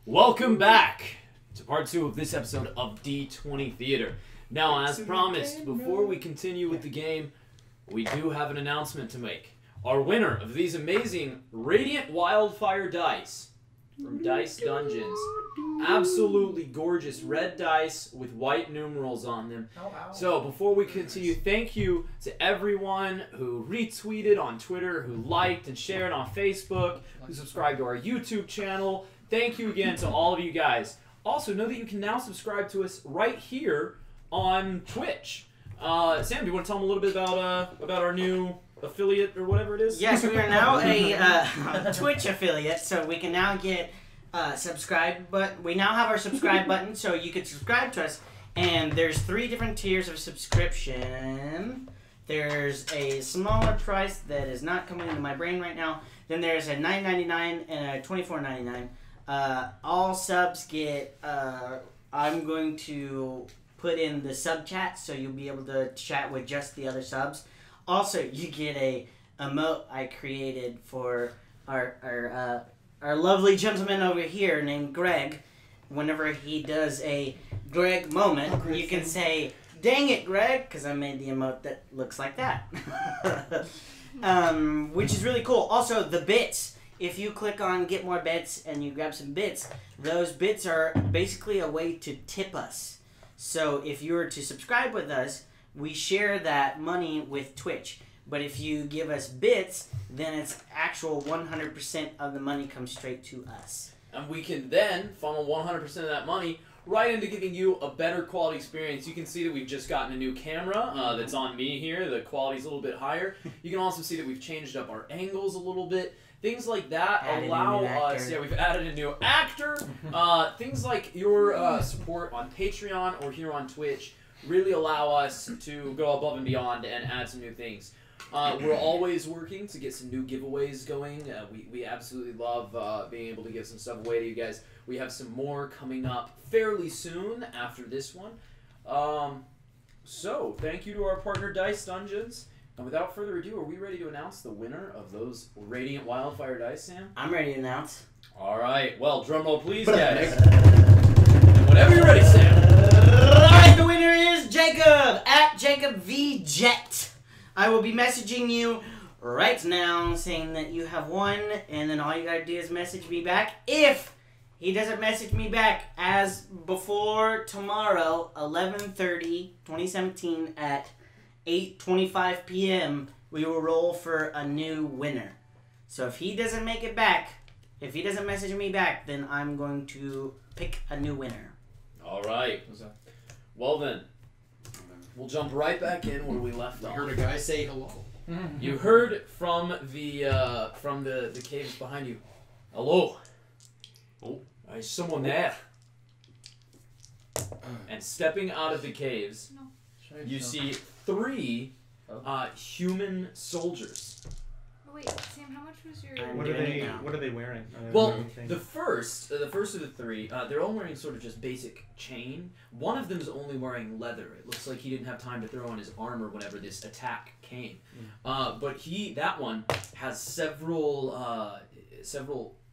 Welcome back to part 2 of this episode of D20 Theater. Now, as promised, before we continue with the game, we do have an announcement to make. Our winner of these amazing Radiant Wildfire dice from Dice Dungeons. Absolutely gorgeous red dice with white numerals on them. So before we continue, thank you to everyone who retweeted on Twitter, who liked and shared on Facebook, who subscribed to our YouTube channel. Thank you again to all of you guys. Also, know that you can now subscribe to us right here on Twitch. Sam, do you want to tell them a little bit about our new affiliate or whatever it is? Yes, we are now a Twitch affiliate, so we can now get subscribe. But we now have our subscribe button, so you can subscribe to us. And there's 3 different tiers of subscription. There's a smaller price that is not coming into my brain right now. Then there's a $9.99 and a $24.99. All subs get. I'm going to put in the sub chat, so you'll be able to chat with just the other subs. Also, you get a emote I created for our lovely gentleman over here named Greg. Whenever he does a Greg moment, you can say, "Dang it, Greg," because I made the emote that looks like that. Which is really cool. Also, the bits. If you click on Get More Bits and you grab some bits, those bits are basically a way to tip us. So if you were to subscribe with us, we share that money with Twitch. But if you give us bits, then it's actual 100% of the money comes straight to us. And we can then funnel 100% of that money right into giving you a better quality experience. You can see that we've just gotten a new camera that's on me here. The quality's a little bit higher. You can also see that we've changed up our angles a little bit. Things like that allow us... Yeah, we've added a new actor. Things like your support on Patreon or here on Twitch really allow us to go above and beyond and add some new things. We're always working to get some new giveaways going. We absolutely love being able to give some stuff away to you guys. We have some more coming up fairly soon after this one. So, thank you to our partner Dice Dungeons. And without further ado, are we ready to announce the winner of those Radiant Wildfire dice, Sam? I'm ready to announce. All right. Well, drum roll, please, guys. And whenever you're ready, Sam. Alright, the winner is Jacob, at JacobVJet. I will be messaging you right now saying that you have won, and then all you gotta do is message me back. If he doesn't message me back as before tomorrow, 11/30, 2017 at 8:25 p.m., we will roll for a new winner. So if he doesn't make it back, if he doesn't message me back, then I'm going to pick a new winner. All right. Well then, we'll jump right back in where we left off. I heard a guy say hello. You heard from the caves behind you. Hello. Oh, is someone there? And stepping out of the caves, you see 3 human soldiers. Oh wait, Sam, how much was your... What are they wearing? Well, the first of the 3, they're all wearing sort of just basic chain. One of them is only wearing leather. It looks like he didn't have time to throw on his armor whenever this attack came. But that one has several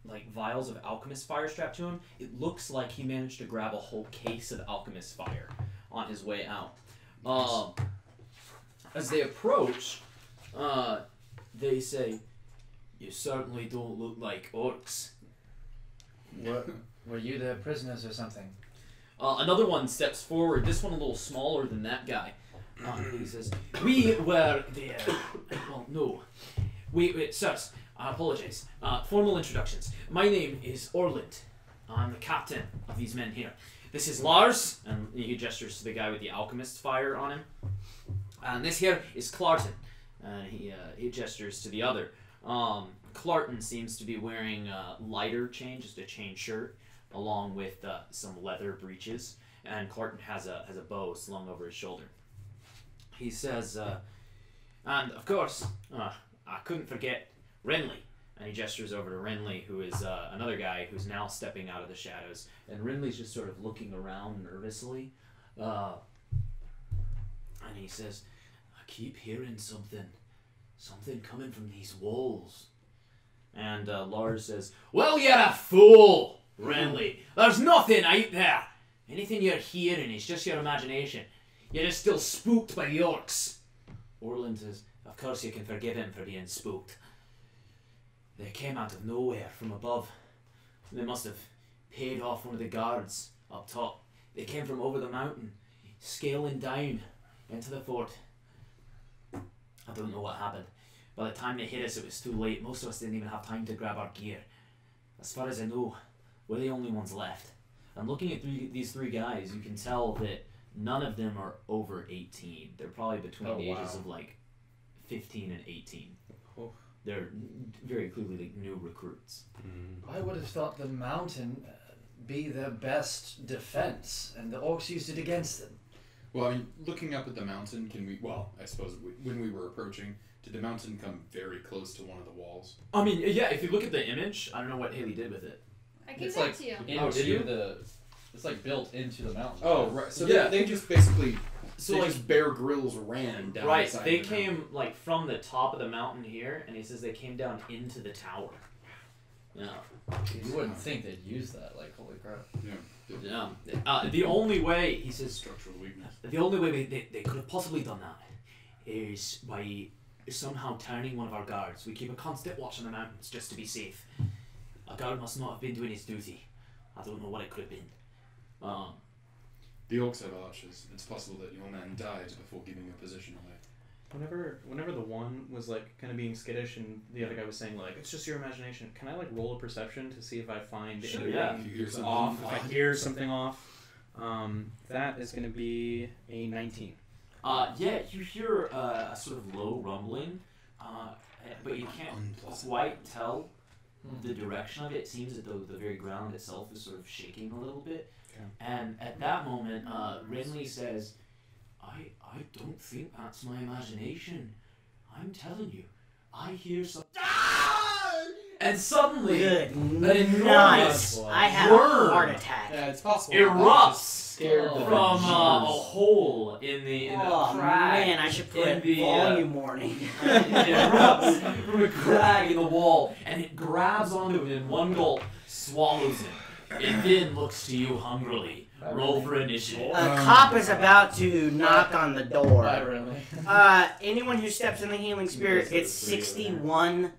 like vials of alchemist fire strapped to him. It looks like he managed to grab a whole case of alchemist fire on his way out. As they approach, they say, "You certainly don't look like orcs." What? Were you the prisoners or something? Another one steps forward, this one a little smaller than that guy. He says, "We were the... well, no. Sirs, I apologize. Formal introductions. My name is Orland. I'm the captain of these men here. This is Lars," and he gestures to the guy with the alchemist fire on him. "And this here is Clarton," and he gestures to the other. Clarton seems to be wearing lighter chain, just a chain shirt, along with some leather breeches, and Clarton has a bow slung over his shoulder. He says, "And of course, I couldn't forget Renly." And he gestures over to Renly, who is another guy who's now stepping out of the shadows. And Renly's just sort of looking around nervously. And he says, "I keep hearing something coming from these walls." And Lars says, "Well, you're a fool, Renly. There's nothing out there. Anything you're hearing is just your imagination. You're just still spooked by the orcs. Orland says, of course you can forgive him for being spooked. They came out of nowhere from above. They must have paid off one of the guards up top. They came from over the mountain, scaling down into the fort. I don't know what happened. By the time they hit us, it was too late. Most of us didn't even have time to grab our gear. As far as I know, we're the only ones left. And looking at these three guys, you can tell that none of them are over 18. They're probably between the ages of like 15 and 18. Oh. They're very clearly like new recruits. I would have thought the mountain be their best defense, and the orcs used it against them. Well, I mean, looking up at the mountain, can we... Well, I suppose when we were approaching, did the mountain come very close to one of the walls? I mean, yeah, if you look at the image, I don't know what Haley did with it. I gave It's that like to you. did you? It's like built into the mountain. Oh, right. So Yeah. they just basically... So they like, just Bear Grylls ran down right, the side they of the mountain. came like from the top of the mountain here, and he says they came down into the tower. Yeah. You wouldn't think they'd use that. Like, holy crap. Yeah. Yeah. The only way, he says, Structural weakness. the only way they could have possibly done that is by somehow turning one of our guards. We keep a constant watch on the mountains just to be safe. A guard must not have been doing his duty. I don't know what it could have been. The orcs have archers. It's possible that your man died before giving a position away. Whenever the one was like kind of being skittish and the other guy was saying like it's just your imagination, can I like roll a perception to see if I find anything yeah. If you hear something off? If I hear something off, that is going to be a 19. Yeah, you hear a sort of low rumbling, but you can't Unpleasant. quite tell the direction of it. It seems that the very ground itself is sort of shaking a little bit. Okay. And at that moment, Renly says, I don't think that's my imagination. I'm telling you, I hear some... And suddenly, Good an night. enormous I have a worm heart attack. Yeah, it's possible. erupts Scared Oh. from a bejesus. hole in the Oh crack. man, I should put in the, volume warning. It erupts from a crack in the wall, and it grabs onto it in one gulp, swallows it. It then looks to you hungrily. Roll for initiative. A cop is about to knock on the door. Not really. Anyone who steps in the healing spirit gets 61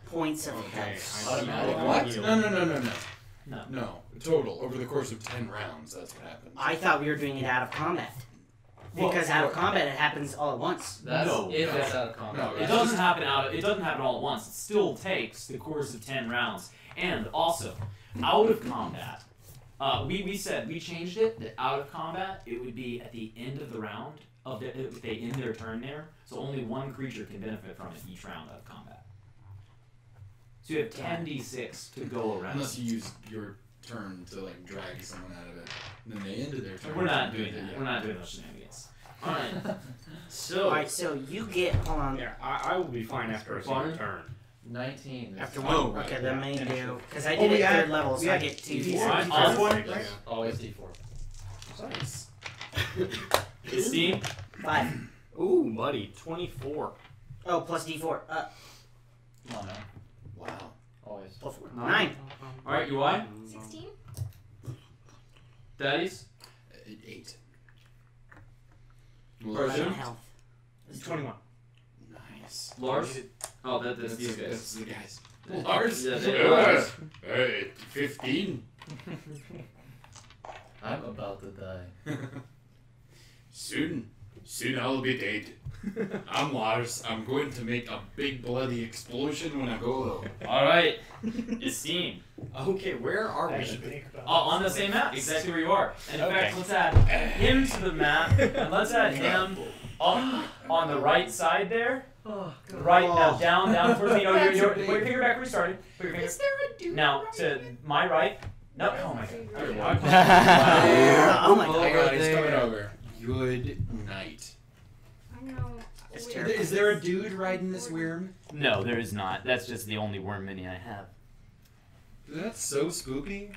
points of health. Automatic. What? No. No. No. Total. Over the course of 10 rounds, that's what happens. I thought we were doing it out of combat. Because out of combat it happens all at once. That's No. if it's out of combat. No, It doesn't happen It doesn't happen all at once. It still takes the course of 10 rounds. And also, out of combat, we said we changed it. That out of combat, it would be at the end of the round if they end their turn there. So only one creature can benefit from it each round out of combat. So you have 10d6 to go around. Unless you use your turn to like drag someone out of it. And then they ended their turn. We're not doing Yeah. that. We're not doing those shenanigans. Alright. So Alright, so you get, hold on. Yeah, I will be fine after a Fine. single turn. 19. After Oh, one, right, okay, then yeah. may do. Because I Oh, did we it had- third level, so we I had get 2 Alright, d6. on one. Yeah. Always D4. Nice. Esteem. 5. Ooh, buddy, 24. Oh, plus d4. Come on, man. Wow. Always. Plus 4. 9. Alright, UI. 16? Daddies. 8. Persian. And health. It's 21. Nice. Lars. Oh, that's these guys. That's the guys. Lars? Yeah, they- Lars. 15. I'm about to die. Soon I'll be dead. I'm Lars. I'm going to make a big bloody explosion when I go. Alright. Esteem. Okay, where are we? On the same map, exactly where you are. And in Okay. fact, let's add him to the map, and let's add him on the right side there. Right now, down towards me. No, you're put your finger back where you started. Put your finger. Is there a dude Now right to here? my right. No, oh my god. Oh my I god. got it. He's coming over. Good night. I know. It's Wait, terrible. Is there a dude riding this worm? No, there is not. That's just the only worm mini I have. That's so spooky.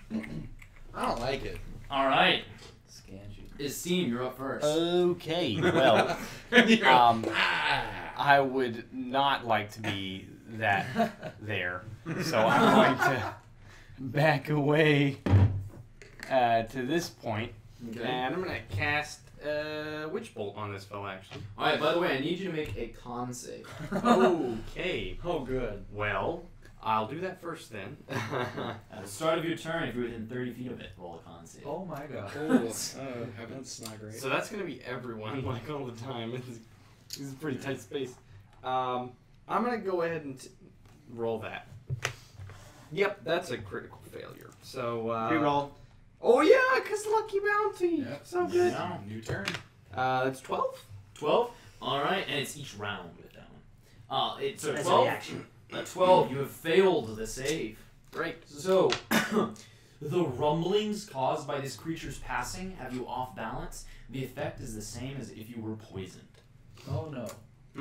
I don't like it. Alright. Scan you. Esteem, you're up first. Okay, well, I would not like to be that there, so I'm going to back away to this point, Okay. and I'm gonna cast Witch Bolt on this fella, actually. All right. By the way, I need you to make a con save. Okay. Oh, good. Well, I'll do that first then. At the start of your turn, if you're within 30 feet of it, roll a con save. Oh my god. That's not great. So that's gonna be everyone, like all the time. It's a pretty tight space. I'm gonna go ahead and roll that. Yep, that's a critical failure. So Reroll. Oh yeah, cause Lucky Bounty. Yep. So good. Yeah. New turn. That's 12. 12. All right, and it's each round with that one. It's a That's a 12. reaction. At 12, you have failed the save. Great. So, the rumblings caused by this creature's passing have you off balance. The effect is the same as if you were poisoned. Oh no.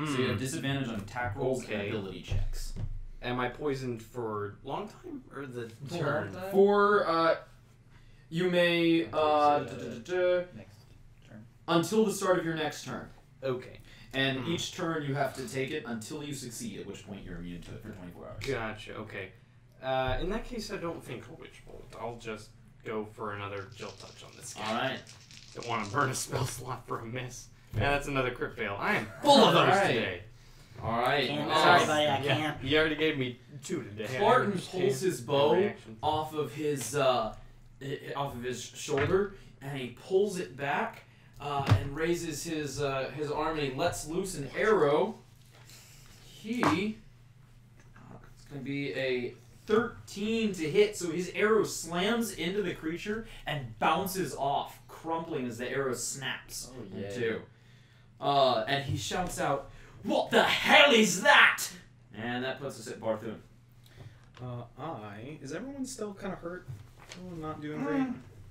So you have disadvantage on attack rolls Okay. and ability checks. Am I poisoned for long time or the turn? For, you may, Next turn. until the start of your next turn. Okay. And each turn you have to take it until you succeed, at which point you're immune to it for 24 hours. Gotcha. Okay. In that case, I don't think a Witch Bolt. I'll just go for another Chill Touch on this guy. Alright. Don't want to burn a spell slot for a miss. Yeah, that's another crit fail. I am full of those Alright. today. Alright. Sorry, buddy, I can't. You already gave me 2 today. Spartan pulls his bow Reaction. off of his shoulder, and he pulls it back and raises his arm, and he lets loose an arrow. It's going to be a 13 to hit, so his arrow slams into the creature and bounces off, crumpling as the arrow snaps Oh, yeah. in two. And he shouts out, "What the hell is that?" And that puts us at Barthun. Is everyone still kind of hurt? Everyone not doing great?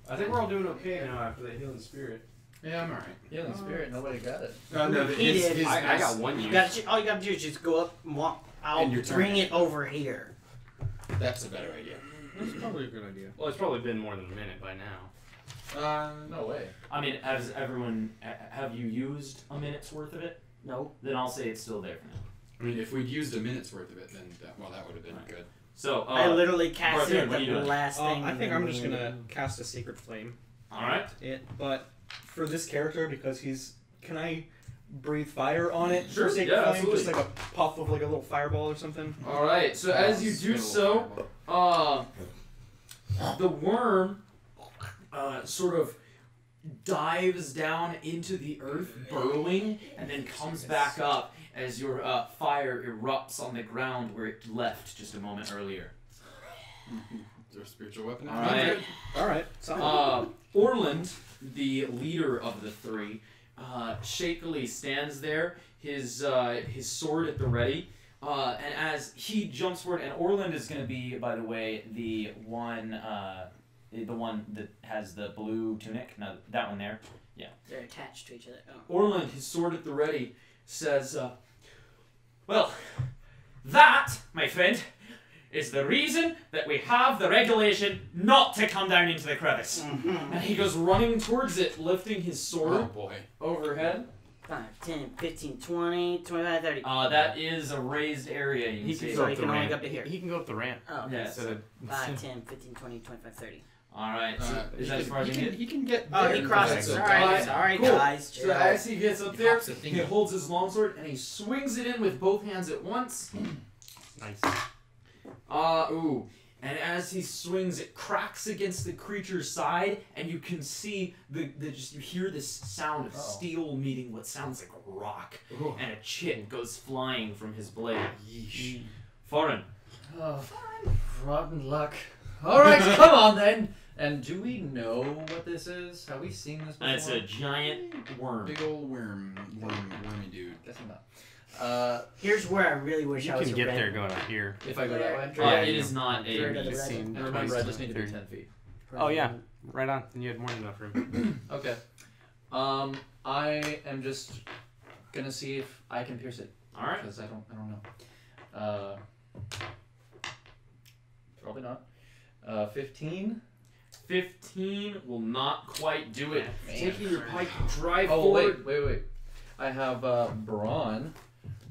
I think we're all doing okay now after the healing spirit. Yeah, I'm alright. Yeah, the spirit, nobody got it. No, He did. I got one use. All you gotta do is just go up and walk. I'll And your turn. bring it over here. That's a better idea. That's probably a good idea. Well, it's probably been more than a minute by now. No way. I mean, have you used a minute's worth of it? No. Then I'll say it's still there for now. I mean, if we'd used a minute's worth of it, then that would have been good. So, I literally cast Barthun, it what are at you the doing? last thing. I and think then I'm just we gonna ended cast a Sacred Flame. alright. But for this character, because can I breathe fire on it? Sure, For Sacred yeah, Flame? absolutely. Just like a puff of like a little fireball or something. Alright, so as you do so, the worm sort of dives down into the earth, burrowing, and then comes back up as your fire erupts on the ground where it left just a moment earlier. Is there a spiritual weapon? Alright. Alright, solid. Orland, the leader of the three, shakily stands there, his sword at the ready, and as he jumps forward, and Orland is going to be, by the way, the one that has the blue tunic. No, that one there. Yeah. They're attached to each other. Oh. Orland, his sword at the ready, says, "Well, that, my friend, is the reason that we have the regulation not to come down into the crevice." And he goes running towards it, lifting his Oh sword boy. overhead. 5, 10, 15, 20, 25, 30. That is a raised area. You He can can see. go So you up the can only ramp. go up to here. He can go up the ramp. Oh, okay. Yeah. Instead of 5, 10, 15, 20, 25, 30. All right. So is that as far as you get? He can get Oh, there. he crossed it. That's a Sorry, die. sorry, Cool. guys. So as he gets up He there, hops the thing he up. holds his longsword and he swings it in with both hands at once. Nice. Ooh. And as he swings, it cracks against the creature's side, and you can see you hear this sound of steel meeting what sounds like a rock, Ooh. and a chip goes flying from his blade. Yeesh. Foreign. Oh, rotten luck. Alright, come on then. And do we know what this is? Have we seen this before? And it's a giant worm. Big old wormy dude. Guessing not. Here's where I really wish You I was can a get red. there going up here. If I go that way? It is not Third of a. the red. Seen And remember, I twice, just need to be 30. 10 feet. Oh yeah, right on. And you had more than enough room. Okay. I am just gonna see if I can pierce it. All right. Because I don't know. Probably not. 15. 15 will not quite do it. Man. Taking your pike, you drive Oh, forward. wait. I have Brawn,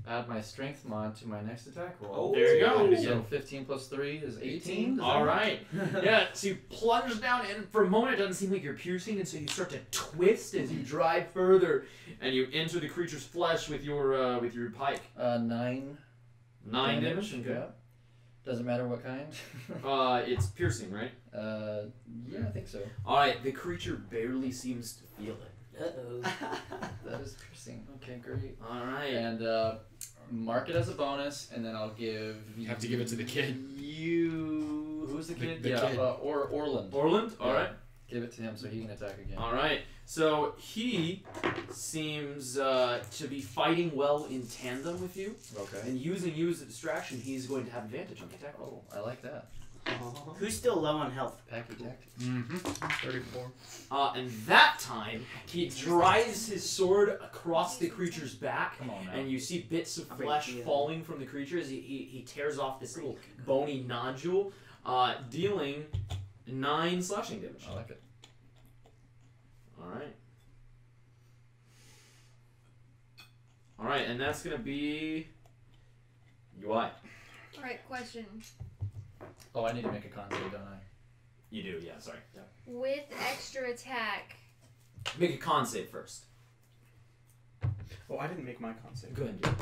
add my strength mod to my next attack roll. Oh, There you go. So 15 plus 3 is 18. Does that All work? right. Yeah, so you plunge down, and for a moment it doesn't seem like you're piercing, and so you start to twist as you drive further, and you enter the creature's flesh with your pike. 9. 9 damage. Okay. Yeah. Doesn't matter what kind. It's piercing, right? Yeah, I think so. All right. The creature barely seems to feel it. Uh-oh. That is piercing. Okay, great. All right. And mark it as a bonus, and then I'll give. You have to give it to the kid. You. Who's the kid? The yeah, kid. Orland. Orland. All Yeah. right. Give it to him so he can attack again. All right. So he seems to be fighting well in tandem with you, Okay. and using you as a distraction, he's going to have advantage on the attack roll. Oh, I like that. Who's still low on health? Packy tactics. Mm-hmm. 34. And that time, he drives his sword across the creature's back, Come on now. and you see bits of I'll break flesh you. falling from the creature as he tears off this little bony nodule, dealing 9 slashing damage. I like it. Alright. Alright, and that's gonna be UI. Alright, question. Oh, I need to make a con save, don't I? You do, yeah, sorry. Yeah. With extra attack, Make a con save first. Oh, I didn't make my con save. Go ahead and do it.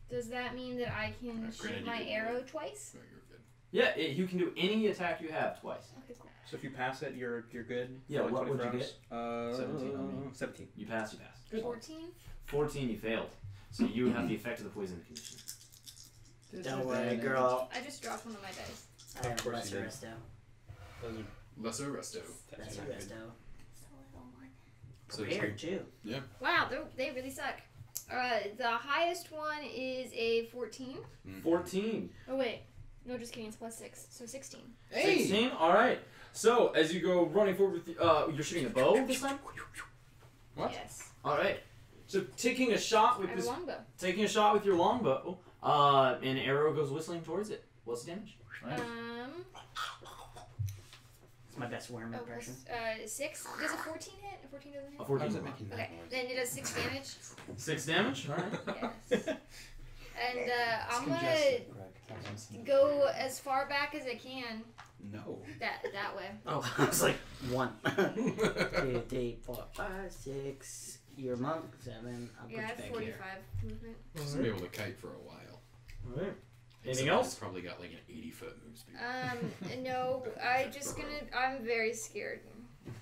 does that mean that I can Granted, shoot you my didn't arrow roll it. twice? No, you're good. Yeah, you can do any attack you have twice. Okay, cool. So if you pass it, you're good. Yeah, for like what would 24 you hours? 17 on me. 17. You pass, you pass. 14? 14, you failed. So you have the effect of the poison condition. Don't worry, girl. I just dropped one of my dice. I have Of course lesser you did. resto. Those are Lesser resto. Lesser resto. So Prepared too. Wow, they really suck. The highest one is a 14. 14. Oh wait, no, just kidding. It's plus 6, so 16. 16, alright. So, as you go running forward with you're shooting a bow this time? What? Yes. Alright. So, taking a shot I with have a this, longbow. taking a shot with your longbow, an arrow goes whistling towards it. What's the damage? Nice. It's my best worm Oh, impression. plus, 6. Does a 14 hit? A 14 doesn't hit? A 14. Okay, then it does 6 damage. 6 damage? Alright. Yes. And I'm gonna go as far back as I can. No. That way. Oh, I was like 1, 2, 3, 4, 5, 6. You're a monk. 7. I'll put Yeah, I you have back 45 here. movement. He's gonna be able to kite for a while. Alright. Anything Someone's else? Probably got like an 80-foot move speed. No, I'm very scared.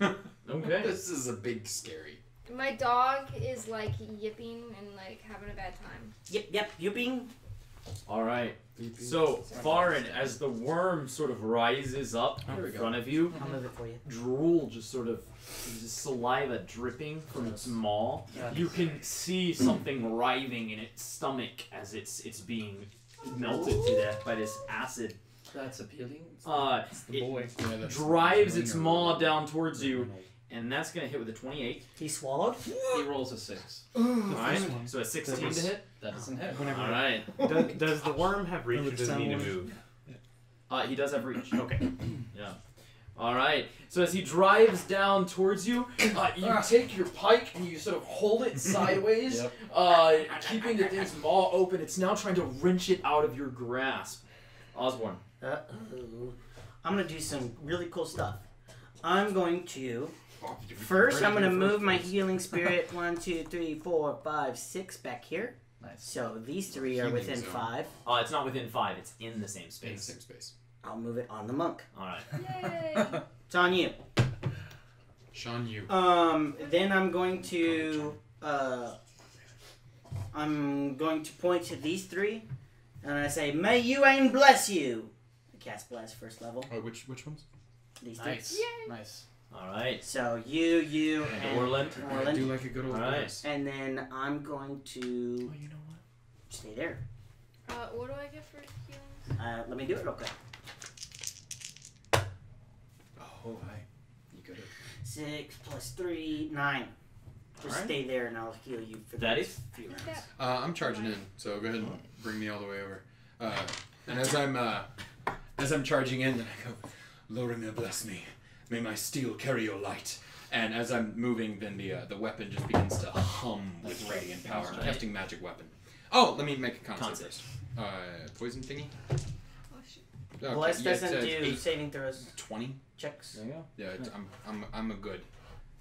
Okay. This is a big scary. My dog is like yipping and like having a bad time. Yep, you being. Alright. So, Farin, as the worm sort of rises up There we in go. front of you, I'll move it for you. drool just sort of, just saliva dripping from its maw. Yeah. You can see something writhing in its stomach as it's being melted to death by this acid. That's appealing. the boy. Yeah, that's Drives its maw down towards you, and that's gonna hit with a 28. He swallowed. He rolls a 6. Alright, so a 16 to hit. That doesn't hit. Alright. Does the worm have reach or does it need to move? He does have reach. Okay. Yeah. Alright. So as he drives down towards you, you take your pike and you sort of hold it sideways, Yep. keeping the thing's maw open. It's now trying to wrench it out of your grasp. Osborne. Uh-oh. I'm gonna do some really cool stuff. I'm going to Oh, first. I'm gonna First. move my healing spirit 1, 2, 3, 4, 5, 6 back here. Nice. So these 3 are Healing within zone. 5. It's not within 5. It's in the same In the space. same space. I'll move it on the monk. Alright. Yay! It's on you. Sean, you. Then I'm going to point to these 3, and I say, "May Yuan bless you." I cast bless first level. Oh, which ones? These 3. Nice. Yay. Nice. Alright. So you, And Orland. I do like a good old Alright. bless. and then I'm going to Oh, you know what? stay there. What do I get for healing? Let me do it real quick. Oh, hi. You got it. 6 plus 3, 9. Just Alright. stay there, and I'll heal you for the Daddy? next few I rounds. think that I'm charging in, so go ahead and bring me all the way over. And as I'm charging in, then I go, Lorna bless me. May my steel carry your light. And as I'm moving, then the weapon just begins to hum with radiant power. That's right. Casting magic weapon. Oh, let me make a con Con save save. first. Poison thingy. Oh shit. Okay, Bless yeah, doesn't it's, do 8, saving throws 20. checks. There you go. Yeah, it's, I'm a good.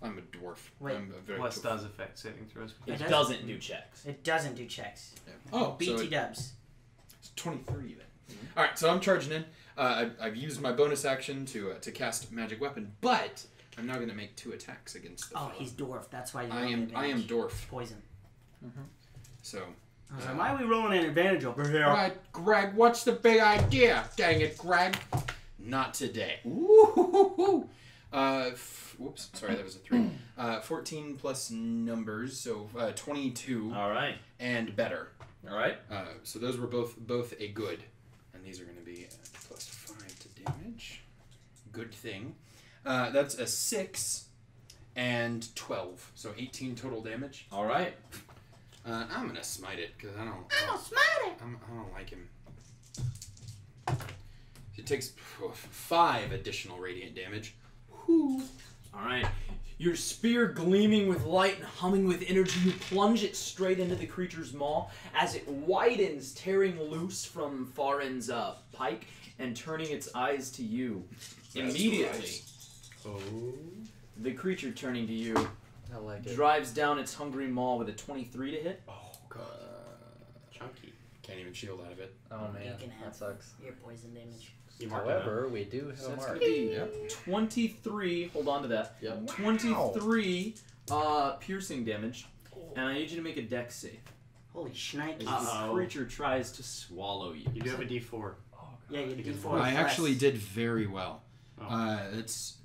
I'm a dwarf. Wait, I'm a very Bless dwarf. does affect saving throws. It does? doesn't do checks. It doesn't do checks. Yeah. Oh, BT so dubs. it's 23 then. All right, so I'm charging in. I've used my bonus action to cast magic weapon, but I'm now going to make 2 attacks against the. Oh, foe. he's dwarf. That's why you. I am dwarf. Poison. So. I was like, why are we rolling an advantage over here? Right, Greg, what's the big idea? Dang it, Greg. Not today. Ooh. Whoops, sorry, that was a 3. 14 plus numbers, so 22 All right. and better. All right. So those were both a good, and these are going to be plus 5 to damage. Good thing. That's a 6 and 12, so 18 total damage. All right. I'm gonna smite it because I don't like him. It takes 5 additional radiant damage. All right. Your spear gleaming with light and humming with energy, you plunge it straight into the creature's maw as it widens, tearing loose from Farin's pike and turning its eyes to you. Immediately, the creature turning to you I like it. drives down its hungry maw with a 23 to hit. Oh god. Chunky. Can't even shield out of it. Oh man, You can have that sucks. your poison damage. However, we do have So a that's mark. going to be Yep. 23, hold on to that, Yep. 23 piercing damage, and I need you to make a dex save. Holy shnikes. As the creature tries to swallow you. You do have a D4. Yeah, you do I 4. I actually did very well. Oh. It's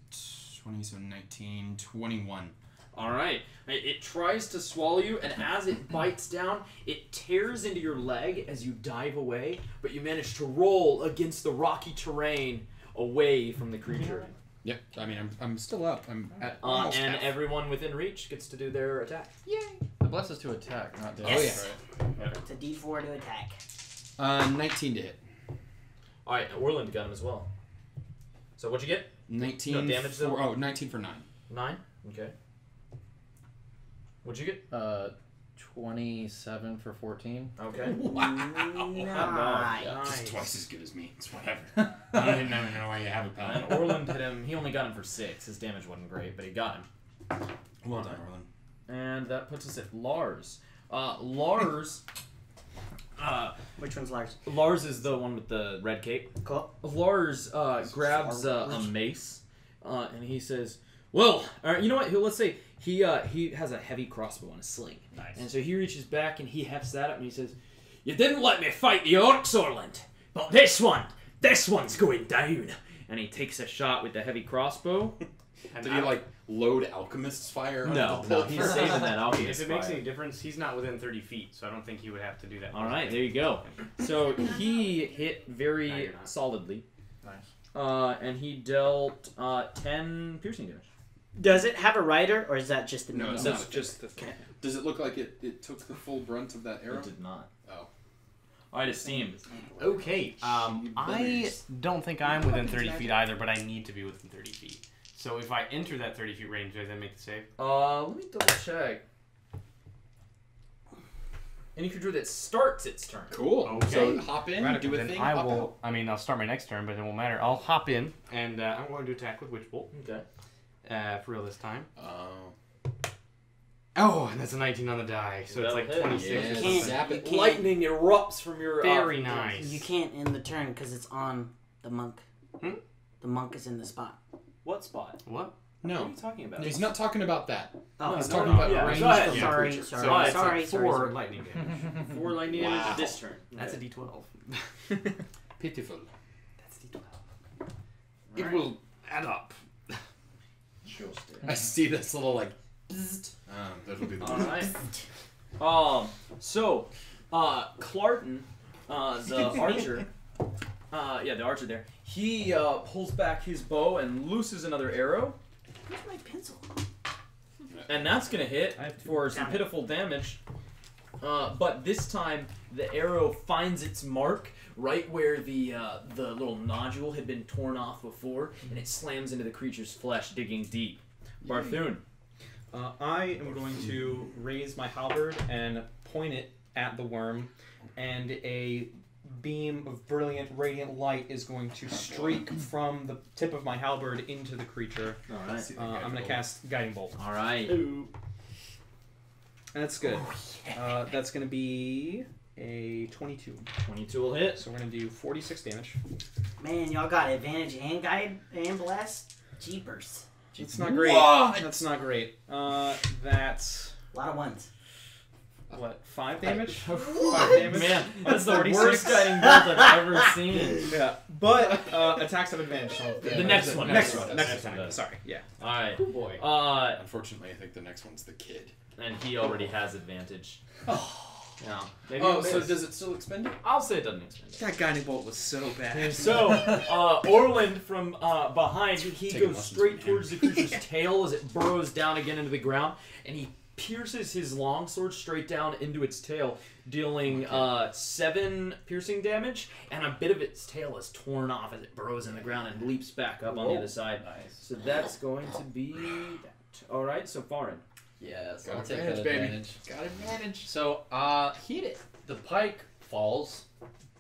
20, so 19, 21. Alright, it tries to swallow you, and as it bites down, it tears into your leg as you dive away, but you manage to roll against the rocky terrain away from the creature. Yep. I mean, I'm still up. I'm at almost And half. everyone within reach gets to do their attack. The bless is to attack, not damage. Yes. Oh It's a D4 to attack. yeah. 19 to hit. Alright, Orland got him as well. So what'd you get? 19 No, damage for, though? 19 for 9. 9? Okay. What'd you get? 27 for 14. Okay. Nice. Just twice as good as me. It's whatever. I don't even know why you have a And paladin. Orland hit him. He only got him for 6. His damage wasn't great, but he got him. Well done, Orland. And that puts us at Lars. Lars. Which one's Lars? Lars is the one with the red cape. Cool. Lars grabs a mace, and he says, "Well, you know what? Let's say he has a heavy crossbow and a sling. Nice. And so he reaches back and he hefts that up and he says, 'You didn't let me fight the orcs, Orland, but this one's going down.' And he takes a shot with the heavy crossbow. Did he like load alchemist's fire? No, he's saving that alchemist If it makes fire. any difference, he's not within 30 feet, so I don't think he would have to do that. All right, there you go. So he hit No, very you're not. solidly. Nice. And he dealt 10 piercing damage. Does it have a rider, or is that just the No, it's That's not. just the Does it look like it took the full brunt of that arrow? It did not. Oh. Alright, Esteem. Okay, I don't think I'm within 30 feet either, but I need to be within 30 feet. So if I enter that 30 feet range, do I then make the save? Let me double check. Any creature that starts its turn. Cool. Okay. So hop in, Radical. do a Then thing, I hop will. out. I mean, I'll start my next turn, but it won't matter. I'll hop in, and I'm going to attack with Witch Bolt. Okay. For real this time. Oh. Oh, and that's a 19 on the die, so it's That'll like hit. 26 Yeah, or can't- something. zap it. Can't- Lightning erupts from your. Very from your- nice. You can't end the turn because it's on the monk. Hmm? The monk is in the spot. What spot? What? What are No. you talking about? He's not talking about that. Oh, He's no, talking no, about yeah, range go ahead. from Yeah. the sorry, creature. sorry, So it's sorry, like sorry, 4 sorry. lightning damage. 4 lightning damage Wow. this turn. That's a Okay. D12. Pitiful. That's a D12. Alright. It will add up. I see this little like. That'll be the one. Alright. So, Clarton, the archer, the archer there, he pulls back his bow and looses another arrow, Where's my pencil? and that's gonna hit I have two. for some Damn it. pitiful damage. But this time, the arrow finds its mark right where the little nodule had been torn off before, and it slams into the creature's flesh, digging deep. Barthune. I am going to raise my halberd and point it at the worm, and a beam of brilliant, radiant light is going to streak from the tip of my halberd into the creature. All right. I'm going to cast Guiding Bolt. All right. That's good. That's going to be a 22. 22 will hit. So we're going to do 46 damage. Man, y'all got advantage and guide and blast. Jeepers. It's not great. What? That's not great. That's... A lot of ones. What, 5 damage? 5 damage? Man, that's the 46. worst guiding bolt I've ever seen. Yeah, but attacks have advantage. So The next one. Next Next one. one. Next Next one attack. does. Sorry. Yeah. All right. Oh boy. Unfortunately, I think the next one's the kid. And he already has advantage. Yeah. Maybe Oh, he'll so miss. does it still expend it? I'll say it doesn't expend it. That Guiding Bolt was so bad. So, Orland from behind, he Taking goes lessons straight from him. towards the creature's tail as it burrows down again into the ground, and he pierces his longsword straight down into its tail, dealing 7 piercing damage, and a bit of its tail is torn off as it burrows in the ground and leaps back up on the other side. Nice. So that's going to be that. All right, so Farin. Yes, Got I'll take advantage, that baby. advantage. Got advantage. So, heat it. The pike falls.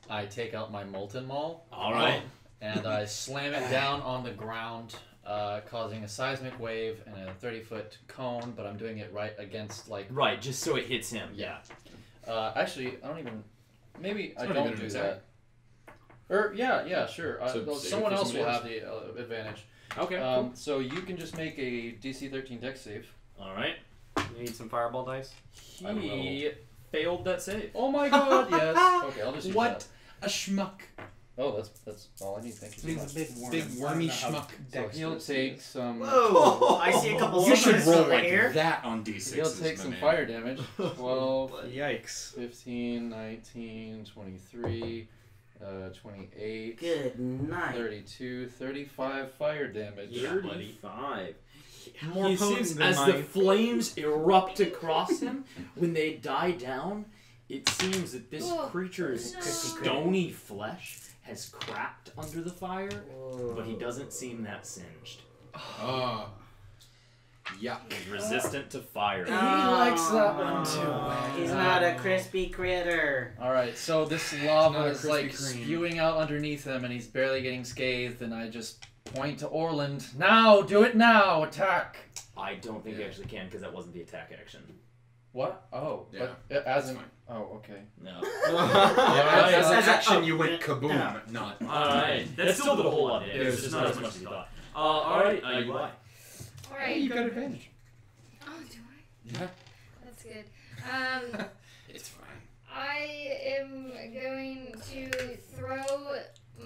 I take out my molten maul. All right. And I slam it down on the ground, causing a seismic wave and a 30-foot cone, but I'm doing it right against, like... Right, just so it hits him. Yeah. Actually, I don't even... Maybe I not don't even do an that. Or, yeah, sure. So Well, save someone for else will somebody have the advantage. Okay, cool. So you can just make a DC 13 dex save. All right. You need some fireball dice? He failed that save. Oh my god, yes. Okay, I'll just use What that. a schmuck. Oh, that's all I need. Thank you so much. big worm. Big wormy I don't know how schmuck. dexterous He'll it take is. some... Whoa! I see a couple You should sixes roll over like here. that on D6s. He'll take my some man. fire damage. 12, Yikes. 15, 19, 23, 28, Good night. 32, 35 fire damage. 35. More He potent seems than as my- the flames erupt across him, when they die down, it seems that this Oh, creature's no. stony flesh has cracked under the fire, but he doesn't seem that singed. Oh. Yuck. He's resistant to fire. He likes that one too. He's not a crispy critter. Alright, so this lava not a is Krispy like Kreme. spewing out underneath him and he's barely getting scathed, and I just point to Orland. Now! Do it now! Attack! I don't think Yeah. you actually can, because that wasn't the attack action. What? Oh, Yeah, but as in... fine. Oh, okay. No. As As an a- action, oh, you went yeah. kaboom, not. Alright, that still did a whole lot of damage. It's just not as much as you thought. Alright, you lie. Alright. You got advantage. Oh, do I? Yeah. That's good. It's fine. I am going to throw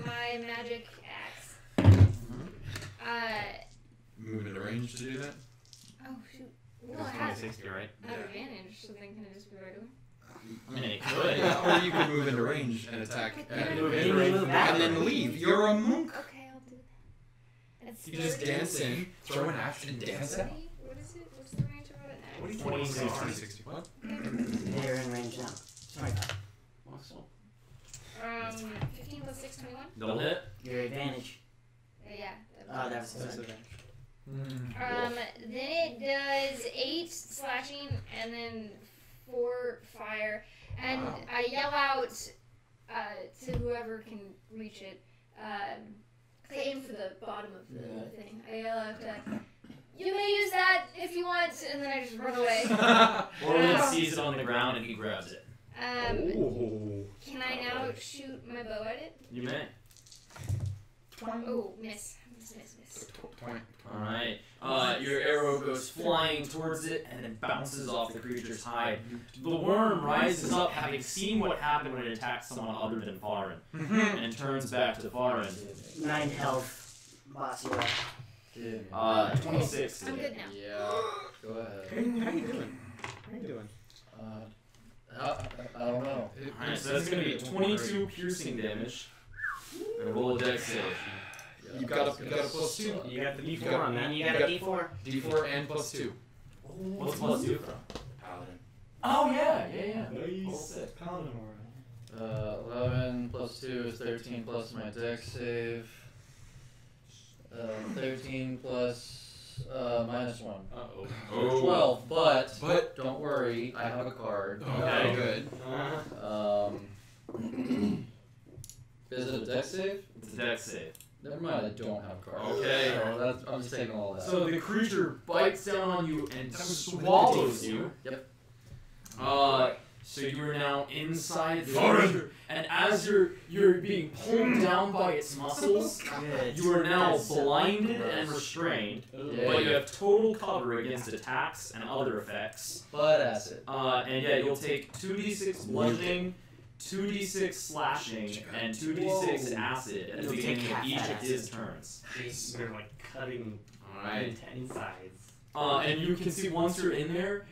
my magic axe. Move into range to do that? Oh shoot. Well, It's I have 2060, right? advantage, so then can it just be regular? I mean, it could. Or you can move into range and attack Move into range and then leave. You're a monk. Okay, I'll do that. It's You just 30. dance in, throw an axe, and dance out. 30? What is it? What's the range of an axe? What do you 2060. What? They're in range now. Sorry. 15 plus 6, 21? Double hit. Your advantage. Yeah. Oh, that was his That's advantage. Then it does 8 slashing and then 4 fire. And I yell out to whoever can reach it. I aim for the bottom of the thing. I yell out, you may use that if you want, and then I just run away. Orland sees it on the ground and he grabs it. Can I now shoot my bow at it? You may. Oh, miss. Miss. Alright. Your arrow goes flying towards it and then bounces off the creature's hide. The worm rises up, having seen what happened when it attacked someone other than Farin, and turns back to Farin. 9 health. Boss you up. 26. I'm good now. Yeah. Go ahead. How you doing? How you doing? I don't know. Alright, so that's gonna be 22 piercing damage. And roll a dex save. You got a plus 2. You got the D4 got- on that. And you got a D4. D4 and plus 2. What's plus 2 from? Paladin. Oh, yeah. Roll Nice. 6. 11 plus 2 is 13 plus my dex save. 13 plus -1. Uh-oh. Oh. 12, but But don't worry, I have a card. okay, good. Is it a dex save? It's a dex save. Never mind, I don't have a card. Okay. So that's, I'm just taking all that. So the creature bites down on you and swallows you. Yep. So you are now inside the creature, and as you're being pulled down by its muscles, you are now blinded and restrained, but you have total cover against attacks and other effects. But acid. And yeah, you'll take 2d6 bludgeoning, 2d6 slashing, and 2d6 acid at the You'll take beginning of half each that of acid. his turns. They're like cutting Alright. insides. And you can see once you're in there,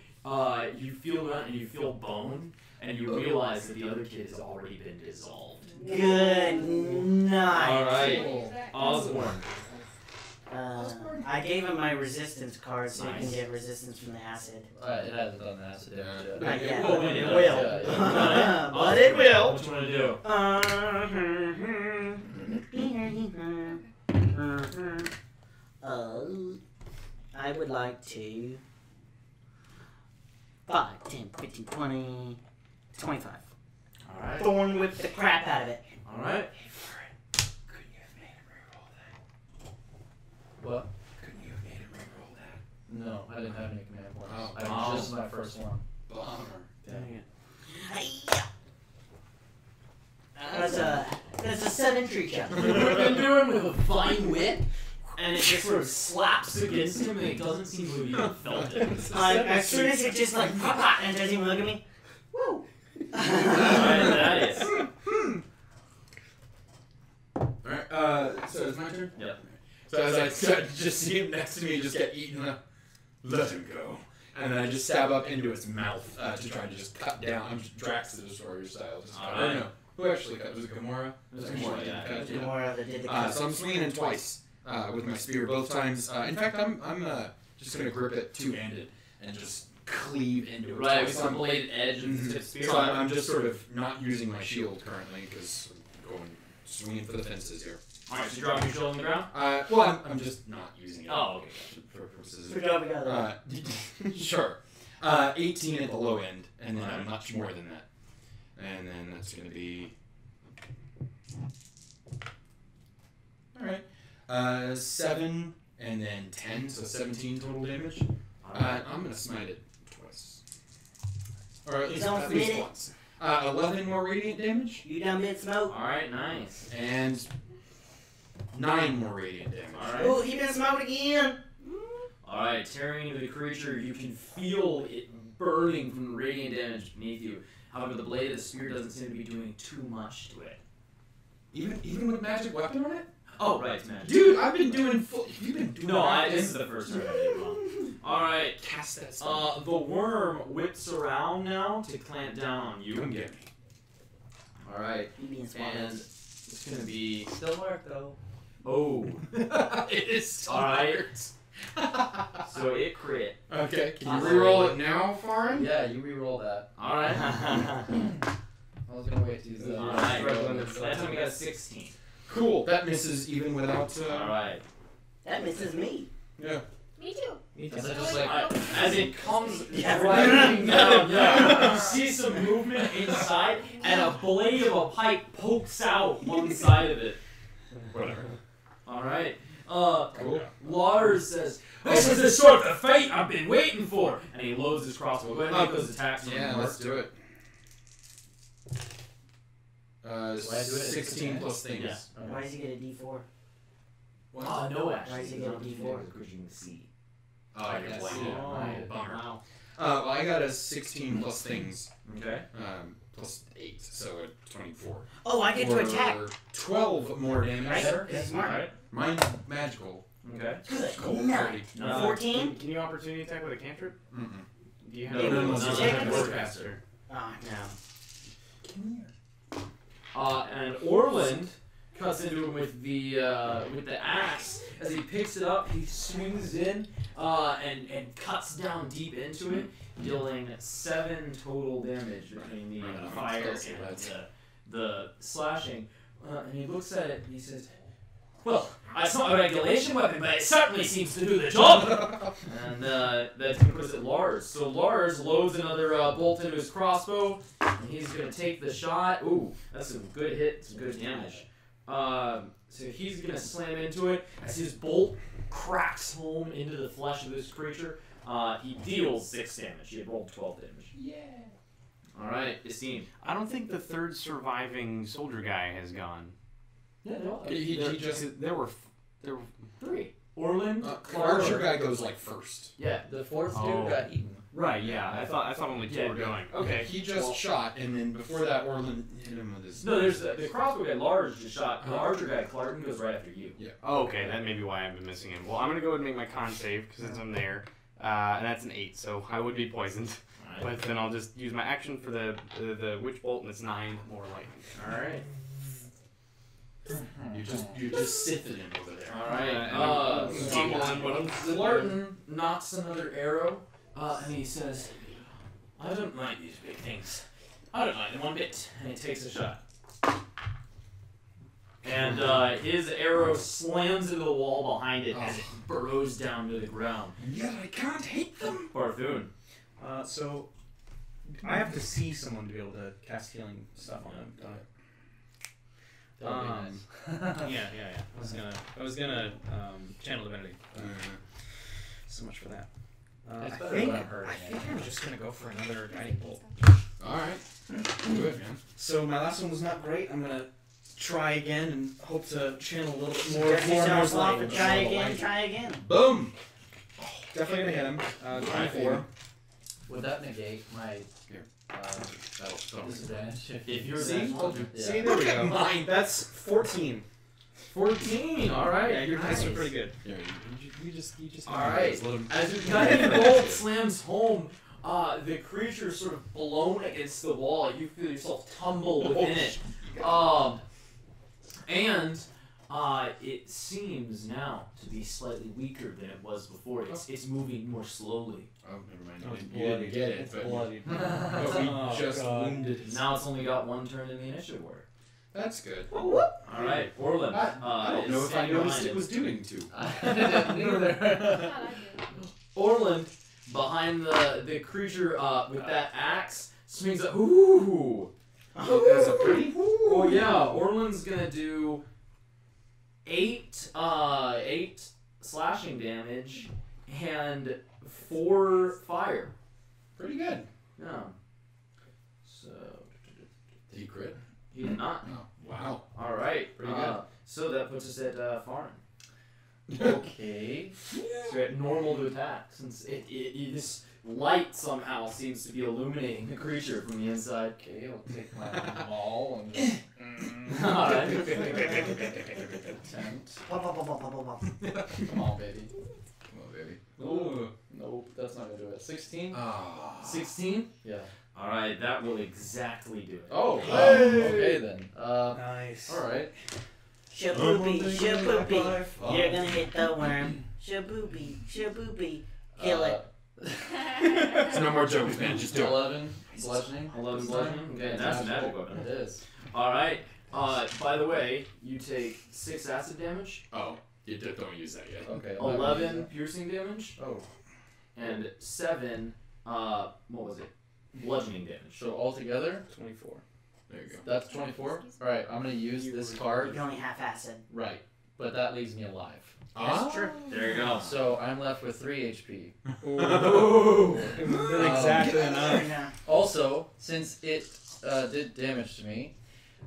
you feel that and you feel bone, and you realize that the other kid has already been dissolved. Good night. Alright, Osborne. I gave him my resistance card so he Nice. can get resistance from the acid. It hasn't done acid damage yet. Not yet. will when it will. Yeah. But it will. What you want to do? I would like to 5, 10, 15, 20, 25. Alright. Thorn whip the crap out of it. Alright. Couldn't you have made him reroll that? What? Couldn't you have made him reroll that? No, I didn't have any command points. Oh. I was just my first one. Bummer. Dang it. That's a 7 tree shot. You've been doing with a fine wit, and it just sort of slaps against him, and it doesn't seem to have even felt it. As soon as it just like pop and doesn't even look at me. Woo! Alright, that is. Alright, so it's my turn? Yep. So as I just see him next to me just get eaten up, let him go. And then I just stab up into its mouth to try to just cut down. I'm just Drax the Destroyer style. Just cut. Alright. Or no, who actually cut? Was it Gamora? It was Gamora, yeah. Cut, yeah. More of it did the So I'm swinging in twice with my spear both times. In fact, I'm just gonna grip it two-handed and just cleave into it. Right, with twice. some bladed edge and Mhm. tip spear. So I'm just sort of not using my shield currently because I'm going swinging for the fences here. Alright, so you drop your shield on the ground? Well, I'm just not using it. Oh, okay. For purposes. Good job, we got it. Sure. 18 at the low end, and then a much more than that. And then that's going to be... Alright. 7, and then 10, so 17 total damage. I'm going to smite it twice. Or at least, Don't at least forget it. once. 11 more radiant damage, You done bit smoke? Alright, nice. and 9 more radiant damage. Alright. Oh, he been smoked again. Alright, tearing into the creature, you can feel it burning from the radiant damage beneath you. However, the blade of the spear doesn't seem to be doing too much to it. Even with magic weapon on it? Oh, right, it's magic. Dude, I've been doing full... You've been doing No, that this is the first time I did it wrong. Alright, Cast that spell. the worm whips around now to clamp down on Come you. get me. Alright, He being and smart. it's gonna be... Still work though. Oh. It is still Alright. hurts. So it crit. Okay, can you Awesome. reroll it now, Farin? Yeah, you re-roll that. Alright. I was gonna wait to use that. Alright, Struggling. last time we got a 16. Cool, that misses even without... Alright. That misses me. Yeah. Me too. Is it just like As it comes Yeah, driving down, yeah, you see some movement inside, and a blade of a pipe pokes out one side of it. Whatever. Alright. Cool. Lars says, "This is the sort of fight I've been waiting for!" And he loads his crossbow. Go ahead and make those attacks. Yeah, let's do it. 16 plus things. Yeah. Why does he get a D4? What? No, Why actually. does he get a D4? Because you can see. Oh, you're Yes. playing it. Oh, Right, bummer. wow. Well, I got a 16 plus things, Okay. plus 8, so a 24. Oh, I get to attack. Or 12 more damage. Right? That's smart. Alright. Mine's magical. Okay. Good night. No. 14? Can you opportunity attack with a cantrip? Mm-mm. Do you No, have no, a no, Warcaster? Oh, no. And Orland cuts into him with the axe. As he picks it up, he swings in and cuts down deep into it, dealing 7 total damage between the fire and the slashing. And he looks at it and he says, Well, it's not a regulation weapon, but it certainly seems to do the job. And that's going to put us at Lars. So Lars loads another bolt into his crossbow, and he's going to take the shot. Ooh, that's a good hit, some good damage. So he's going to slam into it. As his bolt cracks home into the flesh of this creature, he deals 6 damage. He had rolled 12 damage. Yeah. All right, Esteem. I don't think the third surviving soldier guy has gone. Yeah, no, He just. There were 3. Orland, Archer guy goes like first. Yeah. The fourth Oh. dude got eaten. right. Yeah, I thought only 2 Yeah, were going. Okay, Okay. he just shot, and then before that, Orland hit him with his. No, there's the crossbow guy, Lars, just shot. The archer guy, Clarkin, goes right after you. Oh, okay, that may be why I've been missing him. Well, I'm gonna go ahead and make my con save since I'm there, and that's an 8, so I would be poisoned. All right. But then I'll just use my action for the witch bolt, and it's 9 more lightning. All right. You just sifted him over there. All right. I'm fumbling, but I'm Clarkin knocks another arrow, and he says, "I don't mind these big things. I don't mind them one bit." And he takes a shot. And his arrow slams into the wall behind it as it burrows down to the ground. Yet I can't hate them. Barthune. So I have to see someone to be able to cast healing stuff on them. Don't I? That would be nice. Yeah. I was gonna channel divinity. So much for that. I It's better think than I'm hurting I'm just gonna go for another guiding bolt. All right. Do it, man. So my last one was not great. I'm gonna try again and hope to channel a little bit more. Dust yourself off and try more again, light. try again. Boom. Definitely gonna hit him. 24. Would that negate my Here. disadvantage? If you're See? that soldier. Yeah. See, there we go. Mine. That's 14. 14. All right. Yeah, your dice are nice. pretty good. Yeah, you just. All right. Let him. As your guiding bolt slams home, the creature is sort of blown against the wall. You feel yourself tumble within it. And it seems now to be slightly weaker than it was before. It's moving more slowly. Oh, never mind. Oh, it's You didn't bloodied. get it, It's but bloodied. but we Oh, just God. wounded his. Now it's only got 1 turn in the initiative order. That's good. All right, Orland. I don't is know if I standing noticed behind it was doing to. I didn't either. Thought I did. Orland, behind the creature with that axe, swings up. Ooh! That's a pretty. Oh yeah, Orland's gonna do 8 slashing damage and 4 fire. Pretty good. Yeah. So Did he crit? he did not. Oh, wow. All right. Pretty good. So that puts us at Farin. Okay. So you're at normal to attack, since this light somehow seems to be illuminating the creature from the inside. Okay, I'll take my maul and just All right. attempt. Pop, pop, pop, pop, pop, pop. Come on, baby. Come on, baby. Ooh. Nope, that's not gonna do it. 16? Ah. 16. Yeah. All right, that will exactly do it. Oh, Hey! okay then. Nice. Alright. Shaboopy, shaboopy. You're gonna hit the worm. Shaboopy, shaboopy. Kill it. It's no more jokes, man. Just do it. 11 bludgeoning. 11 bludgeoning. Okay, that's a magic weapon. It is. All right. By the way, you take 6 acid damage, Oh, you don't use that yet. Okay. 11 piercing damage, Oh, and 7 what was it? Bludgeoning damage. so altogether, 24. There you go. that's 24. Alright, I'm gonna use this You card. can only half acid. Right. But that leaves me alive. Ah. true. There you go. So I'm left with 3 HP. Ooh. Exactly enough. Yeah. Also, since it did damage to me,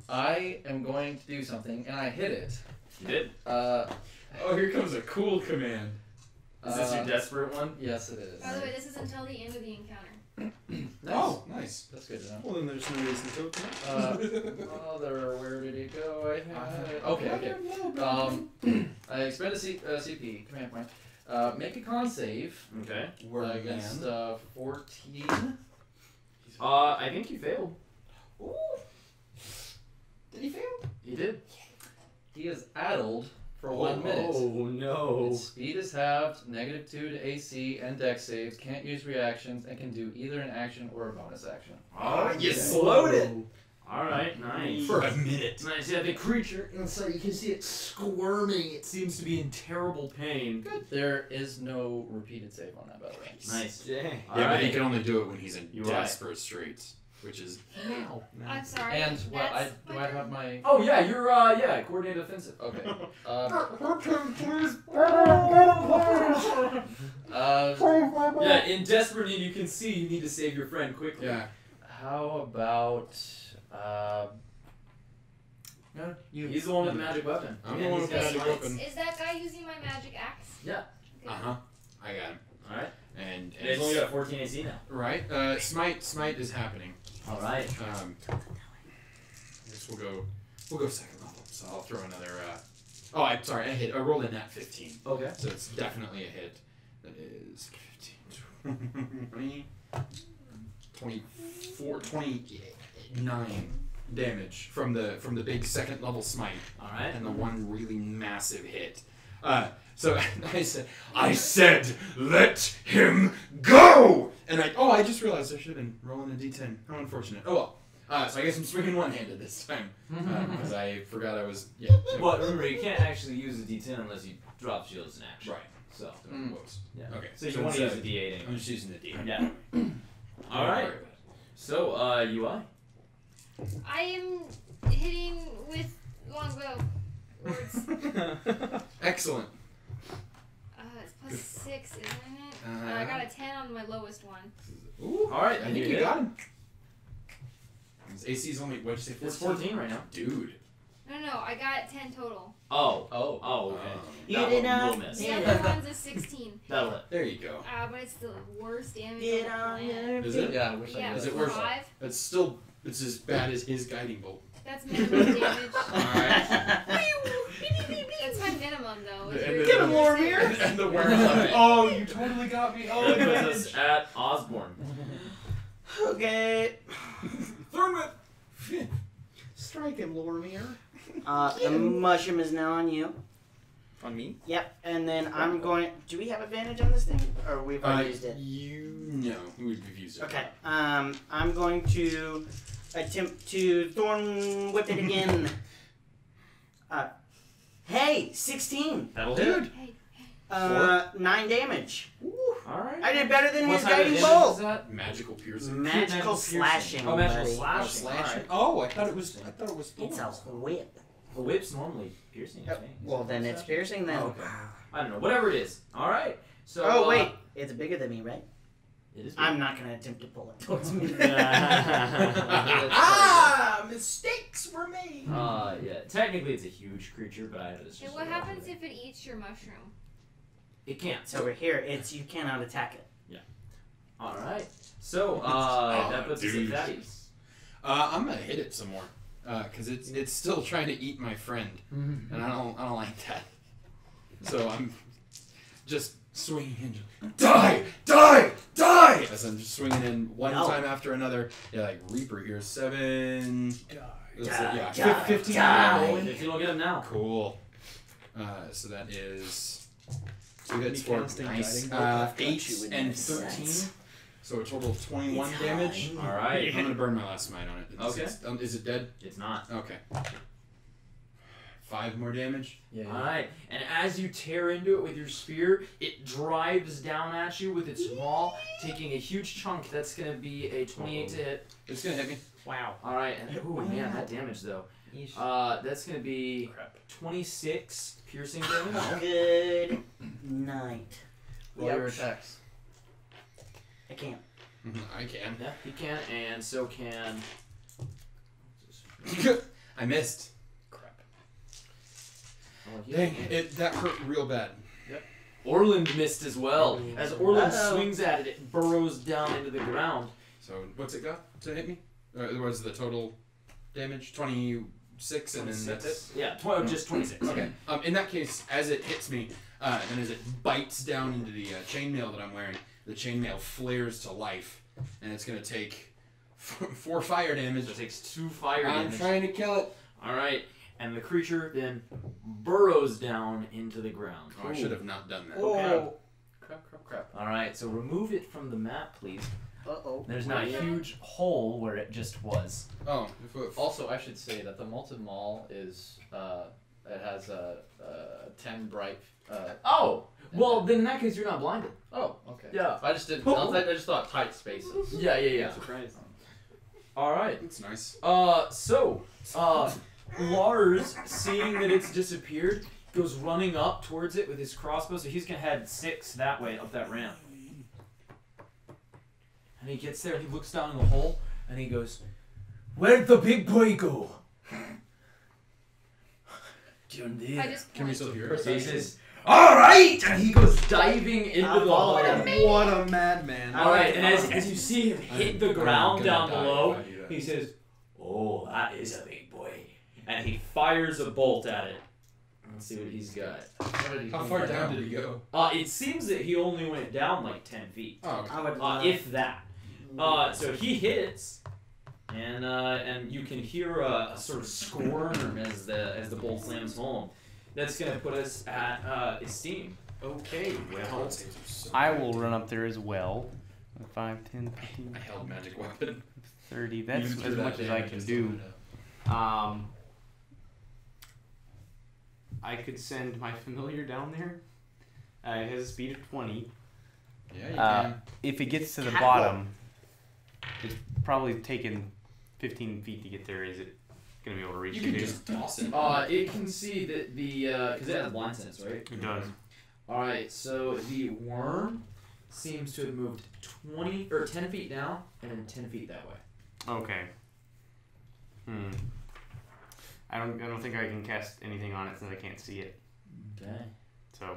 I am going to do something, and I hit it. You did. Oh, here comes a cool command. Is this your desperate one? Yes, it is. By the way, this is until the end of the encounter. Nice. Oh, nice. That's good to know. Well, then there's no reason to. Mother, where did he go? I had it. Okay. I expend a CP, command point. Make a con save Okay. against 14. I think you failed. Ooh. Did he fail? You did. He is addled for 1 minute. Oh no. Its speed is halved, -2 to AC and dex saves, can't use reactions, and can do either an action or a bonus action. Ah, you Okay. slowed it. All right, nice. For a minute. Nice. Yeah, the creature inside, you can see it squirming. It seems to be in terrible pain. There is no repeated save on that, by the way. Nice. Dang. All Yeah, but he right. can only do it when he's in You're desperate straits, which is now. I'm sorry. And what that's do I have my? Oh yeah, you're coordinated offensive. Okay. Yeah, in desperate need, you can see you need to save your friend quickly. Yeah. How about no, you? He's the one with the magic weapon. I'm Yeah, the one he's with the got magic science. weapon. Is that guy using my magic axe? Yeah. Okay. Uh-huh. I got him. All right. And He's only got 14 AC now. right. Smite is happening. All right. I guess we'll go second level. So I'll throw another. Oh, I'm sorry. I hit. I rolled a nat 15. Okay. So it's definitely a hit. That is 15, 20, 24, 29 damage from the big second level smite. All right. And the one really massive hit. So I said, let him go! And I just realized I should have been rolling a d10. How unfortunate. Oh well. So I guess I'm swinging one-handed this time. Because I forgot I was, yeah. Well, remember, you can't actually use a D10 unless you drop shields in action. Right. So. Whoops. Yeah. Okay. So you want to use a D8 I'm anyway. just using the d. Yeah. All right. So, UI. I am hitting with longbow. Words. Excellent. It's plus 6, isn't it? Uh, I got a 10 on my lowest one. Ooh. All right, I and think you you hit. got him. His AC's only, what'd you say, 14? It's 14 right now. Dude. No, I got 10 total. Oh. Oh. Oh, okay. You That did one not- will miss. The Yeah. other one's a 16. That'll hit. There you go. But it's the worst damage Get on the on planet. your Is it? Yeah, I wish I Yeah, did. Is it worth it? 5. It's still, it's as bad as his guiding bolt. That's minimum damage. Alright. That's my minimum, though. And It's the- really Lormir? And the werewolf. Oh, you totally got me. Oh, That puts us at Osborne. Okay. Thornwood! Strike him, Lormir. The mushroom is now on you. On me? Yep, and then I'm going. Do we have advantage on this thing, or we've already used it? No, we've used it. Okay. I'm going to attempt to thorn whip it again. Hey, 16. That'll Dude. hit. Hey, 9 damage. Alright. I did better than What his type of guiding damage is bolt. that? Magical piercing. Magical slashing. Oh, magical buddy. slashing. Slashing. Alright. Oh, I thought it was It's a whip. The whip's normally piercing, I think. Well, then it's piercing. Then. Oh, okay. I don't know. Whatever it is. Alright. So. Oh wait, it's bigger than me, right? It is. I'm not gonna attempt to pull it towards me. Mistakes were made. Yeah. Technically, it's a huge creature, but I just. Hey, what happens if it eats your mushroom? It can't. It's over here. It's you cannot attack it. All right. So that puts us at dude. Thaddeus. I'm gonna hit it some more, cause it's still trying to eat my friend, and I don't like that. So I'm just swinging in, die, as I'm just swinging in one No. time after another. Yeah, like Reaper here, 7. Yeah, Die, 15. die. If you don't get him now. Cool. So that is 2 hits Me for casting nice. guiding bolt. I've got 8 you in and that 13. sense. So a total of 21 It's damage. high. All right. I'm gonna burn my last smite on it. Okay. Is it dead? It's not. Okay. 5 more damage. Yeah. All right. And as you tear into it with your spear, it drives down at you with its maul, taking a huge chunk. That's gonna be a 28 to hit. It's gonna hit me. Wow. All right. And oh man, that damage though. That's gonna be 26 piercing damage. Good night. Roll your attacks. I can't. I can. Yeah, he can, and so can. I missed. Crap. Oh, he Dang, didn't. that hurt real bad. Orland missed as well. As Orland Uh-oh. swings at it, it burrows down into the ground. So what's it got to hit me? What was the total damage? 26, and then that's it. Yeah, just 26. Okay. In that case, as it hits me, and as it bites down into the chainmail that I'm wearing, the chainmail flares to life, and it's gonna take 4 fire damage. So it takes 2 fire I'm damage. trying to kill it. All right, and the creature then burrows down into the ground. Oh, I should have not done that. Oh. Crap. All right, so remove it from the map, please. Uh-oh. There's now a huge hole where it just was. Oh, Also, I should say that the molten maul is it has a 10 bright. Oh! Well, then in that case, you're not blinded. Oh, okay. Yeah. I just didn't. I just thought tight spaces. Yeah. Surprise. Alright. that's nice. Lars, seeing that it's disappeared, goes running up towards it with his crossbow, so he's gonna head 6 that way, up that ramp. And he gets there, he looks down in the hole, and he goes, "Where'd the big boy go?" I just Can we still hear it? He says, "Alright!" And he goes diving into the hole. What a madman. Alright, and as you see him hit the ground gonna down die below, if I do that. he says, "Oh, that is a big boy." And he fires a bolt at it. Let's see what he's got. How far down did he go? It seems that he only went down like 10 feet. Oh, okay. I would love If that. So he hits, and you can hear a sort of squirm as the bolt slams home. That's gonna put us at esteem. Okay, well, I will run up there as well. 5, 10, 15, I held magic weapon. 30. That's Even as through that much as I damage, can still do. went up. I could send my familiar down there. It has a speed of 20. Yeah, you can. If it gets to the bottom, it's probably taken 15 feet to get there. Is it going to be able to reach You it? can just toss it. it can see that because it has blind sense, right? It does. All right, so the worm seems to have moved 10 feet down and then 10 feet that way. Okay. I don't think I can cast anything on it since I can't see it. Okay. So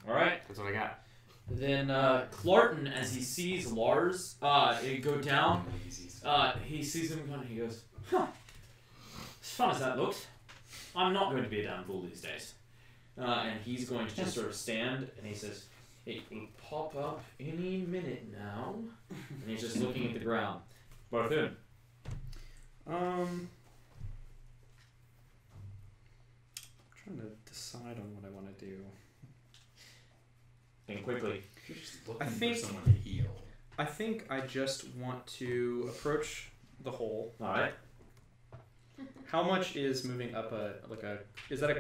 All right. that's what I got. Then Clarton, as he sees Lars go down, he sees him going. He goes, "Huh. As fun as that looks, I'm not going to be a damn fool these days." And he's going to just sort of stand, and he says, "It will pop up any minute now." And he's just looking at the ground. Barthun. Trying to decide on what I want to do. Think quickly. You're just looking I think- for someone to heal. I think I just want to approach the hole. All right. How much is moving up is that a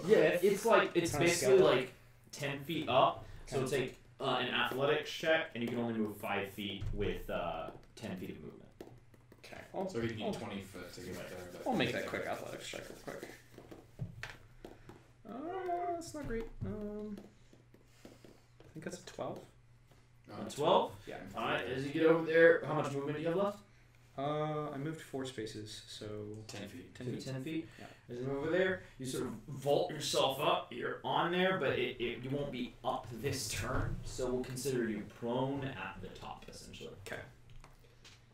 Yeah, it's Kinda basically scale. like 10 feet up. So it'll take an athletics check, and you can only move 5 feet with 10 feet of movement. Okay. So you need 20 foot to get right there. but- I'll make that quick athletics check real quick. That's not great. I think that's a 12. 12? Yeah. All right. As you get over there, how much movement do you have left? I moved 4 spaces, so 10 feet. 10 feet. 10 feet. Yeah. As you move over there, you sort of vault yourself up. You're on there, but you won't be up this turn, so we'll consider you prone at the top, essentially. Okay.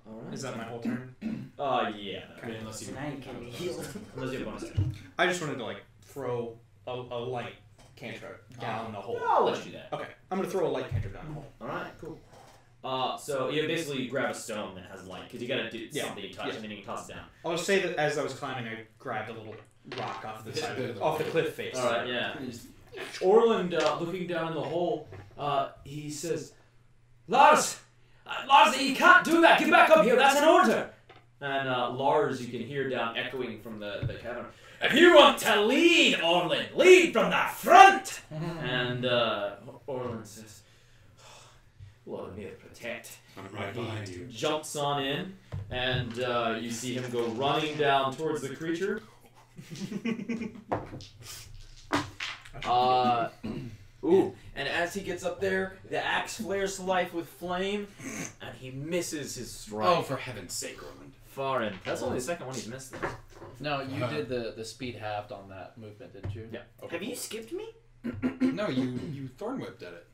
All right. Is that my whole turn? Yeah. Okay, unless you So now you can heal. Unless you have bonus turn. I just wanted to throw a light cantrip down the hole. I'll let you do that. Okay, I'm gonna throw a light cantrip down the hole. All right, cool. So you basically grab a stone that has light, because you gotta do something you touch, and then you can toss it down. I'll just say that as I was climbing, I grabbed a little rock off the side, off the cliff face. All right, yeah. Orland, looking down in the hole, he says, Lars, you can't do that. Get back up here. That's an order." And Lars, you can hear down echoing from the cavern. "If you want to lead, Orland, lead from the front." And Orland says, "Lord, may it protect." I'm right behind you. Jumps on in, and you see him go running down towards the creature. Ooh, and as he gets up there, the axe flares to life with flame, and he misses his strike. Oh, for heaven's sake, Roland. Far in. That's only the second one he's missed, though. No, you did the speed halved on that movement, didn't you? Yeah. Okay. Have you skipped me? No, you thorn whipped at it.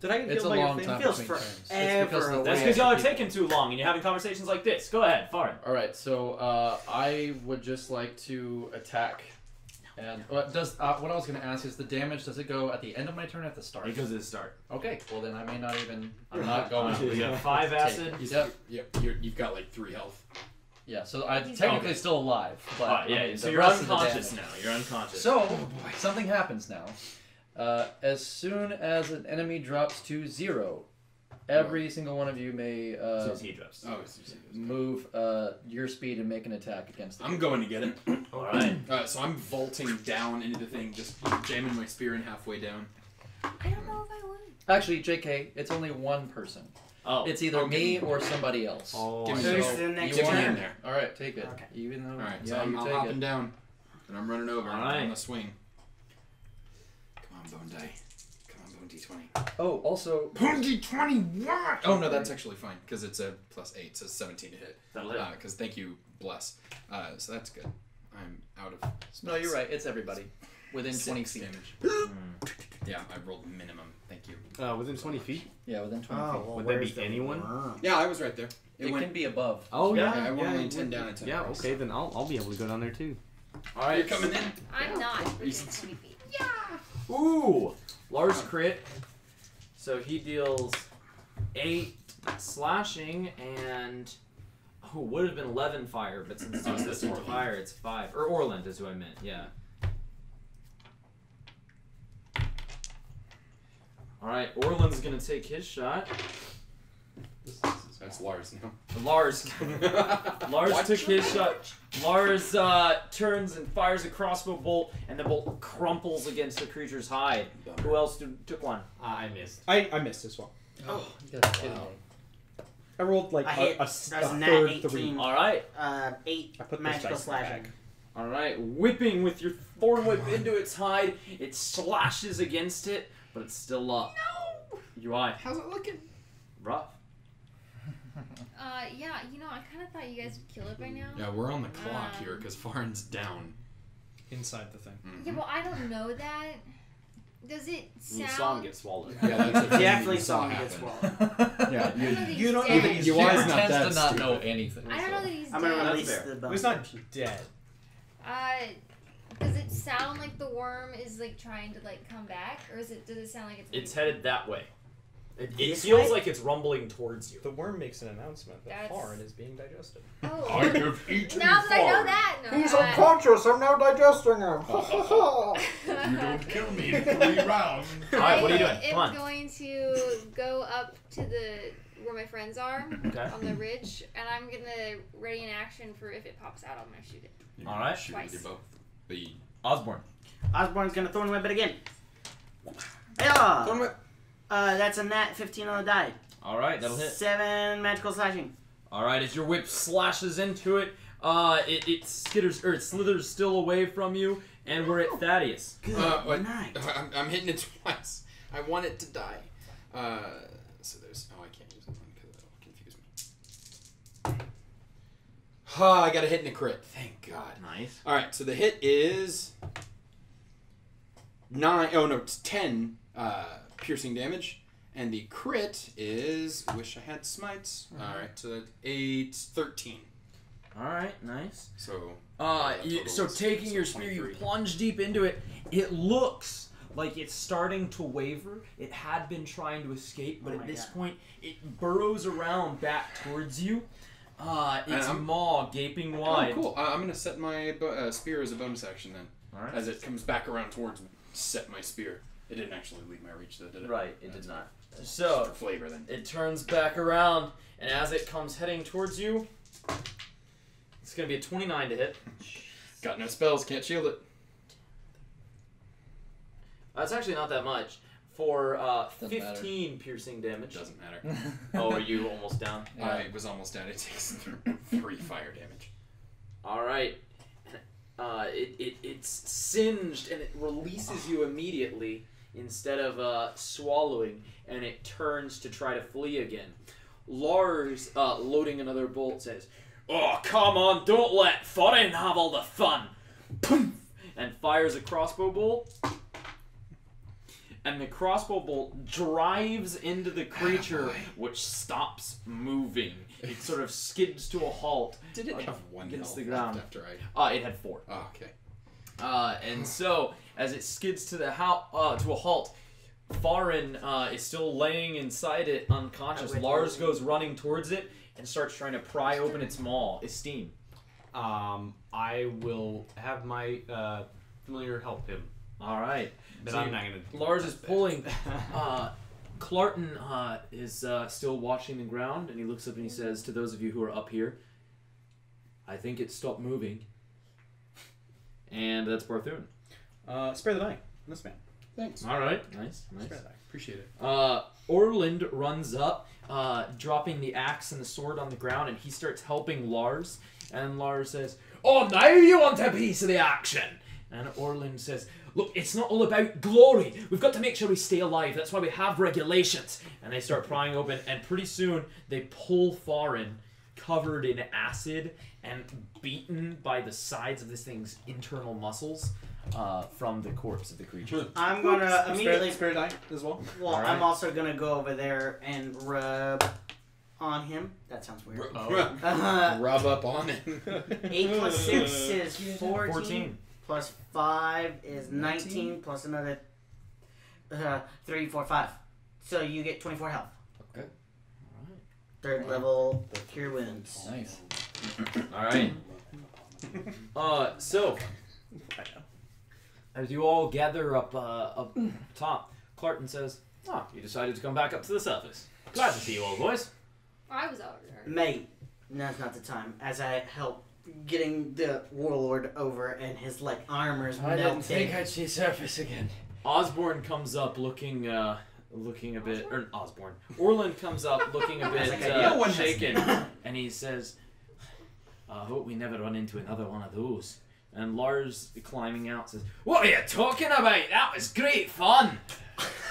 Did I get It's a healed by your long thing? time feels between forever turns. It's because away. That's because y'all are taking too long, and you're having conversations like this. Go ahead, Farin. All right, so I would just like to attack. And what I was going to ask is the damage. Does it go at the end of my turn or at the start? It goes at the start. Okay, well then I may not even. I'm not going You to. got 5 acid. Yep. You've got like 3 health. Yeah, so I'm technically still alive, but Yeah, I mean, so the you're rest of the unconscious damage- now. You're unconscious. So something happens now. As soon as an enemy drops to 0, Every single one of you may He drops. Oh, move your speed and make an attack against it. I'm going to get it. All right. So I'm vaulting down into the thing, just jamming my spear in halfway down. I don't know if I would. Actually, JK, it's only one person. Oh. It's either me or somebody else. Oh, Give me So the- it's the next Get me in turn. there. All right, take it. Okay. Even though, Alright, so yeah, I'm you take hopping it. down. And I'm running over. Alright. On the swing. Come on, bone die. Come on, bone d20. Oh, also, Bone d20, what? Oh, no, that's actually fine, because it's a +8, so 17 to hit. That'll hit. Because thank you, bless. So that's good. I'm out of no, you're right. It's everybody within 20 6 feet. damage. Yeah, I rolled minimum. Thank you. Within 20 feet? Yeah, within 20 Oh, feet. well, Would that where's be the anyone? worm? Yeah, I was right there. It went. can be above. Oh, Yeah, yeah. I went only it 10 would down be. and 10 Yeah, across. okay, then I'll be able to go down there too. All right. You're coming in. I'm not within 20 feet. Ooh, Lars crit. So he deals 8 slashing and would have been 11 fire, but since it's this more fire, it's 5. Or Orland is who I meant. Yeah. All right, Orland's gonna take his shot. That's Lars now. Lars What? took his shot. Lars turns and fires a crossbow bolt, and the bolt crumples against the creature's hide. Who else took one? I missed. I missed as well. Oh, you gotta be kidding me. I rolled like I hit. a That's third nat 3. 18. All right, 8 I put this magical dice in my slashing. bag. all right. Whipping with your thorn whip into its hide, it slashes against it, but it's still up. No. UI. How's it looking? Rough. Yeah, you know, I kind of thought you guys would kill it by now. Yeah, we're on the clock here because Farn's down. Inside the thing. Yeah, well, I don't know that. Does it You saw him sound? get swallowed. Yeah, that's a thing Definitely you saw him happen. get swallowed. Yeah, I don't know that he's you don't dead. even- You He are not tends that to not stupid. know anything. I don't know that he's I'm gonna dead. release fair. the Well, bone. he's not dead. Does it sound like the worm is like trying to like come back, or does it sound like It's headed that way. It This feels way? like it's rumbling towards you. The worm makes an announcement that That's- Farn is being digested. Oh. have eaten Now that I know that, no, He's I- unconscious. I'm now digesting him. You don't kill me in 3 rounds. All right, what are you doing? I'm Come on. going to go up to the where my friends are Okay. on the ridge, and I'm gonna ready an action for if it pops out, I'm gonna shoot it. All right. Shoot with your bow. The Osborne. Osborne's gonna thorn whip it again. Yeah. Thorn whip. That's a nat 15 on the die. All right, that'll hit. 7 magical slashing. All right, as your whip slashes into it, it skitters or it slithers still away from you, and we're at Thaddeus. What? night. I'm hitting it twice. I want it to die. So there's. Oh, I can't use that one because it'll confuse me. I got a hit and a crit. Thank God. Nice. All right, so the hit is 9. Oh no, it's 10 piercing damage, and the crit is. Wish I had smites. All right, so that's 8, 13. All right, nice. So. So taking your spear, you plunge deep into it. It looks like it's starting to waver. It had been trying to escape, but Oh at my this God. point, it burrows around back towards you. Its I'm- maw gaping Oh, wide. cool. I'm gonna set my spear as a bonus action then. All right. As it comes back around towards me, set my spear. It didn't actually leave my reach, though, did it? Right, it That's did not. Just So for flavor, then. it turns back around, and as it comes heading towards you, it's gonna be a 29 to hit. Got no spells, can't shield it. That's actually not that much. For Doesn't 15 piercing damage. Doesn't matter. Oh, are you almost down? I was almost down. It takes 3 fire damage. All right. It's singed and it releases you immediately instead of swallowing, and it turns to try to flee again. Lars, loading another bolt, says, "Oh, come on, don't let Foreign have all the fun." Poof! And fires a crossbow bolt. And the crossbow bolt drives into the creature, which stops moving. It sort of skids to a halt. Did it have 1 against health the ground. left after I... It had 4. Oh, okay. And so, as it skids to the to a halt, Farin is still laying inside it, unconscious. Lars goes running towards it and starts trying to pry open its maw. Esteem. I will have my familiar help him. All right. But So I'm not gonna. Lars is pulling. Clarton is still watching the ground, and he looks up and he says to those of you who are up here, I think it stopped moving. And that's Barthune. Spare the die. This man. Thanks. All right. Nice. Spare the die. Appreciate it. Orland runs up, dropping the axe and the sword on the ground, and he starts helping Lars. And Lars says, "Oh, now you want a piece of the action!" And Orland says, "Look, it's not all about glory. We've got to make sure we stay alive. That's why we have regulations." And they start prying open, and pretty soon they pull Thorin, covered in acid and beaten by the sides of this thing's internal muscles, from the corpse of the creature. I'm gonna immediately. Spare die as well. Well, All right. I'm also gonna go over there and rub on him. That sounds weird. Rub up on it. 8 plus 6 is 14. 14. Plus 5 is 19. Plus another 3, 4, 5. So you get 24 health. Okay. Third level cure wounds. Nice. All right. So as you all gather up top, Clarton says, "Oh, you decided to come back up to the surface. Glad to see you all, boys." I was out there. Mate, now's not the time. As I help getting the warlord over and his armor's I didn't think melting. I'd see surface again. Osborne comes up looking a bit, or Osborne. Orland comes up looking a bit no one has- shaken, and he says, "I hope we never run into another one of those." And Lars, climbing out, says, "What are you talking about? That was great fun."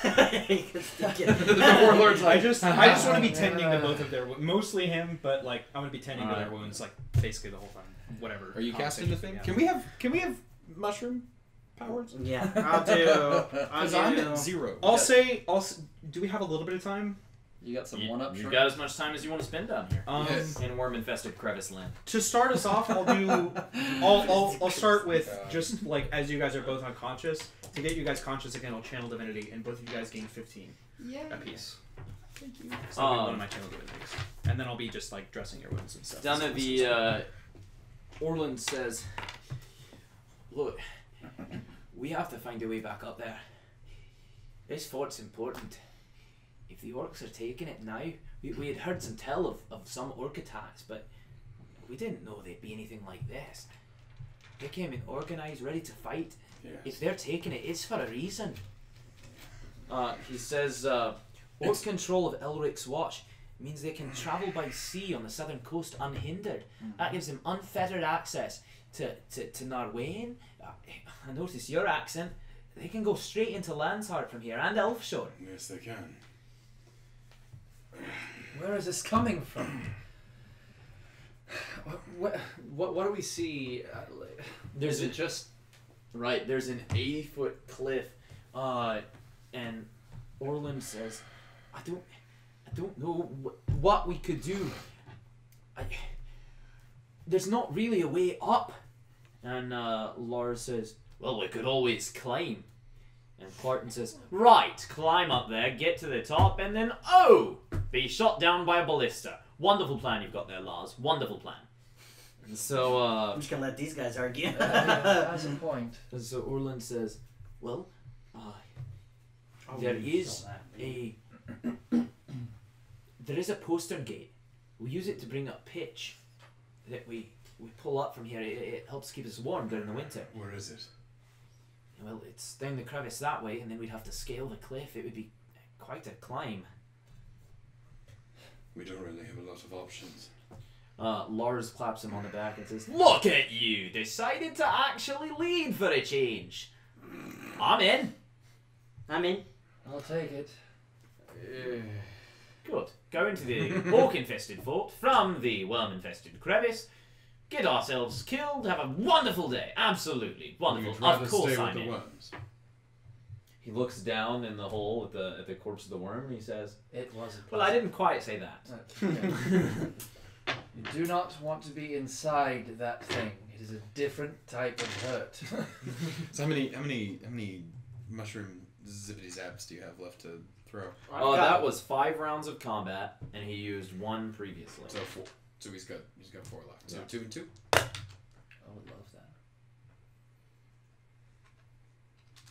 The warlord's I just want to be tending to both of their mostly him, but I'm gonna be tending to their wounds basically the whole time. Whatever. Are you casting the thing? Yeah. Can we have mushroom powers? Yeah, I'll do. Because I'm at 0. I'll say. Do we have a little bit of time? You got some one-up. You've got as much time as you want to spend down here Yes. in worm-infested crevice land. To start us off, I'll start with just as you guys are both unconscious. To get you guys conscious again, I'll channel divinity, and both of you guys gain 15 apiece. Thank you. So that'll be one of my channel divinities, and then I'll be just dressing your wounds and stuff. Down at the Orland says, "Look, we have to find a way back up there. This fort's important. If the orcs are taking it now, we had heard some tell of some orc attacks, but we didn't know they'd be anything like this. They came in organised, ready to fight. Yes. If they're taking it, it's for a reason." He says, "Orc control of Elric's watch means they can travel by sea on the southern coast unhindered. That gives them unfettered access to Narwain. I notice your accent. They can go straight into Landsheart from here, and Elfshore." Yes, they can. Where is this coming from? What do we see? There's Is it just there's an 80-foot cliff, and Orland says, I don't know what we could do. There's not really a way up." And Lars says, "Well, we could always climb." And Clarton says, "Right, climb up there, get to the top, and then, be shot down by a ballista. Wonderful plan you've got there, Lars. Wonderful plan." And so, I'm just gonna let these guys argue. That's a point. and so Orland says, "Well, there is a postern gate. We use it to bring up pitch that we pull up from here. It helps keep us warm during the winter. Where is it? Well, it's down the crevice that way, and then we'd have to scale the cliff. It would be quite a climb." We don't really have a lot of options. Lars claps him on the back and says, "Look at you! Decided to actually lead for a change. I'm in." I'm in. I'll take it. Good. Go into the orc-infested fort from the worm-infested crevice. Get ourselves killed. Have a wonderful day. Absolutely wonderful. You'd rather Of course stay with I'm the in. worms. He looks down in the hole at the corpse of the worm and he says, It wasn't. "Well, I didn't quite say that." You do not want to be inside that thing. It is a different type of hurt. So how many mushroom zippity zaps do you have left to throw? That was 5 rounds of combat, and he used 1 previously. So 4. So he's got 4 left. So Yeah. 2 and 2. I would love that.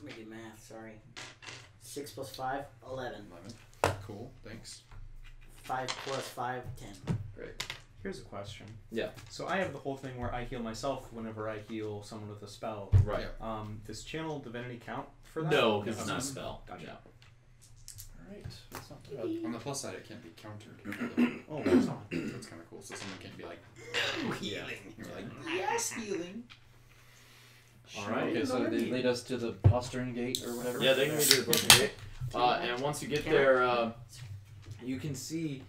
Let me do math, sorry. 6 plus 5, 11. 11. Cool. Thanks. 5 plus 5, 10. Great. Here's a question. Yeah. So I have the whole thing where I heal myself whenever I heal someone with a spell. Right. Does channel divinity count for that? No, because it's not a spell. Gotcha. Yeah. Alright. That's not bad. On the plus side, it can't be countered. Oh, that's not. That's kind of cool. So someone can't be like, healing. You're like, Yes, healing. Alright. Okay, so they lead us to the postern gate or whatever? Yeah, they can do the broken gate. And once you get there, you can see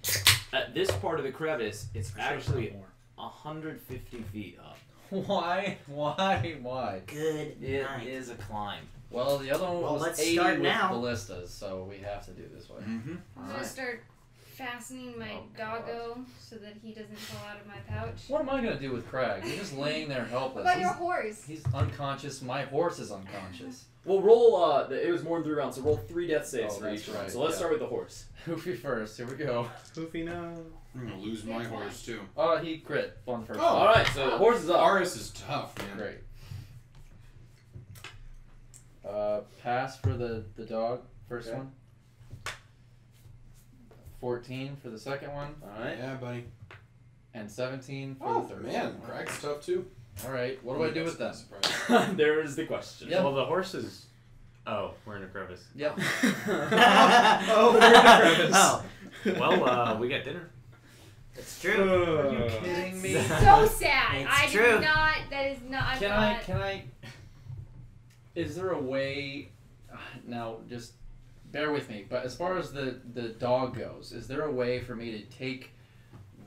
at this part of the crevice, it's actually 150 feet up. Why? Good It night. is a climb. Well, the other one Well, was let's 80 start with now. ballistas, so we have to do this way. mm-hmm. I'm gonna start fastening my Oh, God. doggo so that he doesn't fall out of my pouch. What am I gonna do with Craig? He's just laying there What helpless. about your horse? He's unconscious. My horse is unconscious. Well, roll. It was more than 3 rounds, so roll 3 death saves Oh, for that's each round. right, So let's yeah. start with the horse. Hoofy first. Here we go. Poofy, no. I'm gonna lose my horse too. Oh, he crit on the first Oh. All right, so the horse is up. Aris is tough, man. one. Great. Pass for the dog. First Okay. one. 14 for the second one, All right. Yeah, buddy. and 17 for Oh the third man, one. Craig's tough too. All right. What do I do with them? There is the question. Yep. Well, the horses. Oh, we're in a crevice. Yep. Oh, we're in a crevice. Oh, Well, we got dinner. it's true. Are you kidding me? So sad. It's I true. did not. That is not. Can I? Is there a way? Now, just bear with me. But as far as the dog goes, is there a way for me to take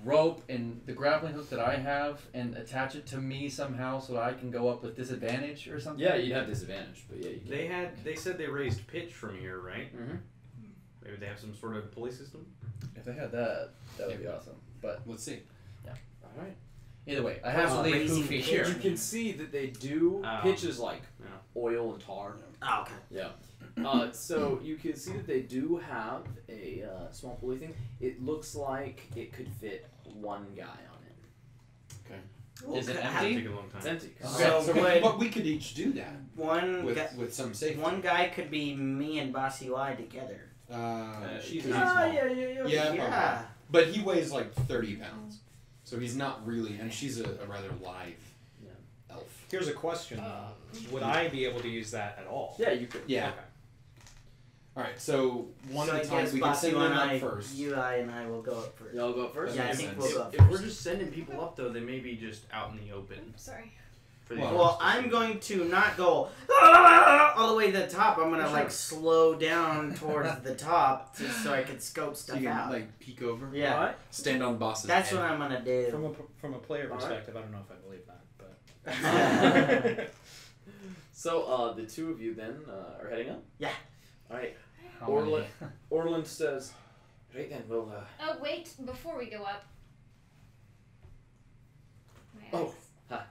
rope and the grappling hook that I have and attach it to me somehow so that I can go up with disadvantage or something? Yeah, you'd have disadvantage, but yeah, you can. They said they raised pitch from here, right? Mm-hmm. Maybe they have some sort of pulley system. If they had that, that would be awesome. But Let's see. All right. either way, I have to leave raising Hoofy pitch. here. You can see that they do pitches like Yeah. oil and tar. Oh, okay. Yeah. So you can see that they do have a small pulley thing. It looks like it could fit one guy on it. Is it Okay, empty? Take a long It's time. empty. So but we could each do that one with some safety. one guy could be me and Bossy Y together. She's 'cause not he's- small. Yeah, Yeah. but he weighs like 30 pounds, so he's not really, and she's a rather lithe elf. Here's a question. Would I be able to use that at all? Yeah, you could. Yeah. Okay. All right, so one So at I a time. guess We can Bossy send Y them and up I, first. you, I, and I will go up first. Y'all go up first. Yeah, I makes think sense. we'll go up If we're first. just sending people up, though, they may be just out in the open. Sorry. For the Well, I'm going to not go all the way to the top. I'm gonna Sure. like slow down towards the top just so I can scope So stuff you can out. like peek over. Yeah. Alright. Stand on boss's That's head. what I'm gonna do. From a player All right. perspective, I don't know if I believe that, but. So the two of you then are heading up. Yeah. All right. How many? Orland, Orland says, "Right then, we'll." Oh wait, before we go up. My Oh. axe.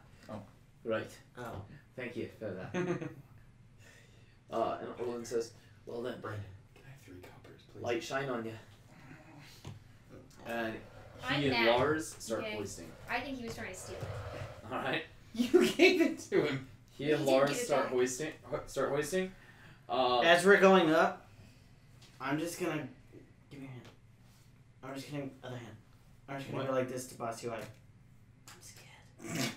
Right. Oh. Thank you for that. And Orland says, "Well then, Brandon, can I have 3 coppers, please? light shine on you." And I'm he and mad. Lars start Okay. hoisting. I think he was trying to steal it. All right. You gave it to him. He and He did Lars get it start back. hoisting. Start hoisting. As we're going up, I'm just gonna give me a hand. I'm just gonna other hand. I'm just gonna go like this to Bossy Y. I'm scared.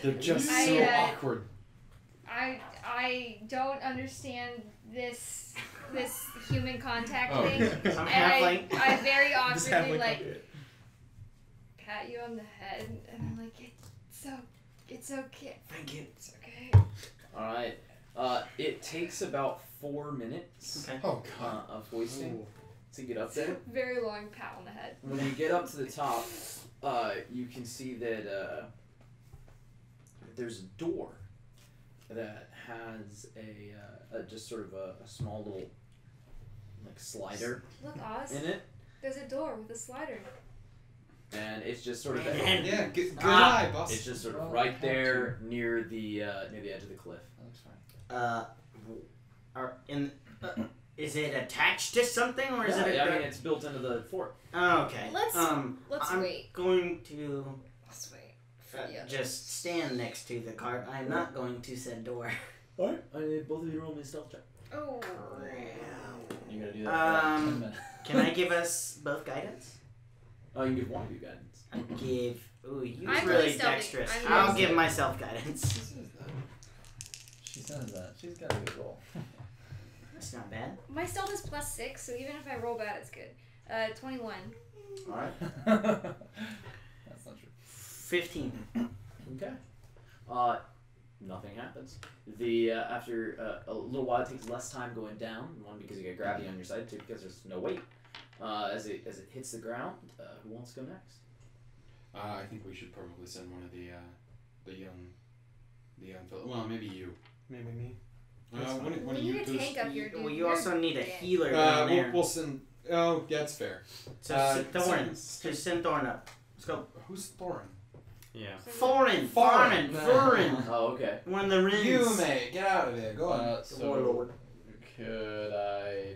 They're just I, so uh, awkward. I don't understand this human contact Oh. thing. I'm And halfling. I very This awkwardly halfling like pat you on the head and I'm like it's okay. Thank you. It's okay. All right. It takes about 4 minutes Okay. Oh god. of hoisting to get up there. Very long pat on the head. When you get up to the top, you can see that there's a door that has a just sort of a small little like slider Look, Oz. in it, There's a door with a slider. and it's just sort of Yeah, good Ah. eye, boss. it's just sort of Well, right I have there near the edge of the cliff. That looks fine. Is it attached to something or is Yeah, it? I mean it's built into the fort. Oh, okay. Let's I'm wait. going to Let's wait. For the others. just stand next to the cart. I'm not going to said door. Alright, both of you roll me a stealth check. Oh. You You gotta do that for like 10 Um, minutes. Can I give us both guidance? Oh, you can give one of you guidance. I give. Ooh, you I'm really really stealthy. dexterous. I'm really I'll give stealthy. myself guidance. She says that. She's got a good roll. That's not bad. My stealth is +6, so even if I roll bad, it's good. 21. All right. That's not true. 15. Okay. Nothing happens. After a little while, it takes less time going down. One, because you get gravity on your side. Two, because there's no weight. As it hits the ground, who wants to go next? I think we should probably send one of the young fellow. Well, maybe you. Maybe me. One We of you. need a tank up here, dude. Well, you also need a Yeah. healer down there. We'll send. Oh, that's fair. So Thorin. Just send Thorin up. Let's go. Who's Thorin? Yeah. Thorin. Thorin. Thorin. Oh, okay. One of the rings. You may get out of there. Go on. So could I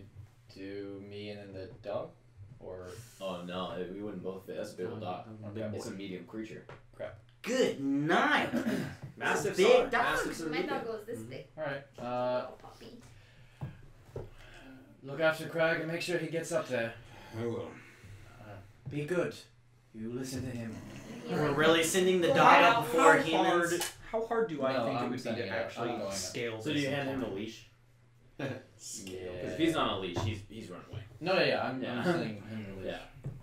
do me and then the dog, or Oh no, we wouldn't both fit. That's a big old dog. Okay. It's a medium creature. Good night. Mastiffs Big are. dog. Mastiffs are My medium. dog goes this big. all right? Little puppy. Look after Craig and make sure he gets up there. I will. Be good. You listen to him. We're really sending the dog up before humans. How hard do I No, think it I'm would be sending to it up. I'm actually going up. scale So do this you hand him thing? a leash? Yeah. Because if he's not on a leash, he's running away. No, yeah, I'm Yeah. sending him the leash.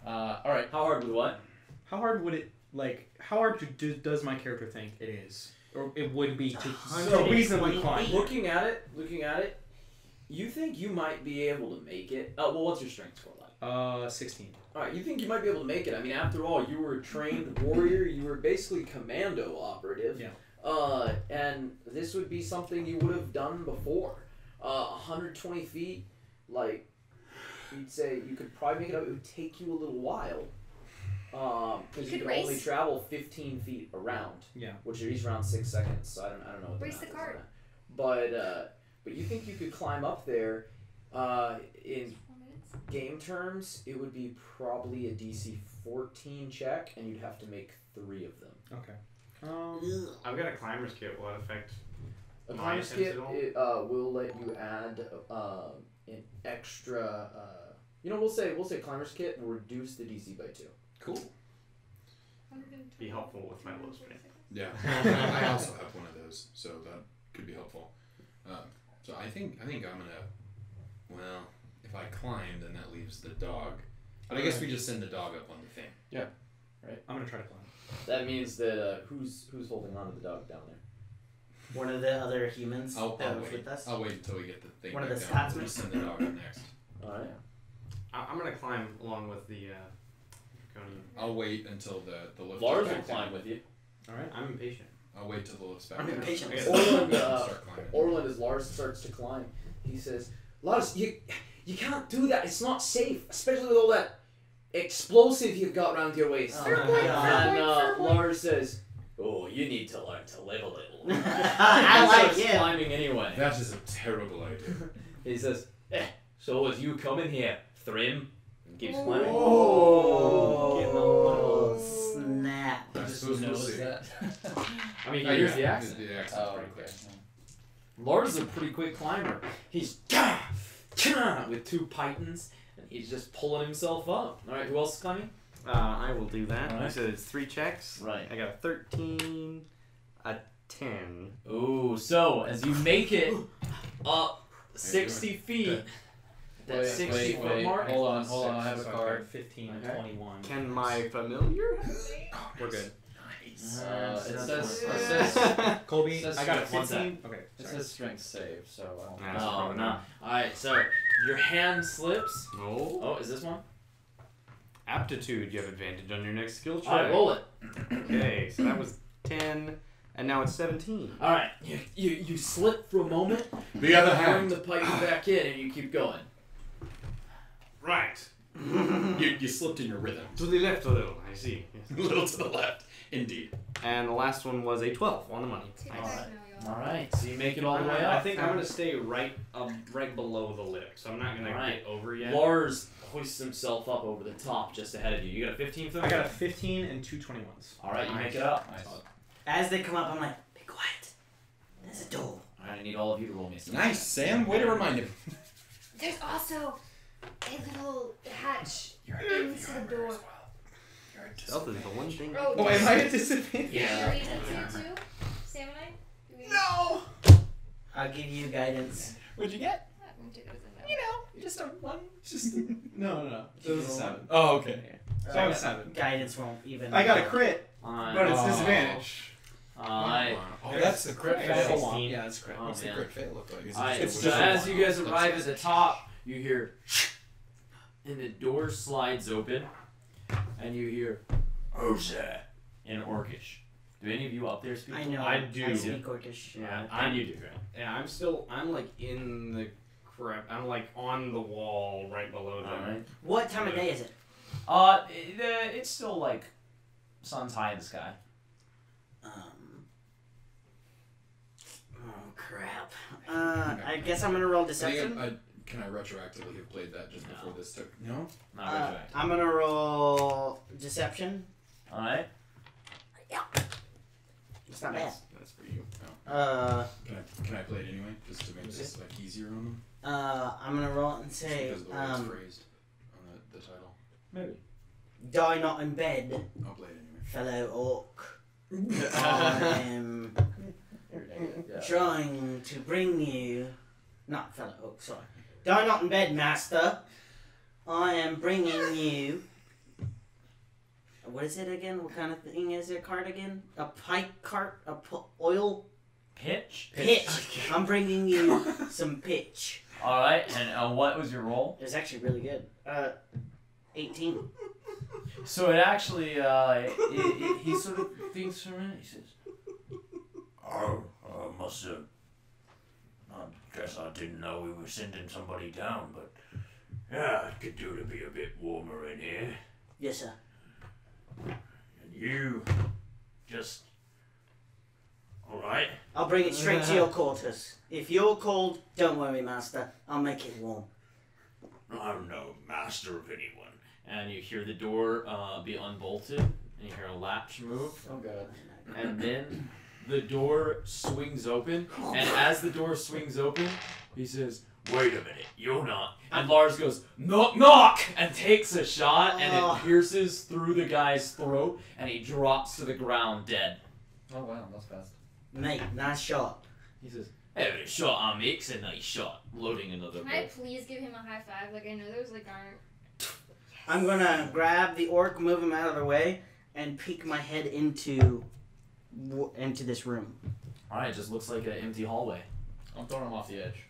Yeah. All right. How hard would what? How hard would it how hard does my character think it is, or it would be to So reasonably climb? Looking at it, you think you might be able to make it. Oh, well, what's your strength score like? 16. All right, you think you might be able to make it. I mean, after all, you were a trained warrior. You were basically commando operative. Yeah. And this would be something you would have done before. 120 feet, like, you'd say you could probably make it up. It would take you a little while. Because you could can only race. travel 15 feet around. Yeah. Which is around 6 seconds. So I don't know what Race math the is on cart. that. But you think you could climb up there? In 4 minutes. game terms, it would be probably a DC 14 check, and you'd have to make 3 of them. Okay. I've got a climber's kit. Will that affect? A My climber's attempts kit at all? will let you add an extra. We'll say climber's kit will reduce the DC by 2. Cool. Be helpful with my low strength. Yeah. I also have one of those, so that could be helpful. So I think I'm gonna. Well, if I climb, then that leaves the dog. But I guess we just send the dog up on the thing. I'm gonna try to climb. That means that who's holding on to the dog down there? One of the other humans I'll that was wait. with us. I'll wait until we get the thing One of back the down. Scotsmen? We'll just send the dog up next. All right. I'm gonna climb along with the draconian. I'll wait until the lift. Lars is will back down. cline with you. All right. I'm impatient. I'll wait till the lift's back I'm down. impatient. Orland, Start climbing. Orland, as Lars starts to climb, he says, "Lars, you can't do that. It's not safe, especially with all that explosive you've got around your waist." Oh, my God. And Lars says, "Oh, you need to learn to live a little." I He like starts him. climbing anyway. That is a terrible idea. He says, "So as you come in here, Thrim," and keeps climbing. Oh, Getting a little- snap. I suppose we'll knows see. that. I mean, Oh, here's yeah, the accent. The accent's Oh, pretty okay. clear. Lars is a pretty quick climber. He's with 2 pythons, and he's just pulling himself up. All right, who else is climbing? I will do that. Alright. You said it's 3 checks. Right. I got a 13, a 10. Ooh, so as you make it up 60 feet, that Wait, 60-foot mark. Hold on. I have a So card. 15, Okay. 21. Can my familiar? We're good. It says Colby, Says I got a what's that? 15. Okay. it Sorry. says strength save, so I don't. Nah. Oh, no. Alright, so your hand slips. Oh. Oh, is this one? Aptitude. You have advantage on your next skill check. Alright, roll it. Okay, so that was 10, and now it's 17. Alright, you slip for a moment, The other bring hand. the pipe back in, and you keep going. Right. You slipped in your rhythm. To the left a little, I see. A little to the left. Indeed. And the last one was a 12 on the money. Take All it back right. now, y'all. Alright, so you make it all the way I up. think I'm gonna stay right below the lip, so I'm not gonna Alright. get over yet. Lars hoists himself up over the top just ahead of you. You got a 15 for I got a 15 and 2 21s. Alright, you make it up. Nice. As they come up, I'm like, be quiet. There's a door. Alright, I need all of you to roll me a Nice, Sam. Way to remind him. There's also a little hatch into the door. Stealth is the one thing. Oh, am I at disadvantage? Yeah. Do we need to too? Samurai? Do we- No! I'll give you guidance. What'd you get? I'm gonna take those in You now. know, just a one. Just No. It was a 7. Oh, okay. So I was 7. Guidance won't even. I got a crit, but it's Oh. disadvantage. Alright. Oh, that's the crit Yeah, fail. hold on. Yeah, that's crit. Oh, What's the man. crit fail look like? Is it Alright, just- so just as one? you guys That's arrive it. at the top, you hear and the door slides open and you hear Who's there? In Orcish. Do any of you up there speak? I know. I do. I speak Orcish. Yeah, And you do, right? Yeah, I'm like in the crap. I'm like on the wall right below them. Alright. What time of day is it? It's still like sun's high in the sky. Oh crap. I guess I'm gonna roll deception. Can I retroactively have played that just before this took? No? Not retroactive. I'm gonna roll deception. Alright. It's not bad. That's for you. Oh. Uh, Can I play it anyway, just to make this like easier on them? I'm gonna roll it and say, Because of the way it's phrased on the title. Maybe. die not in bed, I'll play it anyway. fellow orc. I am trying to bring you, not fellow orc, sorry. Die not in bed, master. I am bringing you. What is it again? What kind of thing is it? Cart again? A pike cart? Oil Pitch? pitch. I'm bringing you some pitch. Alright, and what was your roll? It was actually really good. 18. So it actually, he sort of thinks for a minute. He says, Oh, must have. I guess I didn't know we were sending somebody down, but yeah, it could do to be a bit warmer in here. Yes, sir. And you, just. Alright? I'll bring it straight to your quarters. If you're cold, don't worry, master. I'll make it warm. I'm no master of anyone. and you hear the door be unbolted, and you hear a latch move, Oh god. and then the door swings open, and as the door swings open, he says, "Wait a minute, you're not." And Lars goes, "Knock, knock!" and takes a shot, and it pierces through the guy's throat, and he drops to the ground dead. Oh wow, that's fast. Mate, nice shot. He says, "Every shot I make's a nice shot." Loading another Can I bolt. please give him a high five? Like, I know those like aren't. I'm gonna grab the orc, move him out of the way, and peek my head into this room. Alright, it just looks like an empty hallway. I'm throwing him off the edge.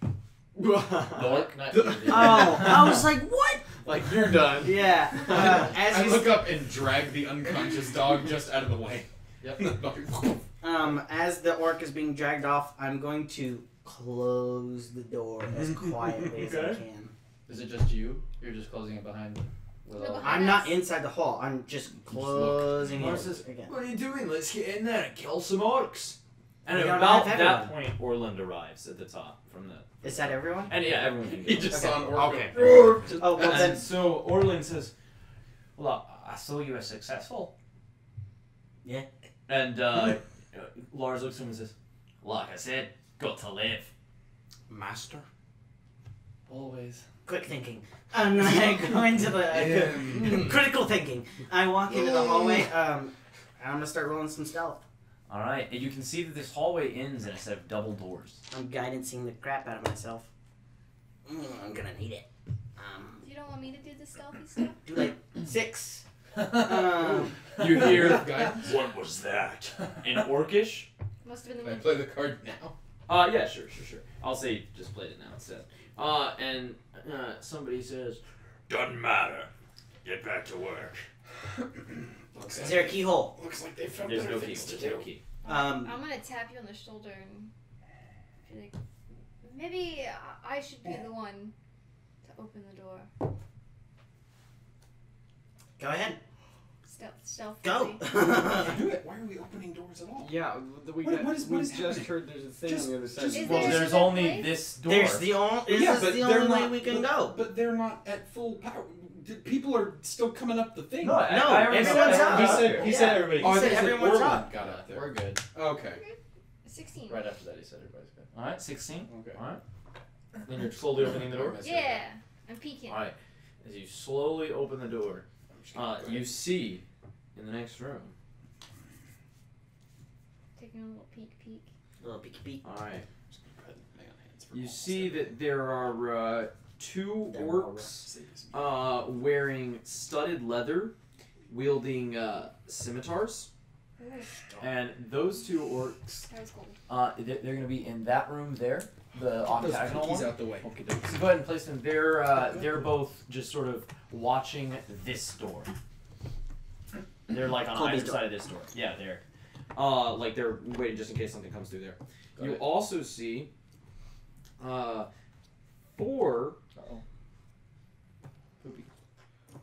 Dork, not Oh, I was like, what? Like, you're done. Yeah. As I he's look up and drag the unconscious dog just out of the way. Yep. as the orc is being dragged off, I'm going to close the door as quietly as I Okay. can. Is it just you? You're just closing it behind with No, all behind I'm not us. inside the hall. I'm just closing Lars it says, again. "What are you doing? Let's get in there and kill some orcs." And We don't about have that everyone. point, Orland arrives at the top from the. Is that everyone? And yeah, everyone can go. He just saw an orc. Okay. go, Oh, well And then. so Orland says, "Well, I saw you were successful." Yeah. And Lars looks at him and says, "Like I said, got to live." Master? always. Quick thinking. And then I go into the critical thinking. I walk into the hallway. And I'm gonna start rolling some stealth. All right, and you can see that this hallway ends in a set of double doors. I'm guidancing the crap out of myself. I'm gonna need it. You don't want me to do the stealthy stuff? Do like 6. You hear What was that? in Orcish. Must have been Can I the play the card now? Yeah, sure. I'll say just played it now instead. And somebody says, Doesn't matter. Get back to work. Is there a keyhole? Looks like they found "There's better no key. things to There's no do. key." I'm gonna tap you on the shoulder and be like, maybe I should be the one to open the door. Go ahead. Stealth. Go. Do it. Why are we opening doors at all? Yeah, we What is just happening? heard there's a thing Just- on the other side. just- Is Well, there there's a only place? this door. There's the only. This is the only way we can go. But they're not at full power. People are still coming up the thing. No, I No, already everyone's said up. that. He said everybody. He said they everyone's Orland up. got up there. We're good. Okay. 16. Right after that, he said everybody's good. All right, 16. Okay. All right. Then you're slowly opening the door. Yeah, I'm peeking. All right. as you slowly open the door, you see in the next room. Taking a little peek. A little peeky peek. All right. You see that there are two orcs wearing studded leather, wielding scimitars, and those two orcs. That was cool. They're going to be in that room there, the octagonal one. out the way. So go ahead and place them. They're both just sort of watching this door. They're like on either side of this door. Yeah, they're like they're waiting just in case something comes through there. You also see 4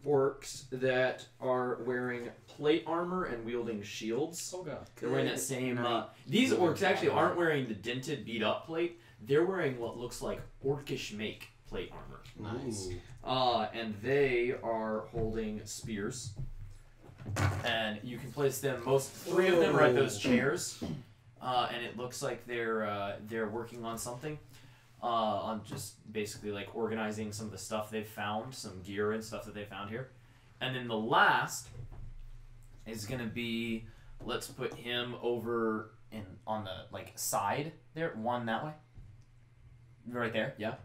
orcs that are wearing plate armor and wielding shields. Oh god. They're wearing that same. These orcs actually aren't wearing the dented, beat up plate. They're wearing what looks like orcish make plate armor. Nice. And they are holding spears. And you can place them. 3 of them are at those chairs. And it looks like they're working on something. On just basically like organizing some of the stuff they've found, some gear and stuff that they found here. And then the last is gonna be, let's put him over on the like side there, one that way. Right there, yeah.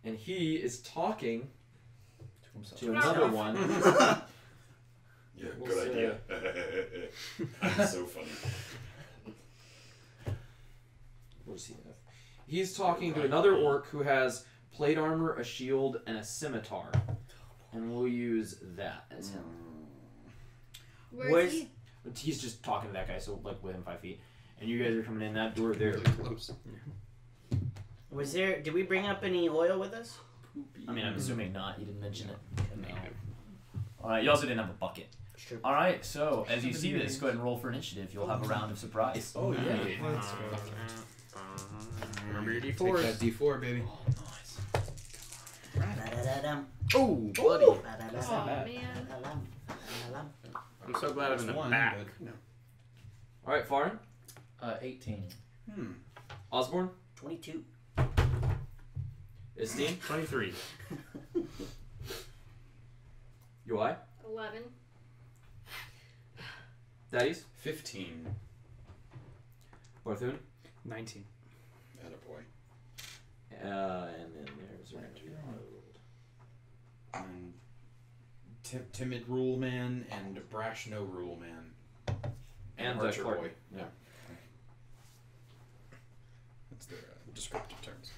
And he is talking to another one. Yeah, We'll good see. idea. That's so funny. What does he have? He's talking to another orc who has plate armor, a shield, and a scimitar. And we'll use that as him. Where's he? He's just talking to that guy, so like within 5 feet. And you guys are coming in that door there. Really close. Did we bring up any oil with us? I mean, I'm assuming not. You didn't mention it. No. Alright, you also didn't have a bucket. Sure. Alright, so as you see this, go ahead and roll for initiative. You'll have a round of surprise. Oh yeah. Remember your Take D4s. that D4, baby. Ba-da-da-dum. Oh, bloody. Ba-da-da-dum. Oh man. Ba-da-dum. Ba-da-dum. I'm so glad I'm in the One, back. but- Alright, Farin, 18. Osborne, 22. Esteem, 23. UI, 11. Daddies, 15. Barthun, 19. Attaboy. and then there's And timid rule man and brash no rule man. and Archer Clark. boy. Yeah. That's their descriptive terms.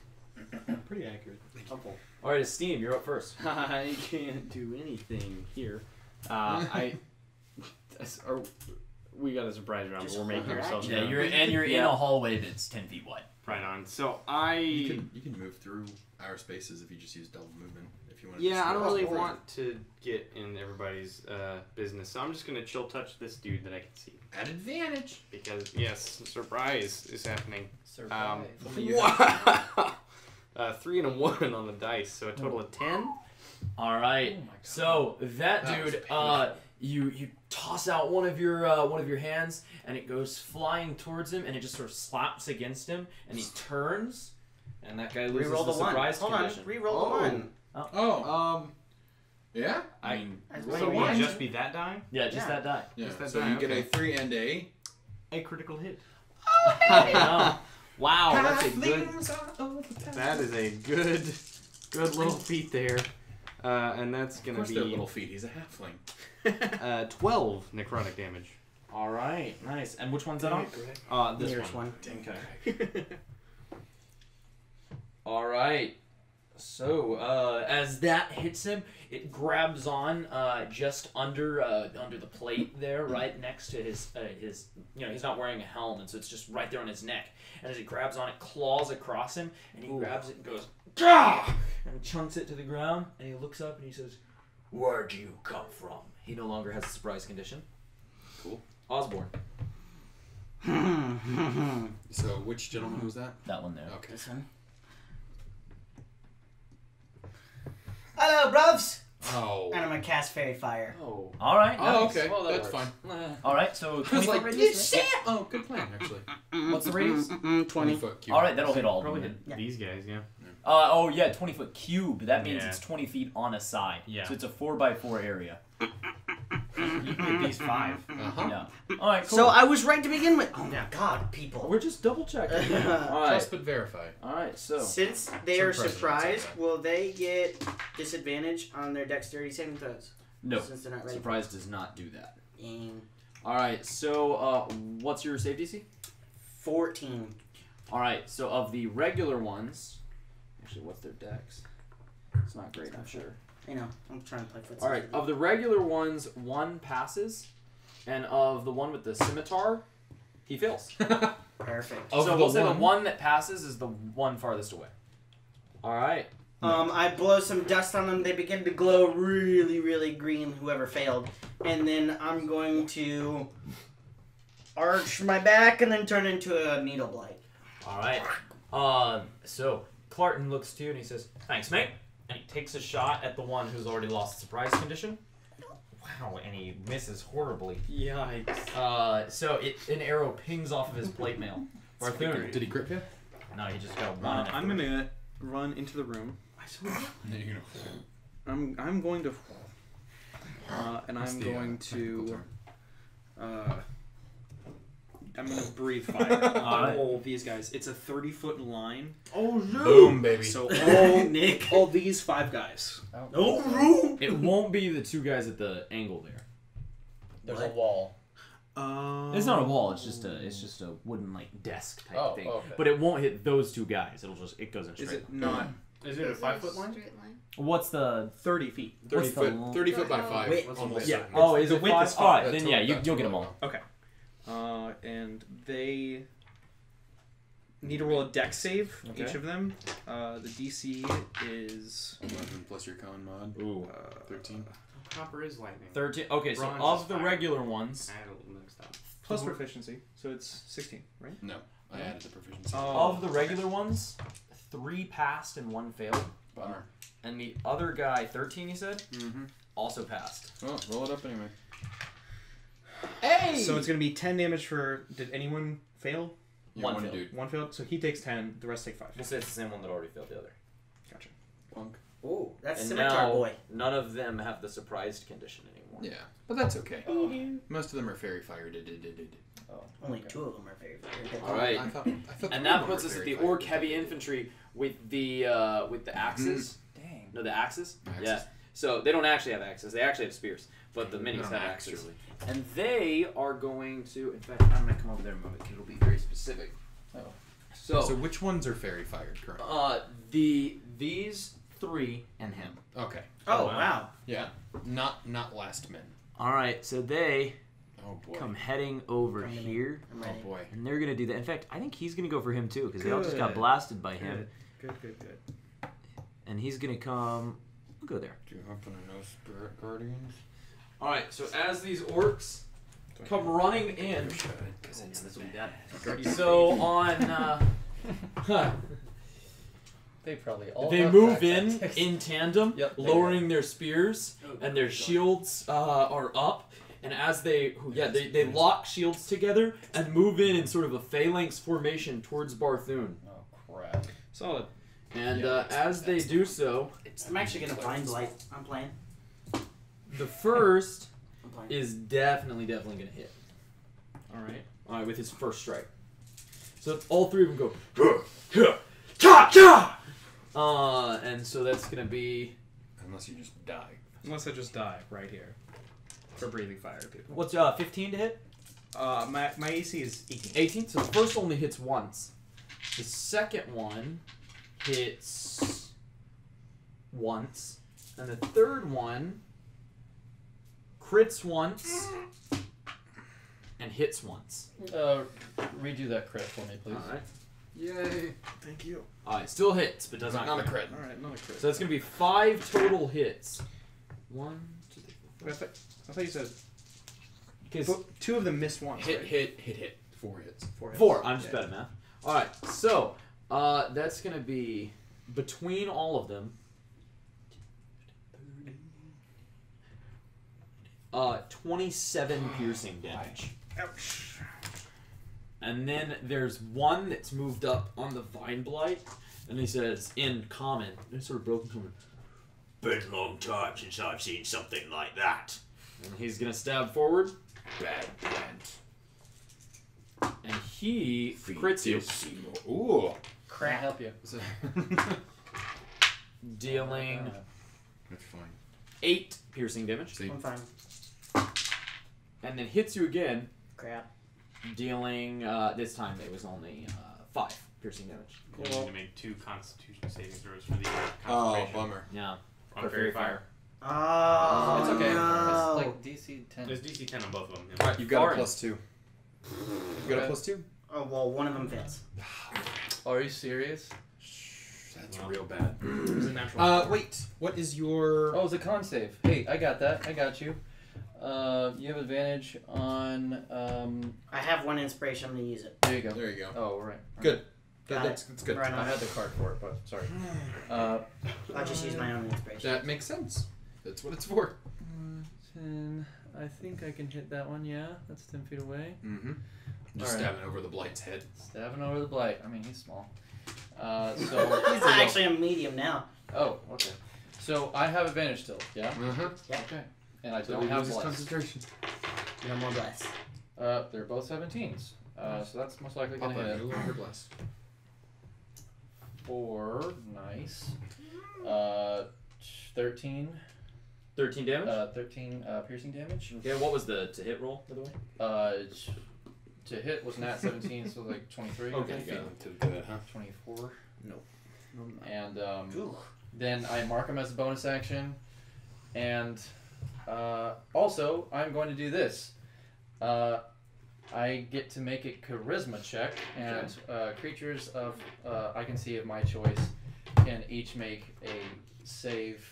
Pretty accurate. Helpful. Alright, Esteem, you're up first. I can't do anything here. We got a surprise round, but we're making ourselves Yeah, known. you're in a hallway that's 10 feet wide. Right on. So You can move through our spaces if you just use double movement. If you want. Yeah, I don't really want to get in everybody's business, so I'm just gonna chill touch this dude that I can see. At advantage. Because yes, surprise is happening. Surprise. Wow. 3 and a 1 on the dice, so a total of 10. Alright, so that That was dude, painful. you toss out one of your hands, and it goes flying towards him, and it just sort of slaps against him, and he turns, and that guy loses Reroll the the one. surprise Hold condition. on. Reroll the one. Oh. Yeah. I mean. That's So what will you want. it just be that die? Yeah, just Yeah. that die. Yeah. Just that So die, you get okay. a 3 and a. A critical hit. Yeah. Wow, that's a good. That is a good little feat there. And that's Of gonna course, they're be little feet. He's a halfling. 12 necrotic damage. Alright, nice. And which one's that on? This Nearest one. Okay. Alright. So, as that hits him, it grabs on just under the plate there, right next to his he's not wearing a helm, and so it's just right there on his neck. And as it grabs on, it claws across him, and he grabs it and goes, Gah! And chunks it to the ground, and he looks up and he says, "Where'd you come from?" He no longer has a surprise condition. Cool. Osborne. So which gentleman was that? That one there. Okay. This one. Hello, bruvs! Oh. And I'm gonna cast Fairy Fire. Oh. Alright, Oh, nice. okay. Well, that That's works. fine. Alright, so I was 20 like, foot you radius? said. Oh, good plan, actually. What's the radius? 20. 20 foot cube. Alright, that'll hit all of Probably them. hit these guys, yeah. Oh yeah, 20 foot cube. That means Yeah. it's 20 feet on a side. Yeah. So it's a 4x4 area. You can get these 5. Uh-huh. Yeah. All right. Cool. So I was right to begin with. Oh my God, people. We're just double checking. All right. Trust but verify. All right. So Since they are Some surprised, presidents, will they get disadvantage on their dexterity saving throws? no. Since they're not ready. Surprise does not do that. In All right. So what's your save DC? 14. All right. So of the regular ones, actually, what's their dex? It's not great, I'm sure. I know. I'm trying to play footsie. All right. Of the regular ones, one passes, and of the one with the scimitar, he fails. Perfect. Of so the we'll say the one- one that passes is the one farthest away. all right. I blow some dust on them. They begin to glow really, really green, whoever failed. And then I'm going to arch my back and then turn into a needle blight. All right. So Clarton looks to you and he says, "Thanks, mate." And he takes a shot at the one who's already lost the surprise condition. Wow, and he misses horribly. Yikes. So an arrow pings off of his plate mail. Barthune. Did he grip you? No, he just got one. I'm gonna run into the room. No, you know. I'm going to, and That's I'm the, going technical to, term. I'm gonna breathe fire on Alright. all these guys. It's a 30-foot line. Oh no! Boom, baby. So all Nick. all these 5 guys. No room. It won't be the two guys at the angle there. There's a wall. It's not a wall. It's just a wooden like desk type Oh, thing. okay. But it won't hit those two guys. It goes in Is straight. it not Is it a 5-foot line? Straight line. What's the 30 feet? 30 what's the foot, long- 30 foot by Oh. 5 Wait, on both yeah. sides. Oh, is The it width five? is All right, five. then yeah, you'll get Totally them all. Okay. And they need to roll a dex save, Okay. each of them. The DC is 11 plus your con mod. Ooh. 13. Copper is lightning. 13. Okay, so Bronze of is the fire. regular ones, I had a little mixed up. plus proficiency, so it's 16, right? No, I added the proficiency. of the regular ones, 3 passed and 1 failed, Bummer. and the other guy, 13, you said, Mm-hmm. also passed. Well, roll it up anyway. Hey! So it's going to be 10 damage for. Did anyone fail? Yeah, One one failed. dude. One failed, so he takes 10, the rest take 5. We'll say it's the same one that already failed the other. Gotcha. Punk. Oh, that's And scimitar now, boy. none of them have the surprised condition anymore. Yeah, but that's okay. Most of them are fairy fire. Only 2 of them are very, very good. All right. I thought And three of that them puts were us at fairy the fire. orc heavy infantry with the axes. Dang. No, the axes. Axes. Yeah. So they don't actually have axes. They actually have spears, but the They minis don't have axe, axes. really. And they are going to. In fact, I'm going to come over there in a moment because it'll be very specific. So which ones are fairy fired currently? These 3 and him. Okay. Oh, wow. Yeah. Not last men. All right. So they Oh boy. come heading over Come to me. here, I'm Oh ready. boy. and they're going to do that. In fact, I think he's going to go for him too because they all just got Good. blasted by him, Good. and he's going to come. We'll go there. Do you happen to know spirit guardians? All right. So as these orcs come running in, Because this will be bad. so on. They probably all They have move back in tactics. in tandem, Yep. lowering their spears, and their shields are up. And as they lock shields together and move in sort of a phalanx formation towards Barthune. Oh crap. Solid. And Yeah, as they do so, I'm actually going to blind blight. I'm playing. the first I'm playing. is definitely going to hit. All right, with his first strike. So all 3 of them go. Cha! And so that's going to be. Unless you just die. Unless I just die right here. For breathing fire, people. What's 15 to hit? My AC is 18. 18. So the first only hits once. The second one hits once. And the third one crits once and hits once. Redo that crit for me, please. Alright. Yay. Thank you. Alright, still hits, but does Not not a crit. Alright, not a crit. So that's going to be 5 total hits. 1, 2, 3, 4, I thought you said. 5. But 2 of them missed once. Hit, right? hit. 4 hits. 4 hits. 4. I'm just Yeah. bad at math. Alright, so that's going to be between all of them. 27 piercing damage. Ouch. And then there's one that's moved up on the Vine Blight, And he says, in common, in sort of broken common, Been a long time since I've seen something like that. and he's gonna stab forward, Bad plant. and he crits you, Ooh. Can I Crap. help you? dealing That's fine. 8 piercing damage, See? I'm fine. and then hits you again, Crap. dealing, this time it was only 5 piercing damage. You need to make 2 Constitution saving throws for the Oh, concentration. bummer. Yeah, On for fairy fairy fire. Oh, It's okay. no. It's like DC 10. There's DC 10 on both of them. Yeah. Alright, You've got Farin. a +2. You got a +2? Oh, well, one of them fits. Are you serious? That's Wow. real bad. It's a natural. Wait. What is your... Oh, it's a con save. Hey, I got that. I got you. You have advantage on. I have 1 inspiration. I'm going to use it. There you go. There you go. Oh, right. Good. Got That's good. Right I on. had the card for it, but sorry. I'll just use my own inspiration. That makes sense. That's what it's for. 10. I think I can hit that one. Yeah, that's 10 feet away. Mm-hmm. Just Alright. stabbing over the blight's head. Stabbing over the blight. I mean, he's small. So. He's actually a medium now. Oh, okay. So I have advantage still. Yeah. Uh-huh. Okay. And I So don't he have loses bless. concentration. No more bless. They're both 17s. So that's most likely gonna Papa, hit. no longer blessed. 4. Nice. 13. 13 damage? 13 piercing damage. Okay, what was the to hit roll, by the way? To hit was nat 17, so like 23. Okay, I got think. it. Too good, huh? 24. No. And Ooh. then I mark him as a bonus action. And also, I'm going to do this. I get to make a charisma check, and creatures of I can see of my choice can each make a save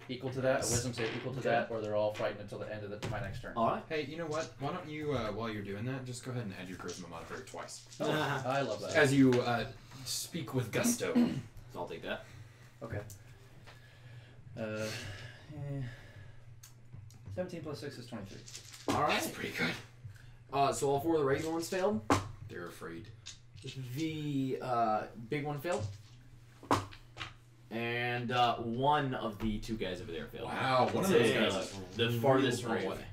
equal to that, a wisdom save equal to that, or they're all frightened until the end of my next turn. Alright. Hey, you know what? Why don't you, while you're doing that, just go ahead and add your charisma modifier twice. Oh, I love that. As you speak with gusto. So I'll take that. Okay. 17 plus 6 is 23. That's Alright. pretty good. So all 4 of the regular ones failed. They're afraid. The big one failed. And 1 of the 2 guys over there failed. Wow, one of those It's, guys. the farthest real brave. away.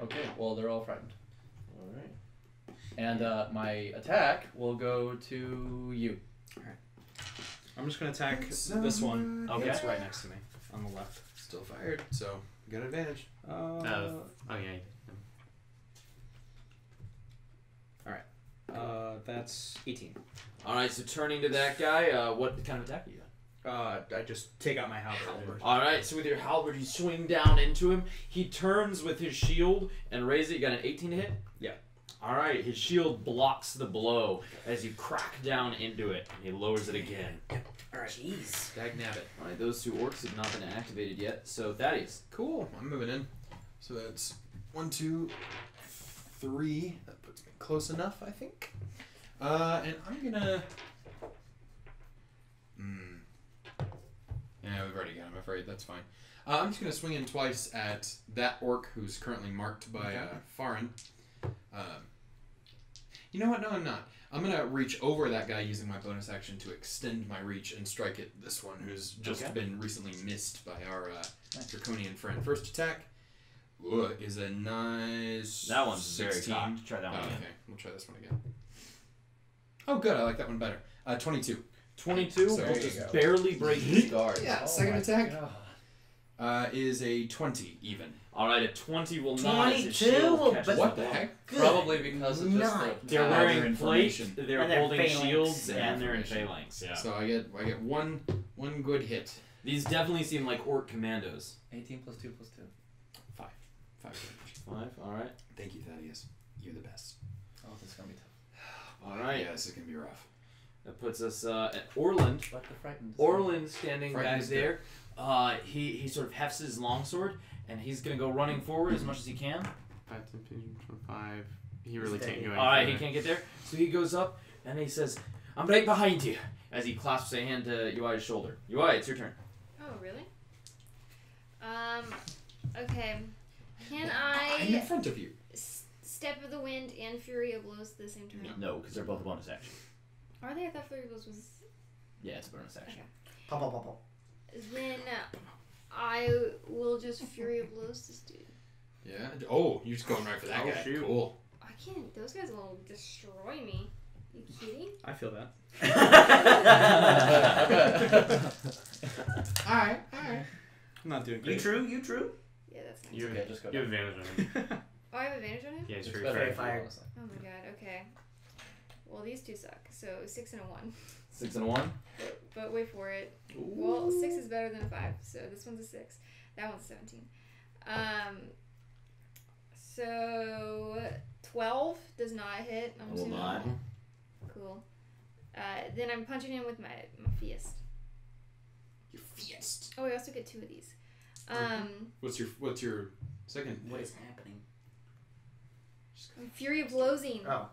Okay, well, they're all frightened. Alright. And my attack will go to you. I'm just gonna attack this one. Okay. That's right next to me on the left. Still fired, so you got advantage. Oh yeah. That's 18. Alright, so turning to that guy, what kind of attack are you got? I just take out my halberd. Alright, so with your halberd, you swing down into him. He turns with his shield and raises it. You got an 18 to hit? Yeah. Alright, his shield blocks the blow as you crack down into it. He lowers it again. Alright. Jeez. Dag nabbit. Alright, those 2 orcs have not been activated yet. So Thaddeus. Cool. I'm moving in. So that's 1, 2, 3. That puts me close enough, I think. And I'm gonna. Yeah, we've already got him. I'm afraid that's fine. I'm just gonna swing in twice at that orc who's currently marked by Farin. You know what? No, I'm not. I'm gonna reach over that guy using my bonus action to extend my reach and strike at this one who's just been recently missed by our draconian friend. First attack is a nice. That one's very 16. cocked. Try that one again. Okay, we'll try this one again. Oh, good. I like that one better. 22. 22 So will there you just go. barely break his guard. Yeah, second attack is a 20 even. Alright, a 20 will not. as his 22 shield will catches What the the blow. heck? Probably because of just Nice. the They're Other wearing plate, information. they're And they're holding phalanx. shields, Yeah, and they're in information. phalanx. Yeah. So I get one good hit. These definitely seem like orc commandos. 18 plus 2 plus 2. 5 damage. 5, alright. Thank you, Thaddeus. You're the best. Oh, this is gonna be tough. Alright. Yeah, this is gonna be rough. That puts us at Orland. But the frightened. Orland standing Frightened back is there. He sort of hefts his longsword, and he's gonna go running forward as much as he can. 5, 10, 15, 25. He really can't go any Alright, he further. can't get there. So he goes up, and he says, "I'm right behind you," as he clasps a hand to Uai's shoulder. Uai, it's your turn. Oh, really? Okay. Can I'm in I front of you. Step of the Wind and Fury of Blows at the same turn? No, because they're both a bonus action. Are they? I thought Fury of Blows was. Yeah, it's a bonus action. Pop, pop, pop, pop. Then I will just Fury of Blows this dude. Yeah. Oh, you're just going right for that guy. shoot. Cool. I can't. Those guys will destroy me. You kidding? I feel that. Alright. I'm not doing You great. true? You true? Yeah, that's nice. You Okay, just go have down. advantage on him. Oh, I have advantage on him? Yeah, he's It's free better fire. if you fire. roll this. Oh my god, okay. Well, these two suck. So 6 and a 1. 6 and a 1. But wait for it. Well, 6 is better than a 5. So this one's a 6. That one's 17. So 12 does not hit. I'm Will assuming. not. Cool. Then I'm punching him with my fist. Your fist. Oh, I also get 2 of these. What's your second? What is happening? Fury of Blowsing. Oh.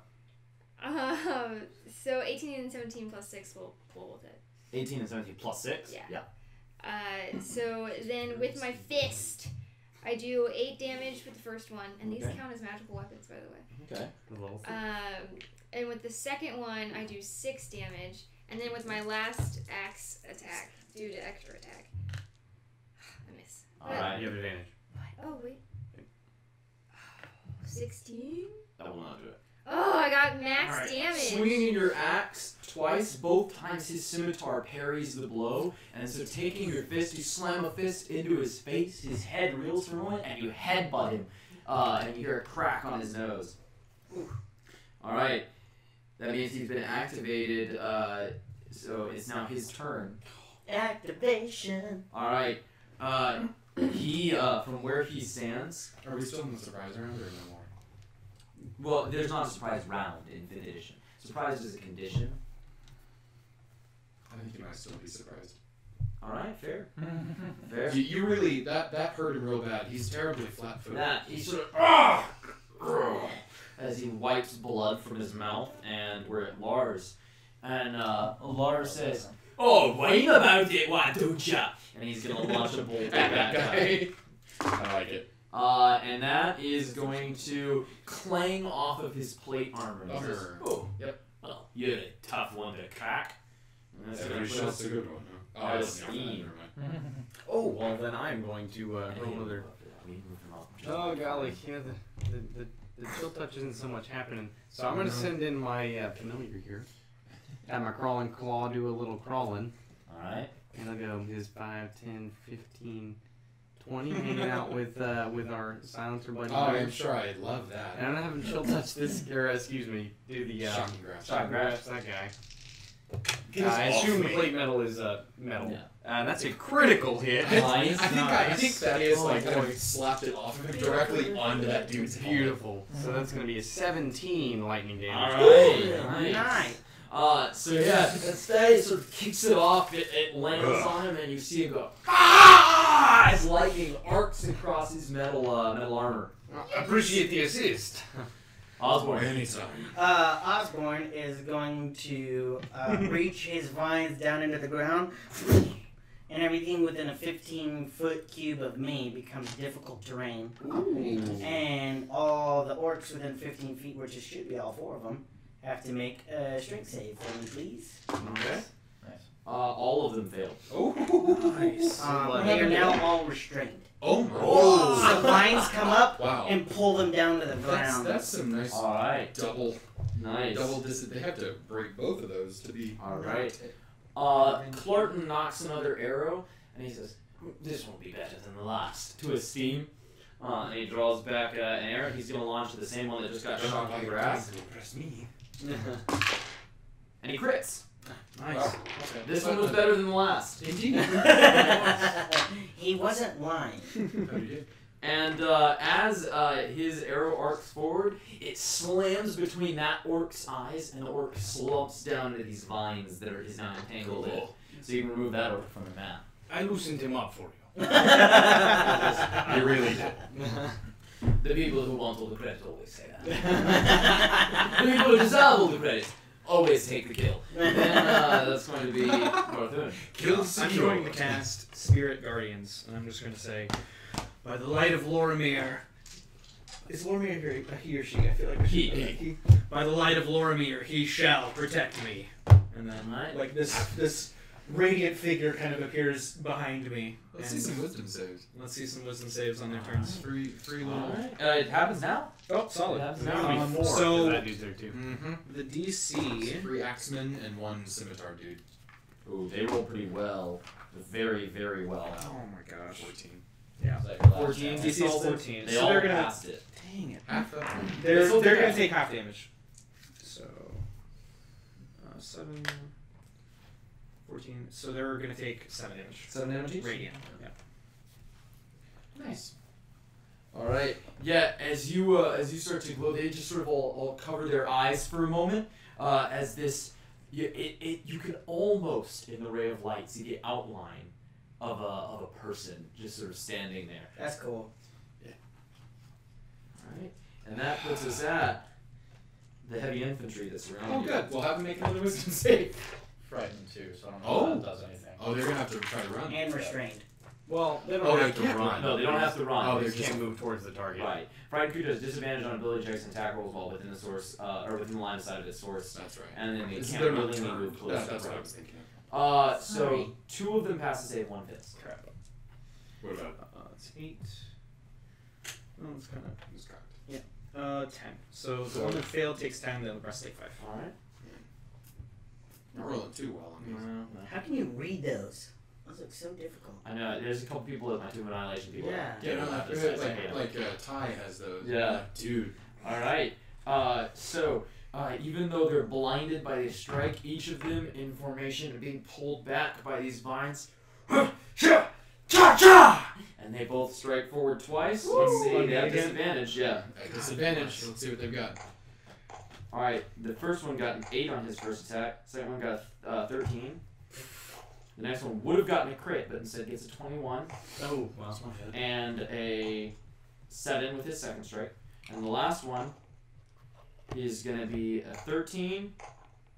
So 18 and 17 plus 6 will with it. 18 and 17 plus 6? Yeah. So then with my fist, I do 8 damage with the first one, and these Okay. count as magical weapons, by the way. Okay. The level 3. And with the second one, I do 6 damage, and then with my last axe attack, do the extra attack. I miss. Alright. You have advantage. Oh wait. 16. That will not do it. Oh, I got max Alright. damage. Swinging your axe twice, both times his scimitar parries the blow, and so taking your fist, you slam a fist into his face, his head reels for a moment, and you headbutt him, and you hear a crack on his nose. Alright, that means he's been activated, so it's now his turn. Activation. Alright, he, from where he stands, Are we still in the surprise round or no more? well, there's not a surprise round in 5th edition. Surprise is a condition. I think you might still be surprised. Alright, fair. Fair. You really that hurt him real bad. He's terribly flat-footed. That he sort of as he wipes blood from his mouth, and we're at Lars, and Lars says, "Oh, whine about it, why don't ya?" And he's gonna launch a bolt at that guy. I like it. And that is going to clang off of his plate armor. And he says, Armor. "Oh, yep. Well, you're a tough one to crack." And that's Every gonna put shot's us a good one. Huh? at a that's steam. never mind. Oh, well then I'm going to roll another. Oh golly, yeah, the chill touch isn't so much happening. So I'm going to send in my familiar here. Have my crawling claw do a little crawling. Alright. And I'll go his 5, 10, 15, 20, hanging out with our silencer buddy. Oh, here. I'm sure I love that. And I'm having chill touch this, or excuse me, do the Shocking grasp. shocking grasp that guy. Get I off assume me. plate metal is metal. Yeah. That's a critical hit. Nice. I think that is Oh, like boy. kind of slapped it off of him directly onto that dude's helmet. Beautiful. So that's going to be a 17 lightning damage. Alright. Nice. So yeah, instead it sort of kicks it off, it lands on him, and you see him go, "Ah!" as lightning arcs across his metal armor. Appreciate the assist. Osborne. Anytime. Osborne is going to reach his vines down into the ground, and everything within a 15-foot cube of me becomes difficult terrain. And all the orcs within 15 feet, which it should be all 4 of them, have to make a strength save for me, please. Okay. All of them failed. Oh, nice. They are now all restrained. Oh my. So vines come up Wow. and pull them down to the ground. That's some nice Alright. double Nice. They have to break both of those to be. Alright. Clarton knocks another arrow, and he says, "This won't be better than the last," to his steam. And he draws back an arrow. He's going to launch at the same one that just got shot in the grass. Impress me. And he crits. Nice. This one was better than the last. Indeed. He wasn't lying. Oh, you did. And as his arrow arcs forward, it slams between that orc's eyes, and the orc slumps down into these vines that are now entangled in. So you can remove that orc from the map. I loosened him up for you. You really did. The people who want all the credit always say that. The people who deserve all the credit always take the kill. And that's going to be Northern. I'm going to cast Spirit Guardians, and I'm just going to say, by the light of Lorimir. Is Lorimir here? He or she? I feel like I should know that. He. By the light of Lorimir, he shall protect me. And then, Alright. like this radiant figure kind of appears behind me. Let's and see some wisdom saves. Let's see some wisdom saves on their turns. Free little. Alright. It happens now. Oh, solid. It happens That now. would be 4. So- that dude's there too. Mm-hmm. The DC. 3 axemen and 1 scimitar dude. Ooh, they roll pretty well. Very, very well. Oh my gosh. 14. Yeah. It's like the last 14. round. DC is 14. They So all they're gonna. passed it. Dang it. Half that. They're They'll gonna take take half damage. So 7, 14. So they're gonna take 7 damage. 7 damage each? Radiant. Yeah. Nice. All right. Yeah. As you start to glow, they just sort of all cover their eyes for a moment. As this, you can almost in the ray of light see the outline of a person just sort of standing there. That's cool. All right. And that puts us at the heavy infantry that's around Oh, you. good. We'll have them make another wisdom save. Frightened too, so I don't know Oh. if that does anything. Oh, they're gonna have to try to run. And restrained. Well, they don't Oh, have they to can't run. run. No, they don't have to run. Oh, They they're just just can't move towards the target. Right. Frightened creature has disadvantage on ability checks and attack rolls while within the source, or within the line of sight of its source. That's right. And then they This- can't they're not willingly turned. move close. That's to what I right. was thinking of. So Sorry. 2 of them pass the save, 1 fails. Crap. What about It's 8. Oh, it's kind of. who's cocked? 10. So the one that failed takes 10. The rest take 5. All right. Not rolling too well on these. How can you read those? Those look so difficult. I know. There's a couple people at my Tomb of Annihilation people. Yeah. Yeah, no, have like, this, I hate 'em. Ty has those. Yeah. Dude. All right. So even though they're blinded by this strike, each of them in formation are being pulled back by these vines. And they both strike forward twice. Let's see. They have disadvantage. Yeah. At disadvantage. Let's see what they've got. All right. The first one got an 8 on his first attack. Second one got 13. The next one would have gotten a crit, but instead gets a 21 Oh, wow. That's my head. and a 7 with his second strike. And the last one is going to be a 13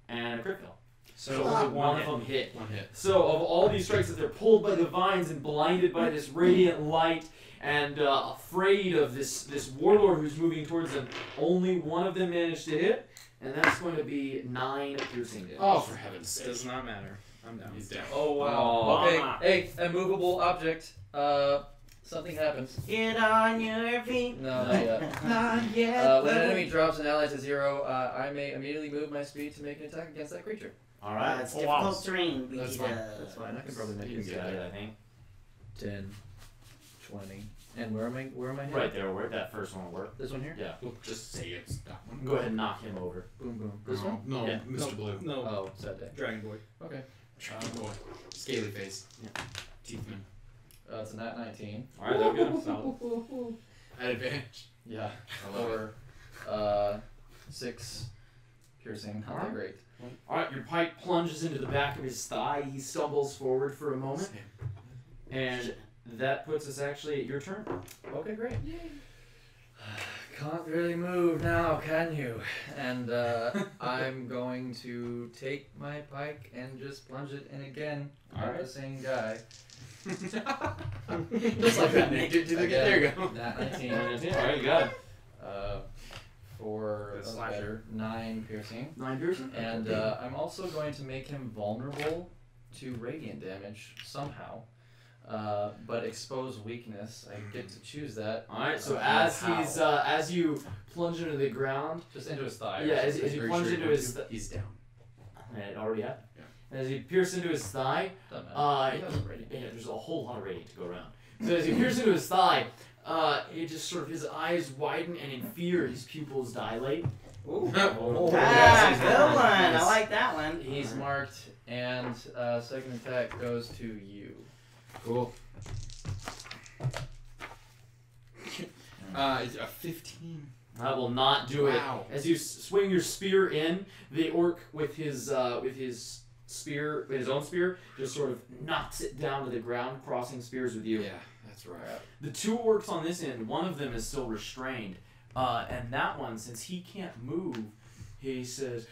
and a crit fail. So only one of them hit. One hit. So of all these strikes, that they're pulled by the vines and blinded by this radiant light and afraid of this warlord who's moving towards them, only one of them managed to hit, and that's going to be 9 piercing damage. Oh, for heaven's sake. Does not matter. I'm down. He's down. Oh wow. Oh. Okay. Hey, immovable object. Something happens. Get on your feet. No, not yet. Not yet. When an enemy drops an ally to 0, I may immediately move my speed to make an attack against that creature. All right. It's difficult terrain. That's fine. That's fine. I can probably make You it can get get there. it, I think. 10, 20, and where am I hitting? Right there, where that first one will work. This one here. Yeah. We'll just say it's that one. Go ahead and knock him over. Boom, boom. This one. No, Yeah. Mr. Blue. No. Oh, sad day. Dragon Boy. Okay. Boy. Scaly face. Yeah. Teethman. It's a nat 19. All right, they're good. Solid. At advantage. Yeah. I love Or 6 piercing. Not that great. All right, your pike plunges into the back of his thigh. He stumbles forward for a moment, and that puts us actually at your turn. Okay, great. Can't really move now, can you? And I'm going to take my pike and just plunge it in again at the same guy. Just like that, Nick. There you go. Nat 19. All right, you got it. For That's a slasher. better 9 piercing. 9 piercing. And I'm also going to make him vulnerable to radiant damage somehow. But expose weakness, I get to choose that. All right, so How? as you plunge into the ground, Just into his thigh. yeah, as you Very plunge sure into you his, want to. He's down. it already happened. Yeah. As you pierce into his thigh, Doesn't matter. He yeah, doesn't radiant. there's a whole lot of radiant to go around. So as you pierce into his thigh, it just sort of his eyes widen and in fear his pupils dilate. Ooh. Oh, Ah, yes. good one. I like that one. He's marked, and second attack goes to you. Cool. It's a 15. I will not do Wow. it. As you swing your spear in, the orc with his spear, with his own spear, just sort of knocks it down to the ground, crossing spears with you. Yeah, that's right. The 2 orcs on this end, one of them is still restrained, and that one, since he can't move, he says,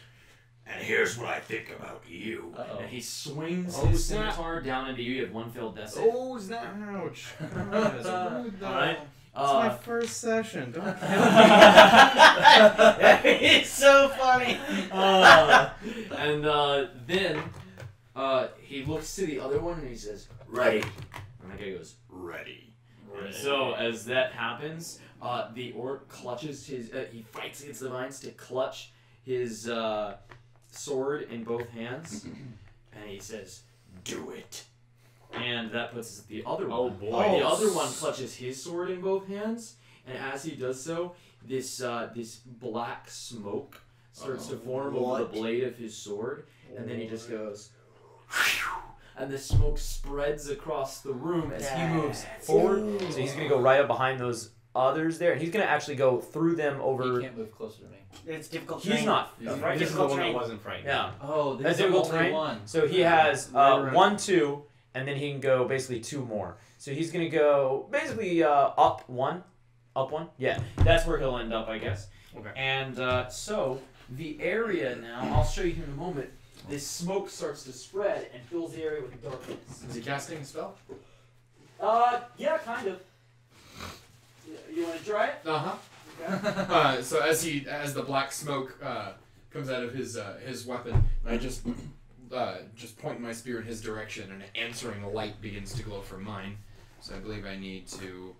And here's what I think about you. Uh-oh. and he swings Oh, his snap. scimitar down into you. You have 1 failed death save. Oh, snap. Ouch. That's rude, though. All right. It's my first session. Don't kill It's so funny. And then he looks to the other one and he says, "Ready." And the guy goes, "Ready." And so as that happens, the orc clutches his. He fights against the vines to clutch his sword in both hands, and he says, "Do it." And that puts the other one. Oh boy! The other one clutches his sword in both hands, and as he does so, this black smoke starts to form over the blade of his sword, and then he just goes, and the smoke spreads across the room as he moves forward. So he's gonna go right up behind those others there, and he's gonna actually go through them over. He can't move closer to me. It's difficult He's terrain. not. This is the Difficult one that terrain. wasn't frightened. Yeah. Oh, this That's is the difficult only terrain. one. So he has Right. 1, 2, and then he can go basically 2 more. So he's gonna go basically up one. Yeah, that's where he'll end up, I guess. Okay. And so the area now, I'll show you in a moment. This smoke starts to spread and fills the area with darkness. Is he casting a spell? Yeah, kind of. You want to try it? Uh-huh. So as the black smoke comes out of his weapon, I just point my spear in his direction, and an answering light begins to glow from mine. So I believe I need to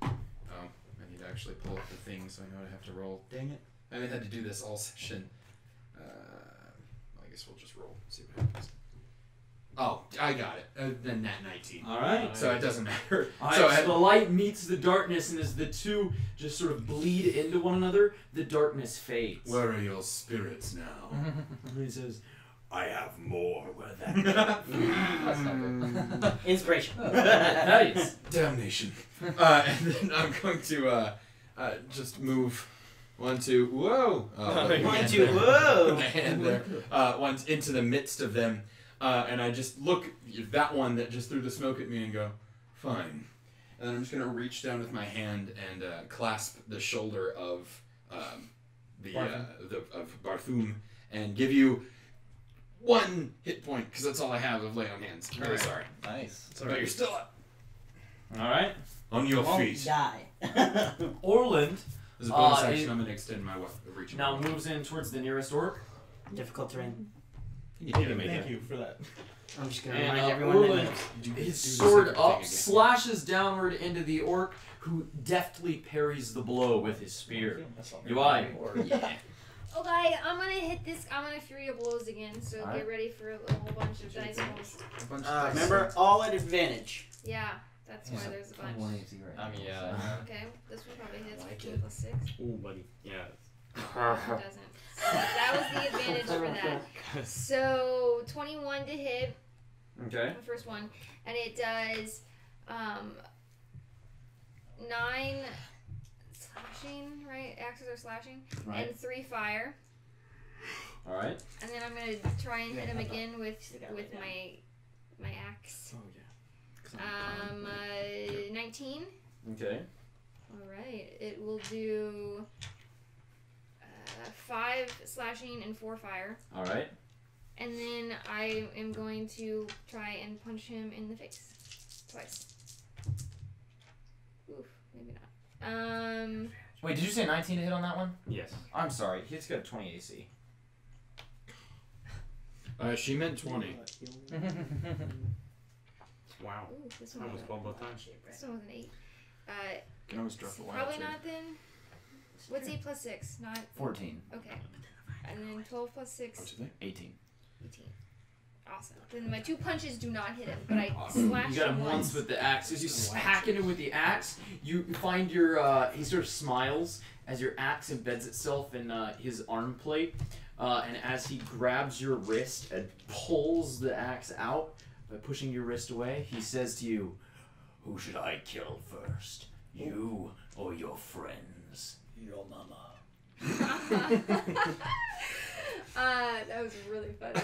actually pull up the thing, so I know I have to roll. Dang it! I haven't had to do this all session. I guess we'll just roll, see what happens. Oh, I got it. Then nat 19. All right. So it doesn't matter. All So right, so the light meets the darkness, and as the two just sort of bleed into one another, the darkness fades. Where are your spirits now? And he says, I have more where that That's not good. Inspiration. "Nice." Damnation. And then I'm going to just move 1, 2, whoa. 1, 2, whoa. My hand there. Once into the midst of them. And I just look at that one that just threw the smoke at me and go, fine. And then I'm just going to reach down with my hand and clasp the shoulder of Barthum and give you 1 hit point, because that's all I have of lay on hands. I'm really sorry. Nice. But you're still up. All right. On your Won't feet. die. Orland As a bonus it- action, I'm going to extend my reach. now moves in towards the nearest orc. Difficult terrain. Thank you for that. I'm just gonna And remind everyone Orland, that his the sword second up, thing again. slashes downward into the orc, who deftly parries the blow with his spear. UI. Okay, I'm gonna hit this. I'm gonna Fury of Blows again, so Alright. get ready for a whole bunch of dice rolls. remember, all at advantage. Yeah, that's why there's a bunch. Yeah. Okay, this one probably hits I like 15 it. plus 6. Ooh, buddy. Yeah. It doesn't. So that was the advantage for that. So 21 to hit, Okay. the first one, and it does 9 slashing, right? Axes are slashing, Right. and 3 fire. All right. And then I'm gonna try and hit him again with my axe. Oh yeah. 19. Okay. All right, it will do 5 slashing and 4 fire. All right. And then I am going to try and punch him in the face twice. Oof, maybe not. Wait, did you say 19 to hit on that one? Yes. I'm sorry, he's got 20 AC. She meant 20. Wow. Ooh, this I one was almost both times. This one was an 8. Can always drop a wild Probably save. not then. What's 8 plus 6? Not 14. okay. And then 12 plus 6. 18. 18. Awesome. Then my 2 punches do not hit him, but I slash You got him him once with the axe. As you hack into him with the axe, you find your. He sort of smiles as your axe embeds itself in his arm plate, and as he grabs your wrist and pulls the axe out by pushing your wrist away, he says to you, Who should I kill first? You or your friends? Your mama. That was really funny.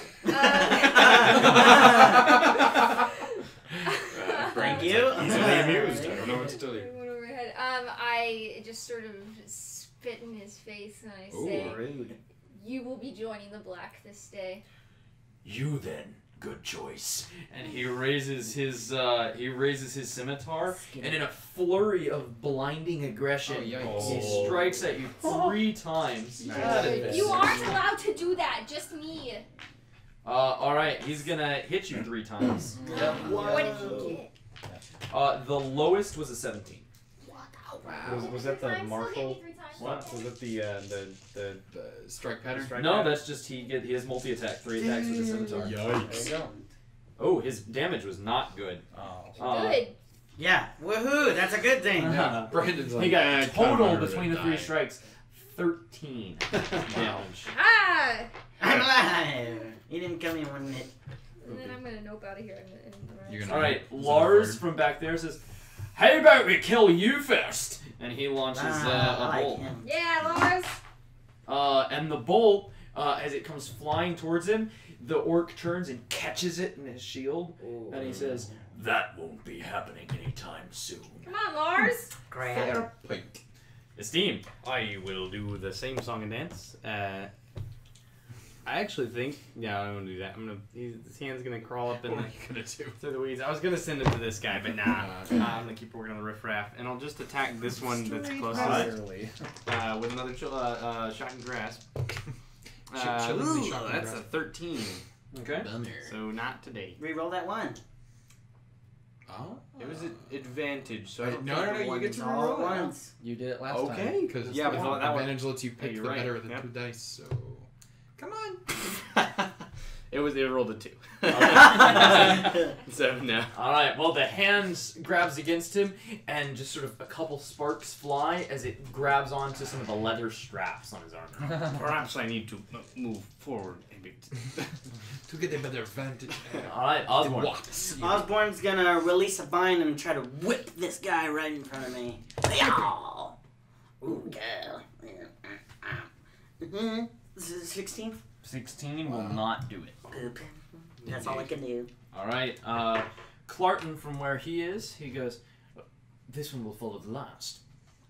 Thank you. Easily amused. I don't know what to tell you. Went over my head. I just sort of spit in his face and I say, Rude. "You will be joining the Black this day." You then. Good choice. and he raises his scimitar, and in a flurry of blinding aggression, Oh, yikes. he strikes at you 3 times. You aren't allowed to do that. Just me. All right, he's gonna hit you 3 times. What did he get? The lowest was a 17. Was that the Still hit martial? me 3 times. What? Was it the strike pattern? No, that's just he has multi-attack, 3 attacks with a scimitar. Yikes. There you go. Oh, his damage was not good. Oh. Good. Yeah, woohoo! That's a good thing. Yeah, Brandon's like, He got "Ah, total come on, between the we're 3 gonna die." strikes, 13 damage. Ah! I'm alive. He didn't kill me in 1 hit. And then I'm gonna nope out of here. You're gonna- All right, Is that Lars hard? from back there says, "How about we kill you first?" And he launches I a like bolt. him. Yeah, Lars. And the bolt, as it comes flying towards him, the orc turns and catches it in his shield, and he says, That won't be happening anytime soon. Come on, Lars. Grab. Point. "Esteem." I will do the same song and dance. I actually think, yeah, I'm gonna do that. His hand's gonna crawl up in What the, are you gonna do? through the weeds. I was gonna send it to this guy, but nah. I'm gonna keep working on the riffraff, and I'll just attack this one that's closest Clearly. with another shocking grasp. Chillingly shocking That's a grasp. 13. Okay. So not today. Reroll that 1. Oh. It was an advantage, so I Wait, don't no, think no, the no, you one get is to All at reroll it. once. You did it last time. Okay, because Yeah, but that one- advantage lets you pick you're the right. better of the Yep. 2 dice. So come on. It rolled a 2. So no. All right. Well, the hand grabs against him, and just sort of a couple sparks fly as it grabs onto some of the leather straps on his armor. Perhaps I need to move forward a bit. To get a better vantage. All right, Osborne. Walks. Osborne's gonna release a vine and try to whip this guy right in front of me. Ooh, girl. This is 16? 16 will not do it. Poop. That's all I can do. All right. Clarton, from where he is, he goes, "This one will follow the last."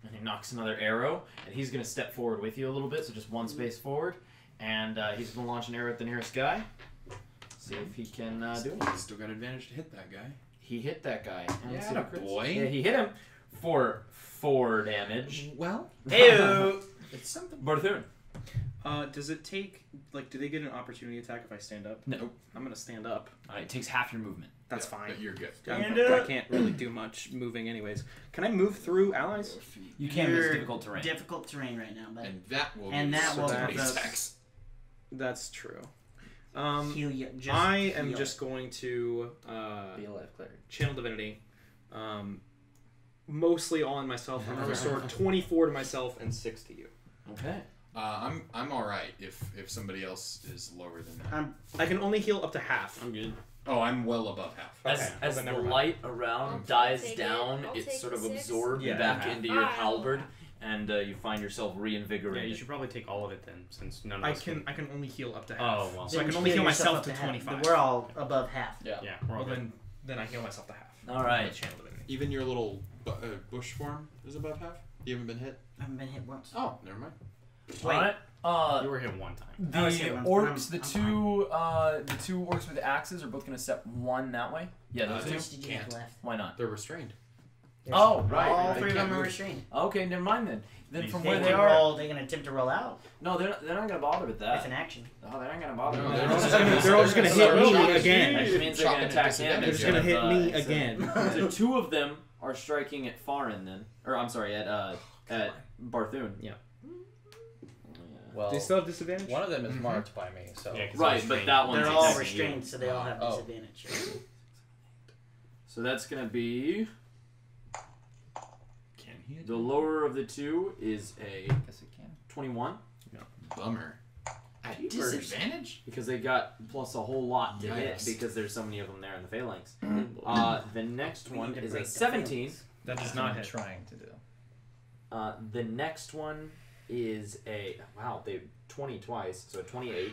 And he knocks another arrow, and he's going to step forward with you a little bit, so just 1 space forward. And he's going to launch an arrow at the nearest guy. See if he can do it. He's still got advantage to hit that guy. He hit that guy. And let's see Yeah, what crits. boy. Yeah, he hit him for 4 damage. Well, Ew. it's something. Barthune. Does it take, like, do they get an opportunity attack if I stand up? No. I'm gonna stand up. All right, it takes half your movement. That's Yeah, fine. But you're good. I can't really do much moving anyways. Can I move through allies? You can, but it's You're difficult terrain. Difficult terrain right now, but And that will And be that will certain be the- attacks. That's true. heal you. Just I am heal. just going to Be a life cleric. channel divinity, mostly on myself. I'm gonna restore 24 to myself and 6 to you. Okay. I'm all right if somebody else is lower than that. I can only heal up to half. I'm good. Oh, I'm well above half. As, Okay, as then the never mind. light around I'll dies take it. down, I'll it's take sort of the 6. absorbed Yeah, back half. into your Ah, halberd, and you find yourself Yeah, reinvigorated. you should probably take all of it then, since none of I us can only heal up to half. Oh, well. So I Then can only heal heal yourself myself up to half. 25. We're all above half. Yeah. Yeah, we're all Well, good. then I heal myself to half. All right. Channel divinity. Even your little bush form is above half. You haven't been hit. I haven't been hit once. Oh, never mind. All right. You were hit 1 time. The I was hit once, but orcs, I'm the two orcs with axes are both going to step 1 that way. Yeah, those How two. much did you have left? Why not? They're restrained. Oh, right. All right. 3 of can't them are move. restrained. Okay, never mind then. Then from They where can they are, roll. They can attempt to roll out. no, they're not going to bother with It's that. an action. No, they're not going to bother No, with they're that. just gonna- they're all just gonna hit me Shocking. again. That just means they're going to attack him. They're just gonna hit me instead of, again. So 2 of them are striking at Farin then, or I'm sorry, at Barthune. Yeah. Well, Do you still have disadvantage? one of them is marked by me, so. Yeah, 'cause Right, but that one's They're all attacking restrained, you. so they all have Oh. disadvantage. So that's going to be Can he? the lower of the 2 is a Guess it can. 21 Bummer. At disadvantage? because they got plus a whole lot to hit Yikes. because there's so many of them there in the phalanx. The next We one need to is a break the 17. phalanx. That does That's not what I'm hit. trying to do. The next one is a they 20 twice, so a 28.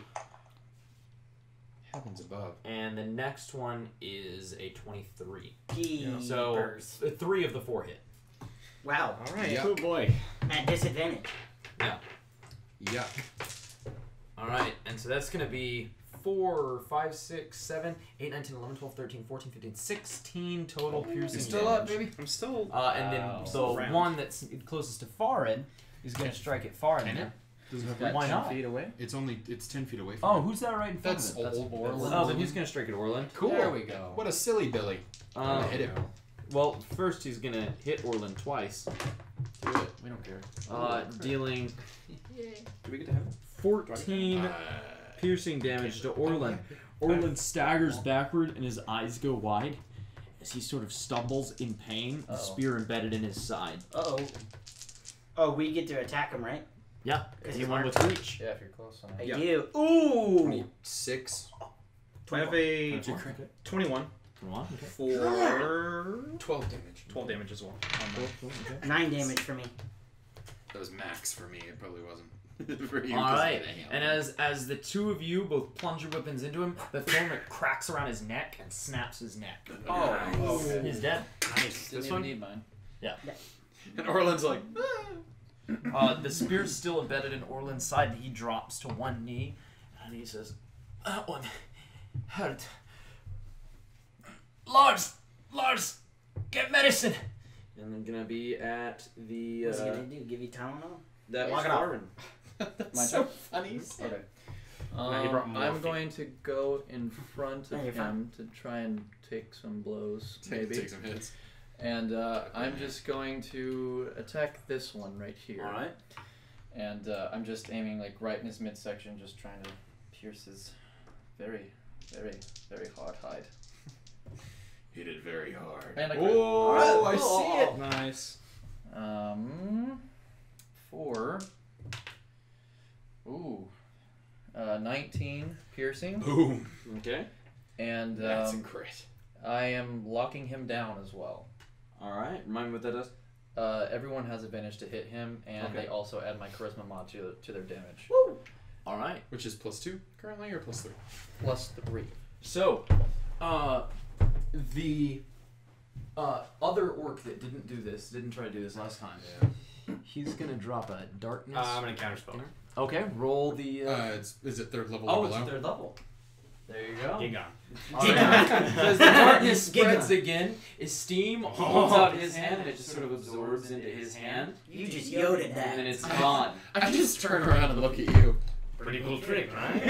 Heavens above. And the next one is a 23. So Jeepers. 3 of the 4 hit. Wow. All right. Yeah. Oh boy. At disadvantage. Yuck. All right, and so that's going to be 4, 5, 6, 7, 8, 9, 10, 11, 12, 13, 14, 15, 16 total piercing Still up, damage. baby. I'm still. And then Wow. the Round. one that's closest to Farin is going to strike at Farin. Can there. Does it have Got Why 10 not? feet away. It's 10 feet away from Oh, him. who's that right in front That's of it? That's old. Orlin. Oh, then he's gonna strike at Orlin. Cool. There we go. What a silly Billy. Hit him. Well, first he's gonna hit Orlin twice, Do it. We don't care. dealing Yay. do we get to have 14 Uh, piercing damage to Orlin. Orlin staggers backward and his eyes go wide as he sort of stumbles in pain, the spear embedded in his side. Uh-oh. Oh, we get to attack him, right? Yeah, anyone with reach. Yeah, if you're close enough. I Yeah. do. Ooh! 26. I have a Okay. 21 Come on, okay. for 12 damage. 12 damage as well. Okay. 9 damage for me. That was max for me. It probably wasn't. For you, All 'cause right, of the hail. and as the two of you both plunge your weapons into him, the thorn cracks around his neck and snaps his neck. Oh. He's dead. Nice. Didn't This even one? need mine. And Orlin's like, The spear's still embedded in Orlin's side. He drops to one knee, and he says, "That one hurt. Lars, get medicine." And I'm gonna be at the What's he gonna do? Give you Tylenol? that Lock it off. Warren. that's so funny. Okay. No, he brought I'm morphine. going to go in front No, of you're him to try and take some blows, maybe. Take some hits. And I'm just going to attack this one right here. All right. And I'm just aiming like right in his midsection, just trying to pierce his very, very, very hard hide. Hit it very hard. And I crit. Oh, I see it. Nice. 4. Ooh. 19 piercing. Boom. Okay. And That's a crit. I am locking him down as well. All right. Remind me what that does. Everyone has advantage to hit him, and Okay. they also add my charisma mod to their damage. All right. Which is +2 currently or +3? +3. So, the other orc that didn't try to do this last time. He's gonna drop a darkness. I'm gonna counterspell. Okay, roll the. Is it 3rd level Oh, or it's below? 3rd level. There you go. Gigon. As the darkness spreads again, Esteem holds out his hand and it just sort of absorbs into his hand, You just yoded and then that. it's gone. I just turn around and look at you. Pretty cool trick, right?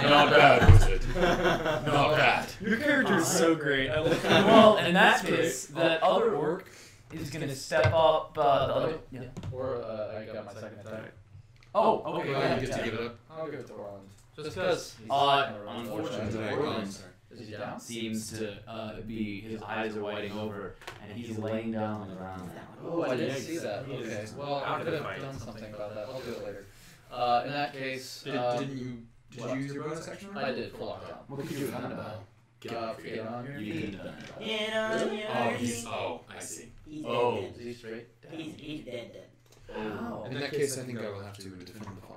Not bad, was it? Not bad. Your character is so great. I love Well, in that case, the other orc is gonna step up. The other. Yeah. Or I got my second attack. Oh, okay. Oh, Go you ahead. get to give it up. I'll give it to Orland. Just because. Unfortunately, Oh, Orland sorry. Is he down? seems to be. His eyes are whiting over, and he's laying down on the ground. Oh, I didn't see that. He is Okay. Well, I out of could the have fight. done something about that. I'll do it later. In that case, Didn't you? Did you use your bonus action? I did full lockdown. What could you have done about it? Get on your You feet. couldn't have done it. Get on your Oh, he's. feet. Oh, I see. He's Oh. dead, Is he straight? dead. He's dead. Ow. In that case, I think I will have to defend the fallen.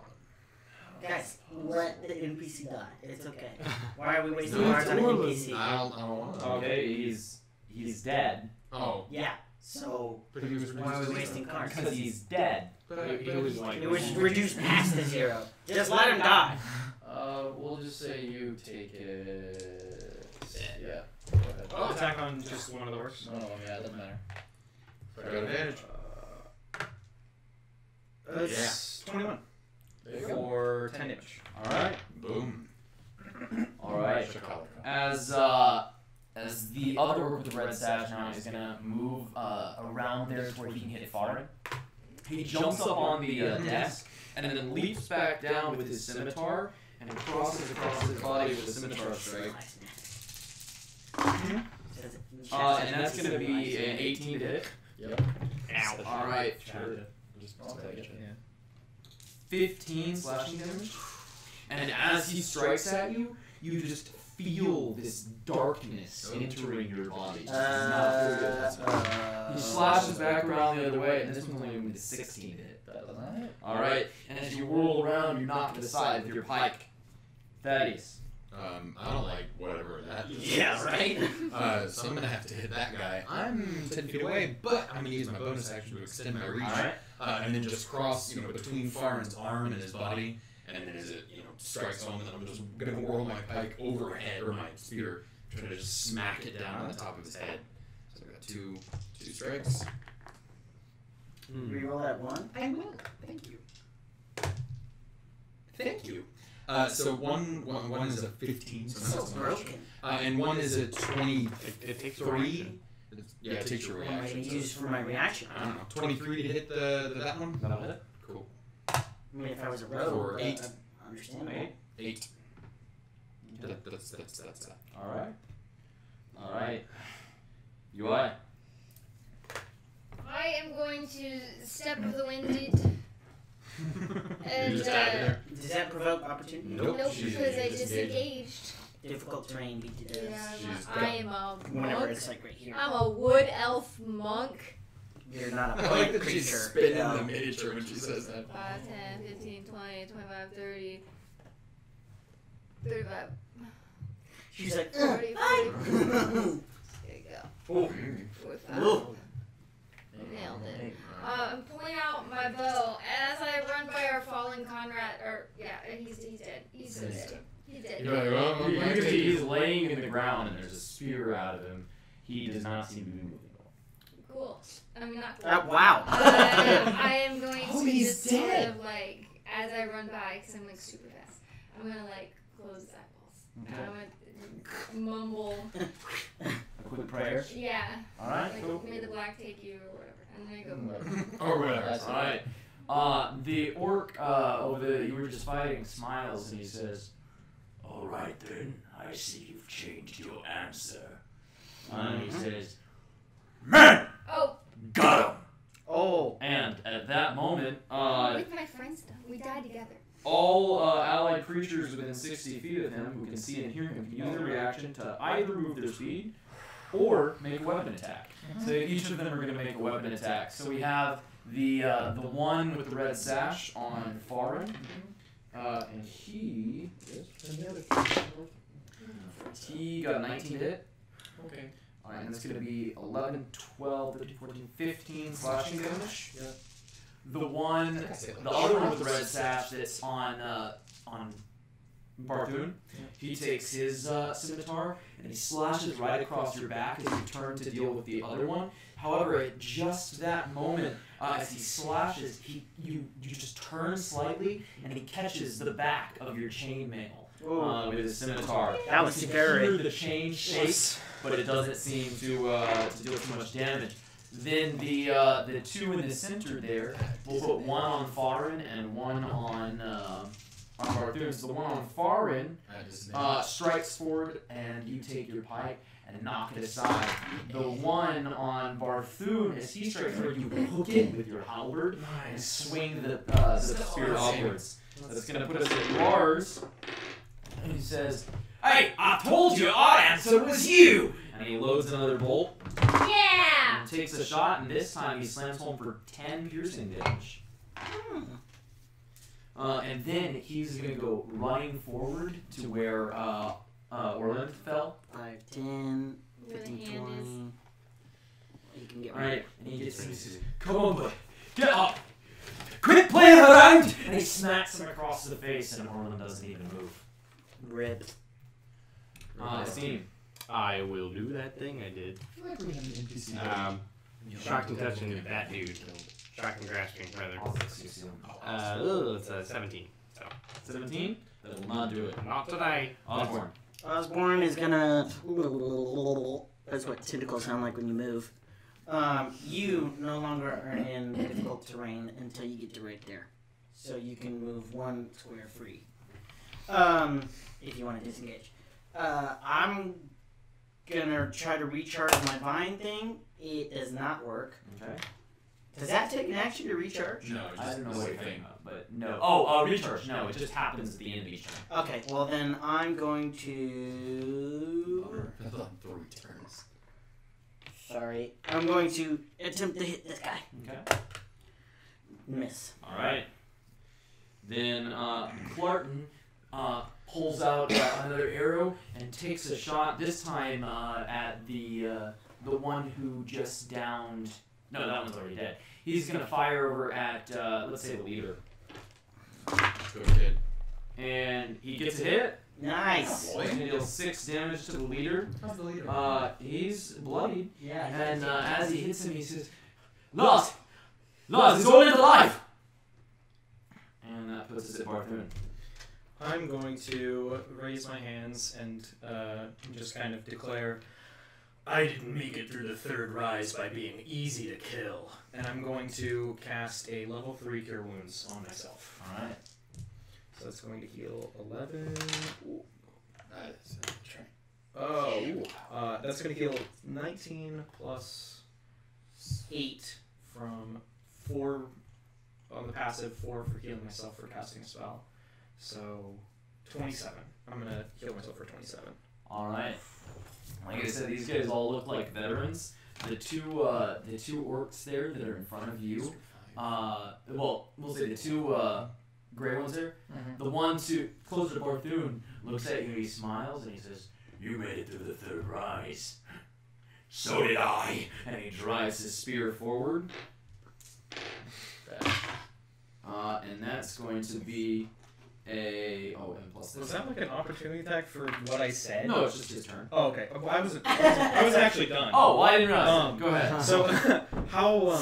Guys, let the NPC die. It's okay. Why are we wasting No, ours on an NPC? I don't want to. Okay, he's dead Oh, Yeah. So but he was why are we reduced. wasting cards? because he's dead. He was like. It was reduced past the 0. Just let him die. We'll just say you take it. Yeah. Go ahead. Oh, attack on just one of the orcs. One of them, yeah, it doesn't matter. Got advantage. That's 21 There you go. for 10 damage. All right. Boom. All right. Chakala. As the other orc with the red sash now is gonna move around there to where he can hit Farin. He jumps up on the desk and then leaps back down with his scimitar and crosses across his body with a scimitar strike. And that's gonna be an 18 to hit. Yep. Ow. All right. I'll take it. 15 slashing damage. And as he strikes at you, you just feel this darkness entering your body. It's not very good. He slashes back around the other way, and this one's only going to be 16 to hit. That doesn't hit. Alright, and as you whirl around, you knock to the side with your pike. Thaddeus. I don't like whatever that is. Yeah, right? So I'm gonna have to hit that guy. I'm 10 feet away, but I'm gonna use my bonus action to extend my reach, Alright. and then just cross, between Farin's arm and his body, and then as it, strikes home, and then I'm just gonna whirl my pike overhead, or my spear, trying to just smack it down on the top of his head. So I got two strikes. Reroll that 1. I will. Thank you. Thank you. So one is a 15. So So not so much. broken. And one is a 23. It takes a reaction. Yeah, it takes your What am I reaction. going to use for my reaction? I don't know. 23 to hit that one? That'll hit. Cool. I mean, if I was a rogue, For 8. understandable. 8. Okay. That's that. All right. UI. I am going to step of the winded. And just out of there. Does that provoke opportunity? Nope. nope, She's because I disengaged. disengaged. Difficult terrain beat to death. Yeah, She's I am a Whenever monk. it's like right here. I'm a wood elf monk. You're not a I like point that she's creature. spinning No. the miniature when she says that. 5, 10, 15, 20, 25, 30, 35, She's like, 40, 40. There you go. Oh. 45. Whoa. Nailed it. I'm pulling out my bow, and as I run by our fallen Conrad, or yeah, he's dead. He's so dead. He's dead. You're like, well, You can see he's laying in the ground and there's a spear out of him. He does not seem to be moving at all. Cool. I mean, not cool. Wow. I am going Oh, to he's just dead. sort of like, as I run by, because I'm like super fast, I'm gonna like close his eyeballs. Okay. And I'm gonna mumble, A quick prayer. yeah. All right. Like, Cool. may the black take you or whatever. And then I go, Or whatever. That's all right. The orc you were just fighting smiles and he says, All right then, I see you've changed your answer. and he says, Man, oh, got him. Oh. and at that moment, with my friends though. We died together. all allied creatures within 60 feet of him who can see and hear him can use their reaction to either move their speed or make a weapon attack. So each of them are going to make a weapon attack. So we have the one with the red sash on Farin, and he got a 19 to hit. Okay. All right, and that's going to be 11, 12, 13, 14, 15 slashing damage. Yeah. The other one with the red sash that's on Barthoon, he takes his scimitar and he slashes right across your back as you turn to deal with the other one. However, at just that moment, as he slashes, you just turn slightly and he catches the back of your chainmail with his scimitar. That was You can scary. hear the chain shake, but it doesn't seem to deal too much damage. Then the two in the center there, we'll put one on Farin and one on Barthoon. So the one on Farin strikes forward and you take your pike and knock it aside. The one on Barthoon, as he strikes forward, you hook it with your halberd and swing the spear upwards. That's going to put us at Lars. And he says, "Hey, I told you our answer was you!" And he loads another bolt. Yeah! And takes a shot, and this time he slams home for 10 piercing damage. And then he's going to go running forward to where Orland fell. 5, 10, Where the 15, hand 20. is. You can get Alright, and he gets and he says, "Come on, bud, get up! Quit playing around!" And he smacks him across the face, and Orland doesn't even move. Rip. Steam. I will do that thing I did. I feel like we have an NPC. Shocked and touching that dude. Shocked and grasping, rather. It's a 17. So 17? That will not do it. not today. Osborne. Osborne is gonna. That's what tentacles sound like when you move. You no longer are in difficult terrain until you get to right there. So you can move 1 square free. If you want to disengage. I'm gonna try to recharge my vine thing. It does not work. Okay. Does that take an action to recharge? No, I don't know what you're thinking about, but no. Recharge. No, it just happens at the end of each turn. Okay, well then I'm going to. Hold on, 3 turns. Sorry. I'm going to attempt to hit this guy. Okay. Miss. All right. Then Clarton pulls out another arrow and takes a shot. This time at the one who just downed. No, that one's already dead. He's gonna fire over at let's say the leader, Go ahead. and he gets a hit. Nice. He's gonna deal 6 damage to the leader. How's the leader? He's bloodied. Yeah. And as he hits him, he says, Lars, Lars, he's all alive! And that puts us at Barthune. I'm going to raise my hands and just kind of declare, I didn't make it through the third rise by being easy to kill. And I'm going to cast a level 3 Cure Wounds on myself. Alright. So it's going to heal 11. Ooh. That's try. Oh, ooh. That's going to heal 19 plus 8 from 4 on the passive, 4 for healing myself for casting a spell. So 27. I'm going to heal myself for 27. Alright. Like I said, these guys all look like veterans. The two orcs there that are in front of you, well, we'll say the two gray ones there. The one closer to Barthune looks at you, he smiles, and he says, You made it through the third rise. So did I. and he drives his spear forward. And that's going to be a and plus Was that like an opportunity attack for what I said? No, it's just his turn. Oh, okay. Well, I wasn't actually done. Oh, well, I didn't realize. Go ahead. So, how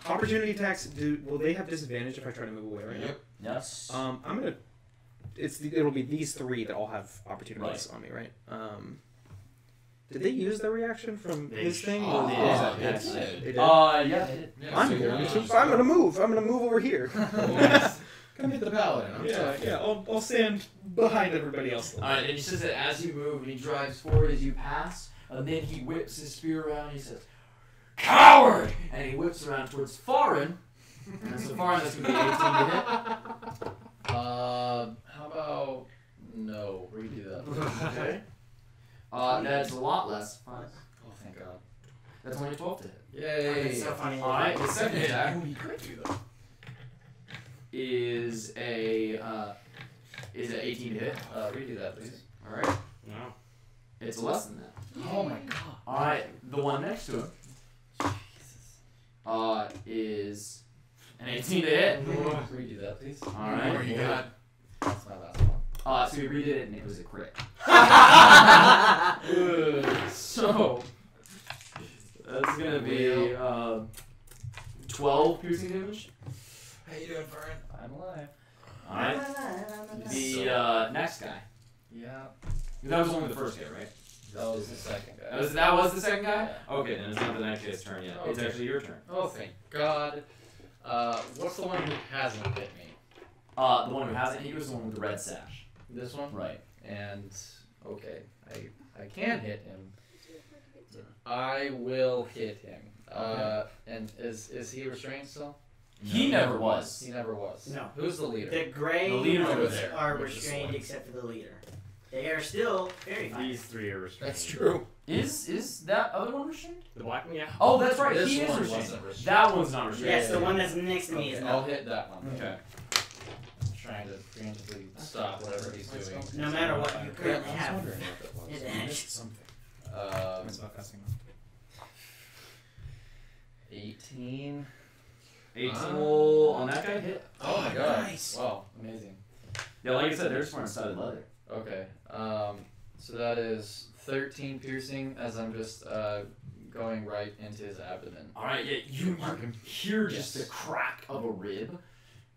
opportunity attacks will they have disadvantage if I try to move away right now? Yep. Yes. I'm gonna. It'll be these 3 that all have opportunities on me, right? Did they use their reaction from his thing? Oh, Or- yeah. They did? Yeah. I'm gonna move. I'm gonna move over here. Come hit the paladin. Yeah. I'll stand behind everybody else. Alright, and he says that as you move, and he drives forward as you pass, and then he whips his spear around, and he says, Coward! And he whips around towards Farin. And so Farin, that's going to be 18 to hit. How about no? Redo that. Okay. That's a lot less. 5. Oh, thank God. That's only 12 to hit. Yay! It's so funny. Alright, the second attack is a 18 to hit. Redo that, please. Alright. No. It's less than that. Oh my God. Alright, the one next to him is an 18 to hit. Redo that, please. Alright. What you got? That's my last one. So we redid it and it was a crit. So that's gonna be 12 piercing damage. How you doing, Farin? I'm alive. Alright. The next guy. Yeah. That was only the first guy, right? That was the second guy. That was the second guy? Yeah. Okay, then it's not the next guy's turn yet. It's Okay. actually your turn. Oh, thank God. What's the one who hasn't hit me? The one who hasn't hit you is the one with the red sash. This one? Right. And okay, I can hit him. I will hit him. And is he restrained still? He never was. He never was. No. Who's the leader? The gray The leader over ones there. are restrained except for the leader. They are still very fine. These 3 are restrained. That's true. Is that other one restrained? The black one, yeah. Oh, that's right. This He is one restrained. wasn't restrained. That one's not restrained. Yes, the one that's next to me is Okay, not. I'll hit that one. Okay. I'm trying to preemptively stop whatever he's doing. No matter what you currently I was have. wondering what that was. I Advantage. missed something. 18. 18 will on that guy hit. Oh my God! Nice. Wow, amazing. Yeah, like I said, they're just wearing studded leather. Okay. So that is 13 piercing as I'm just going right into his abdomen. All right, yeah, you hear just the crack of a rib,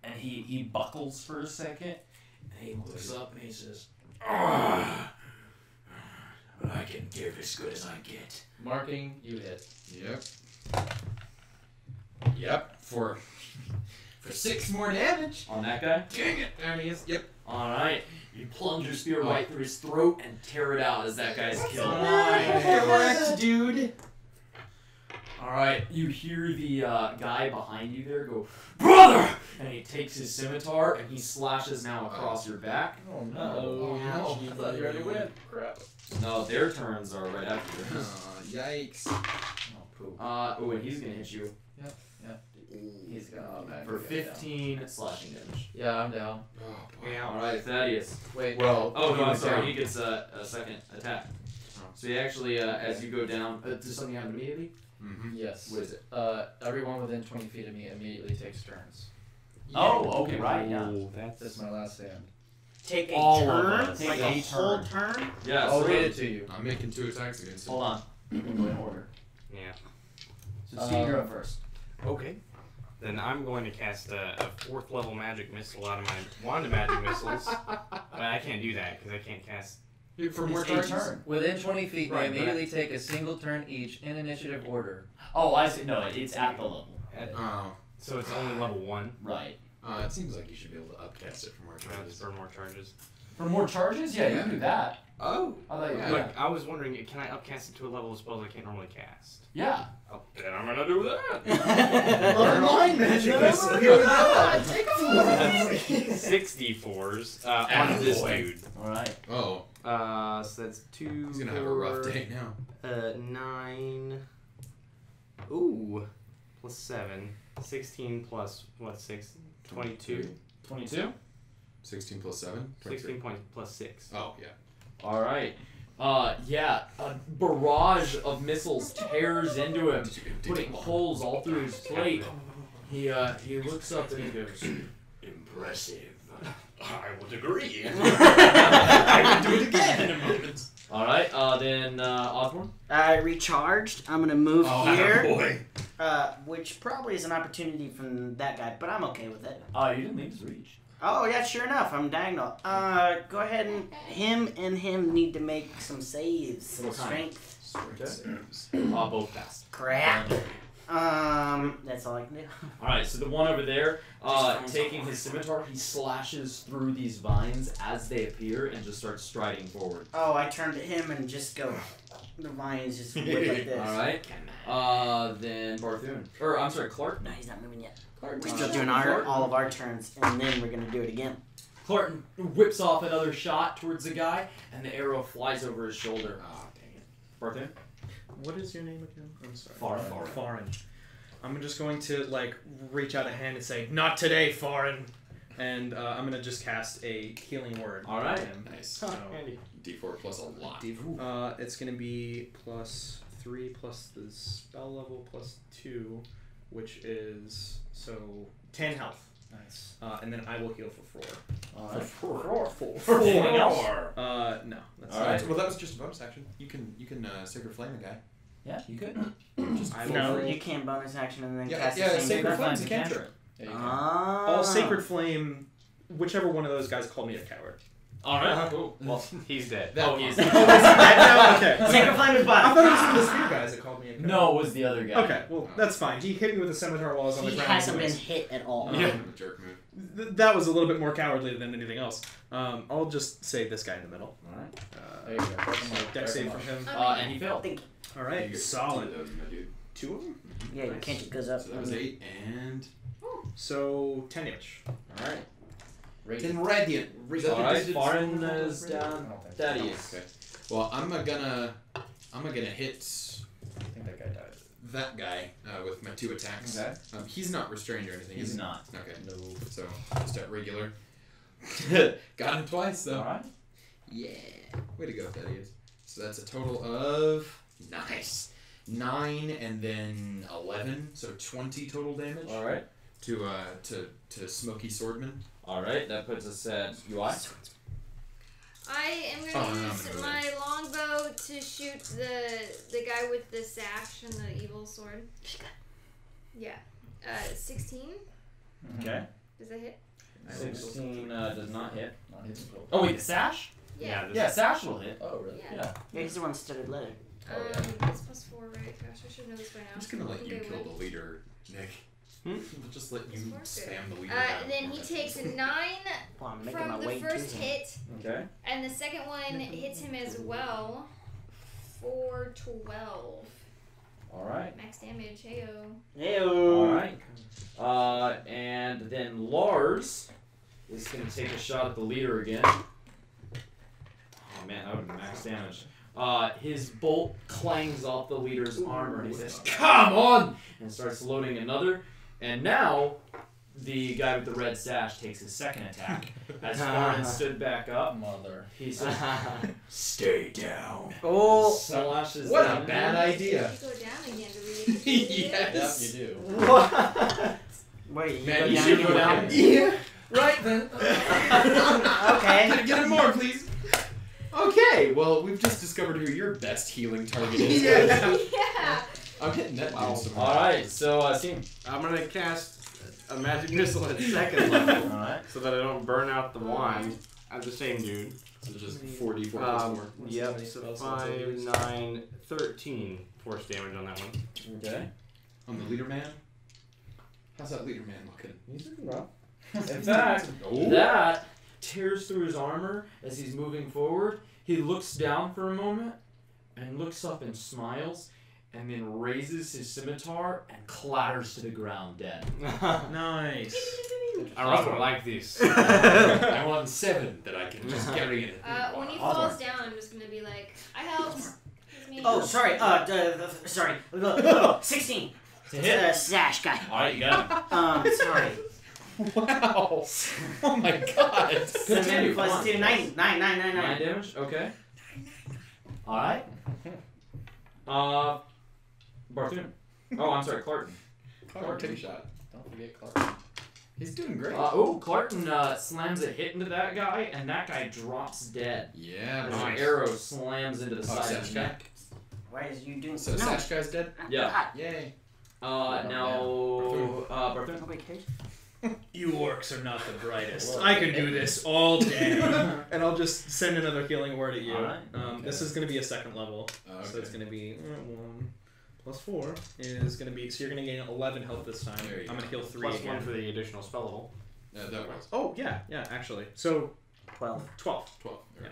and he buckles for a second, and he looks up and he says, I can give as good as I get. Marking, you hit. Yep. For 6 more damage. on that guy. Dang it. There he is. Yep. All right, you plunge your spear right through his throat and tear it out as that guy's killed. Correct, dude. All right, you hear the guy behind you there go, brother, and he takes his scimitar and he slashes now across your back. Oh no. no. I thought you already went. Crap. No, their turns are right after yours. Yikes. Oh, poop. Oh, and he's gonna hit you He's gonna automatically for go down. 15 slashing damage. Yeah, I'm down. All right, Thaddeus. Wait. Well, Oh no, I'm was sorry. down. He gets a second attack. So he actually, as you go down, does something happen immediately? Yes. What is it? Everyone within 20 feet of me immediately takes turns. Oh, okay, right, yeah. Ooh, That's my last stand. Take a All of turn, us. like Take a a whole turn. Yeah. I'll so read it to you. I'm making 2 attacks against him. Hold on. Go in order. Yeah. So Steve, you're up first. Okay. Then I'm going to cast a 4th level magic missile out of my wand of magic missiles. But I can't do that because I can't cast. For more It's a charges? turn. Within 20 feet, Right, they but immediately take a single turn each in initiative order. Oh, I see. No, it's at the level. Oh. So it's only level 1. Right. It seems like you should be able to upcast it for more charges. For more charges. For more charges? Yeah, you can do that. Oh. I thought you Yeah. Look, I was wondering, can I upcast it to a level of spells I can't normally cast? Yeah. Oh, then I'm gonna do that. Learn line magic missile. Here we go. Take 64s on this dude. Alright. Oh. So that's 2. He's gonna have a rough day now. 9. Ooh. Plus 7. 16 plus, what, 6? 22. 22? 16 plus 7? 16 points plus 6. Oh, yeah. Alright. Yeah, a barrage of missiles tears into him, putting holes all through his plate. He looks up and he goes, "Impressive." I would agree. I can do it again in a moment. Alright, then Osborne? I recharged. I'm gonna move Oh, here. boy. Which probably is an opportunity from that guy, but I'm okay with it. You didn't leave his reach. Oh, yeah, sure enough, I'm diagonal. Go ahead and him need to make some saves. What kind? Strength. Both passed. Crap. That's all I can do. Alright, so the one over there, taking his scimitar, he slashes through these vines as they appear and just starts striding forward. Oh, I turn to him and just go. The vines just whip like this. Alright. Then Barthune. Or, I'm sorry, Clark. No, he's not moving yet. Clark. We're still doing all of our turns, and then we're gonna do it again. Clark whips off another shot towards the guy, and the arrow flies over his shoulder. Dang it. Barthune? What is your name again? I'm sorry. Farin. Farin. I'm just going to reach out a hand and say, "Not today, Farin," and I'm gonna just cast a healing word. All right. on him. Nice. So, D4 plus a lot. it's gonna be +3 plus the spell level +2, which is 10 health. Nice. And then I will heal for 4. Alright. For Anything else? No. That's All right. Well, that was just a bonus action. You can Sacred Flame a guy. Yeah, you could. Just No, you can't bonus action and then cast the yeah, same Sacred spell. Flame's a cantrip. There you go. All Sacred Flame, whichever one of those guys called me a coward. Alright, cool. Well, he's dead. Oh, he's Okay. Sacred Flame is I bottom. thought it was one of the spear guys that called me a coward. No, it was the other guy. Okay, well, that's fine. He hit me with a scimitar while I was on the He ground. hasn't been anyways. hit at all. Jerk move. That was a little bit more cowardly than anything else. I'll just say this guy in the middle. Alright. There you go. Dex save from him. And he failed. All right, You get solid. 2 of those, my dude. 2 of them. Yeah, your cantrip goes up. So that was 8 and So 10 damage. Alright. 10 radiant. Alright, Farin is down. Thaddeus. Okay. Well, I'm gonna hit I think that guy died. that guy with my 2 attacks. Okay. He's not restrained or anything. He's is he? not. Okay. No. So just at regular. Got him twice though. Alright. Yeah. Way to go, Thaddeus. So that's a total of 9 and then 11, so 20 total damage. Alright. To Smoky Swordman. Alright, that puts us at UI. I am Oh, gonna no, use I'm gonna my longbow to shoot the guy with the sash and the evil sword. Yeah. 16. Okay. Does that hit? 16 does not hit. Oh wait, the sash? Yeah. Yeah, sash will hit. Oh, really? Yeah. Yeah, he's the one that studied leather. It's +4, right? Gosh, I should know this by now. I'm just gonna let you Okay, kill well. the leader, Nick. We'll just let you spam the leader. And then he takes 9 Well, I'm making from my the way first to him. hit, Okay. and the second one hits him as well for 12. Alright. Max damage, heyo. Ew. Alright. And then Lars is going to take a shot at the leader again. Oh man, that would be max damage. His bolt clangs off the leader's armor and he says, "Come on!" and starts loading another. And now, the guy with the red sash takes his second attack. As Farin stood back up, he says, "Stay down." Oh. Slashes What down a bad idea. You go down again to read it. Yes. Yep, you do. What? Wait, you Man, go you down. should You go go down. down. Yeah. Right then. Okay. Get him more, please. Okay. Well, we've just discovered who your best healing target is. Yeah. I'm hitting that Wow. dude some Alright, so, Steam. I'm gonna cast a magic missile at second level, Alright. so that I don't burn out the wand at the same dude. So just 4d4 plus 4. Yep, so 5, 9, 13 force damage on that one. Okay. On the leader man. How's that leader man looking? He's looking rough. In fact, that tears through his armor as he's moving forward. He looks down for a moment and looks up and smiles and then raises his scimitar and clatters to the ground dead. Nice. I rather like this. I want 7 that I can just carry in. When he falls down, I'm just gonna be like, I helped. It's me. Oh, sorry. Sorry. 16. To hit. Sash guy. Alright, you got him. Sorry. Wow. Oh my god. 7 plus 2, 9. 9 9 damage? Okay. Alright. Barthune. Oh, I'm sorry, Clarton. Clark, take a shot. Don't forget Clark. He's doing great. Clarton slams a hit into that guy, and that guy drops dead. Yeah, As an nice. arrow slams into the side of Sash his guy. neck. Why is you doing So Sash guy's dead? Yeah. Yay. Now, Barthune. Nobody cares. You orcs are not the brightest. I can do this all day. And I'll just send another healing word at you. Alright. This is going to be a second level. Okay. So it's going to be 1 plus 4 is going to be, so you're going to gain 11 health this time. There you I'm going to go. heal 3 Plus again. 1 for the additional spell level. That was Oh, yeah, actually. So 12. 12. 12. There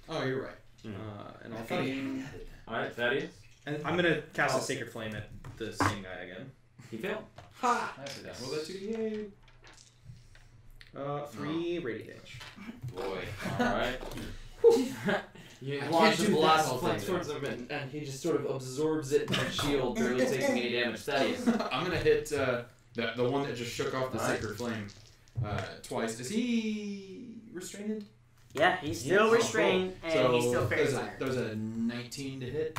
we go. Oh, you're right. And I'll I thought gain, you had it. Alright, Thaddeus. and I'm going to cast a Sacred Flame at the same guy again. He failed. Ha! Actually, that's- Roll that 2d8. 3 radiant damage. Boy. Alright. You I launch can't a do blast that all flank day, towards him, and he just sort of absorbs it in his shield, barely taking any damage. Thaddeus. I'm gonna hit the one that just shook off the Alright. sacred flame twice. Is he restrained? Yeah, he's still restrained, and So he's still fairy there's fire. there's a 19 to hit.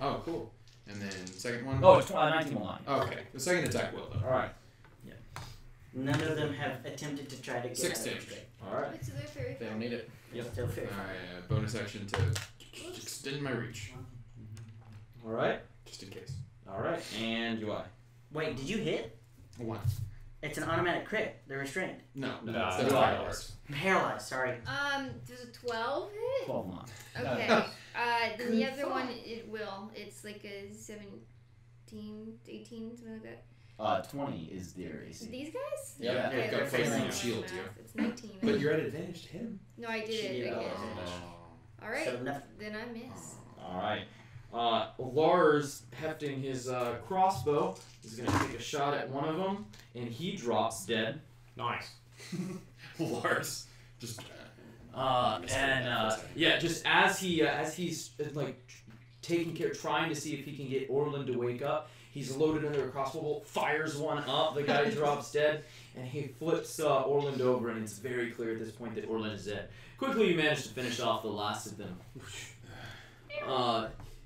Oh, cool. And then second one. Oh, it's 19 will line. Okay. The second attack will though. Alright. None of them have attempted to try to get 6 out of damage. restraint. Alright. Wait, so they're fairy They don't need it. Still fairy fire. Alright, bonus action to extend my reach, Alright. just in case. Alright. And UI. Wait, did you hit? 1. It's an automatic crit. They're restrained. No. Nah, That's UI. paralyzed. Paralyzed, sorry. Does a 12 hit? 12 line. Okay. Then the other one, it will. It's like a 17, 18, something like that. 20 is their AC. These guys? Yeah, Yeah, Okay, they've got they're flaming failing shield, math. yeah. It's 19. But you're at advantage to him. No, I did it Yeah. again. Oh. Alright, So nothing. then I miss. Alright. Lars, hefting his crossbow, is going to take a shot at one of them, and he drops dead. Nice. Lars. Just. Yeah, just as he's like taking care, trying to see if he can get Orland to wake up, he's loaded under a crossbow bolt, fires one up, the guy drops dead, and he flips Orland over, and it's very clear at this point that Orland is dead. Quickly, you manage to finish off the last of them.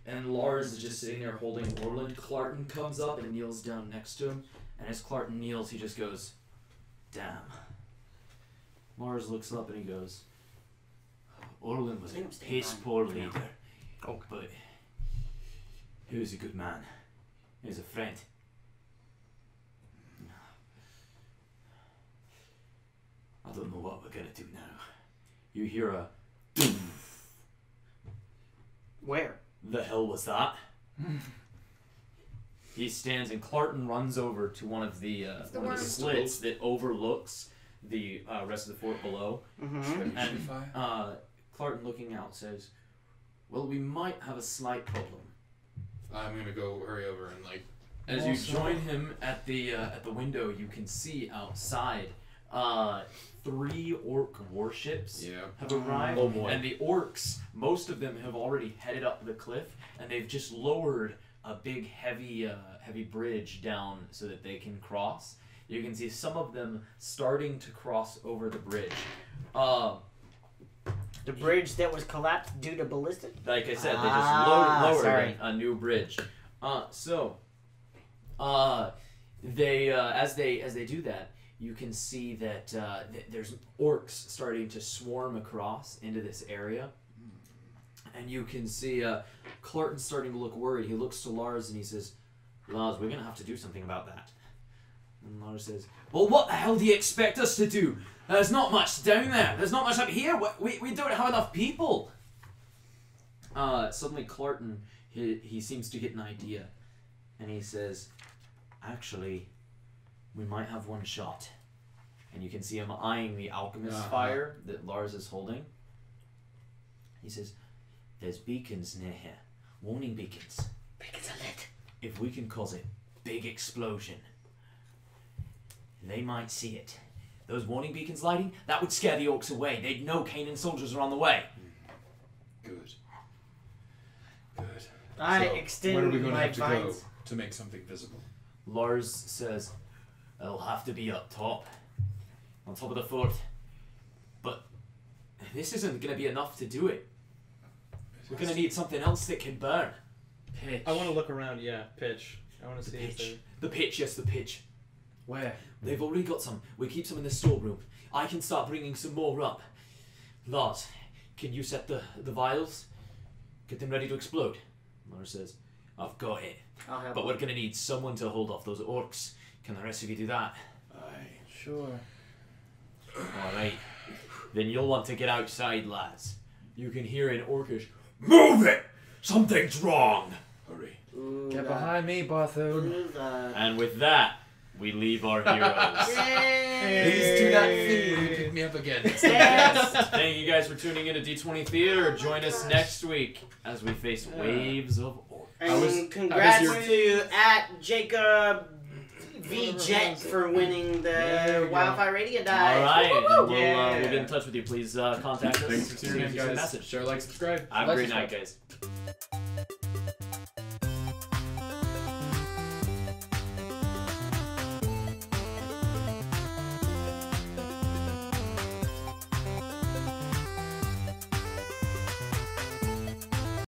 And Lars is just sitting there holding Orland. Clarton comes up and kneels down next to him, and as Clarton kneels, he just goes, "Damn." Lars looks up and he goes, "Orland was a piss poor leader, but he was a good man. He was a friend." I don't know what we're gonna do now. You hear a Where? "The hell was that?" He stands and Clarton runs over to one of the worm. slits that overlooks the rest of the fort below. Mm-hmm. And Clarton, looking out, says, "Well, we might have a slight problem." I'm gonna go hurry over and like. As you join him at the window, you can see outside 3 orc warships Yeah. have arrived. Oh, boy. And the orcs, most of them have already headed up the cliff, and they've just lowered a big heavy bridge down so that they can cross. You can see some of them starting to cross over the bridge. The bridge that was collapsed due to ballistic? Like I said, they Ah, just lowered sorry. a new bridge. They as they do that, you can see that there's orcs starting to swarm across into this area, and you can see Clarton starting to look worried. He looks to Lars and he says, Lars, we're gonna have to do something about that. And Lars says, well, what the hell do you expect us to do? There's not much down there. There's not much up here. We don't have enough people. Suddenly Clarton, he seems to get an idea. And he says, actually, we might have one shot. And you can see him eyeing the alchemist fire that Lars is holding. He says, there's beacons near here. Warning beacons. Beacons are lit. If we can cause a big explosion, they might see it. Those warning beacons lighting, that would scare the orcs away. They'd know Canaan soldiers are on the way. Good. Good. I So, extend when are we going to my have to go vines. to make something visible? Lars says, it'll have to be up top. On top of the fort. But this isn't going to be enough to do it. We're going to need something else that can burn. Pitch. I want to look around. Yeah, pitch. I want to see if Pitch. The pitch, yes, the pitch. Where? They've already got some. We keep some in the storeroom. I can start bringing some more up. Lars, can you set the vials? Get them ready to explode. Lars says, I've got it. I'll help. But we're going to need someone to hold off those orcs. Can the rest of you do that? Aye. Sure. Alright. Then you'll want to get outside, lads. You can hear in orcish, Move it! Something's wrong! Hurry. Ooh, Get that- behind me, Barthone. ooh, that- and with that, we leave our heroes. Yay! Please do that thing where you pick me up again. Yes. Thank you guys for tuning in to D20 Theater. Join us next week as we face waves of orcs. And congrats to Jacob V Jet for winning the Wildfire Radio Die. Alright, Woo-woo-woo. we'll get in touch with you. Please contact us. Thanks for tuning in, Send us a guys. message. Share, like, subscribe. Have a great night, guys.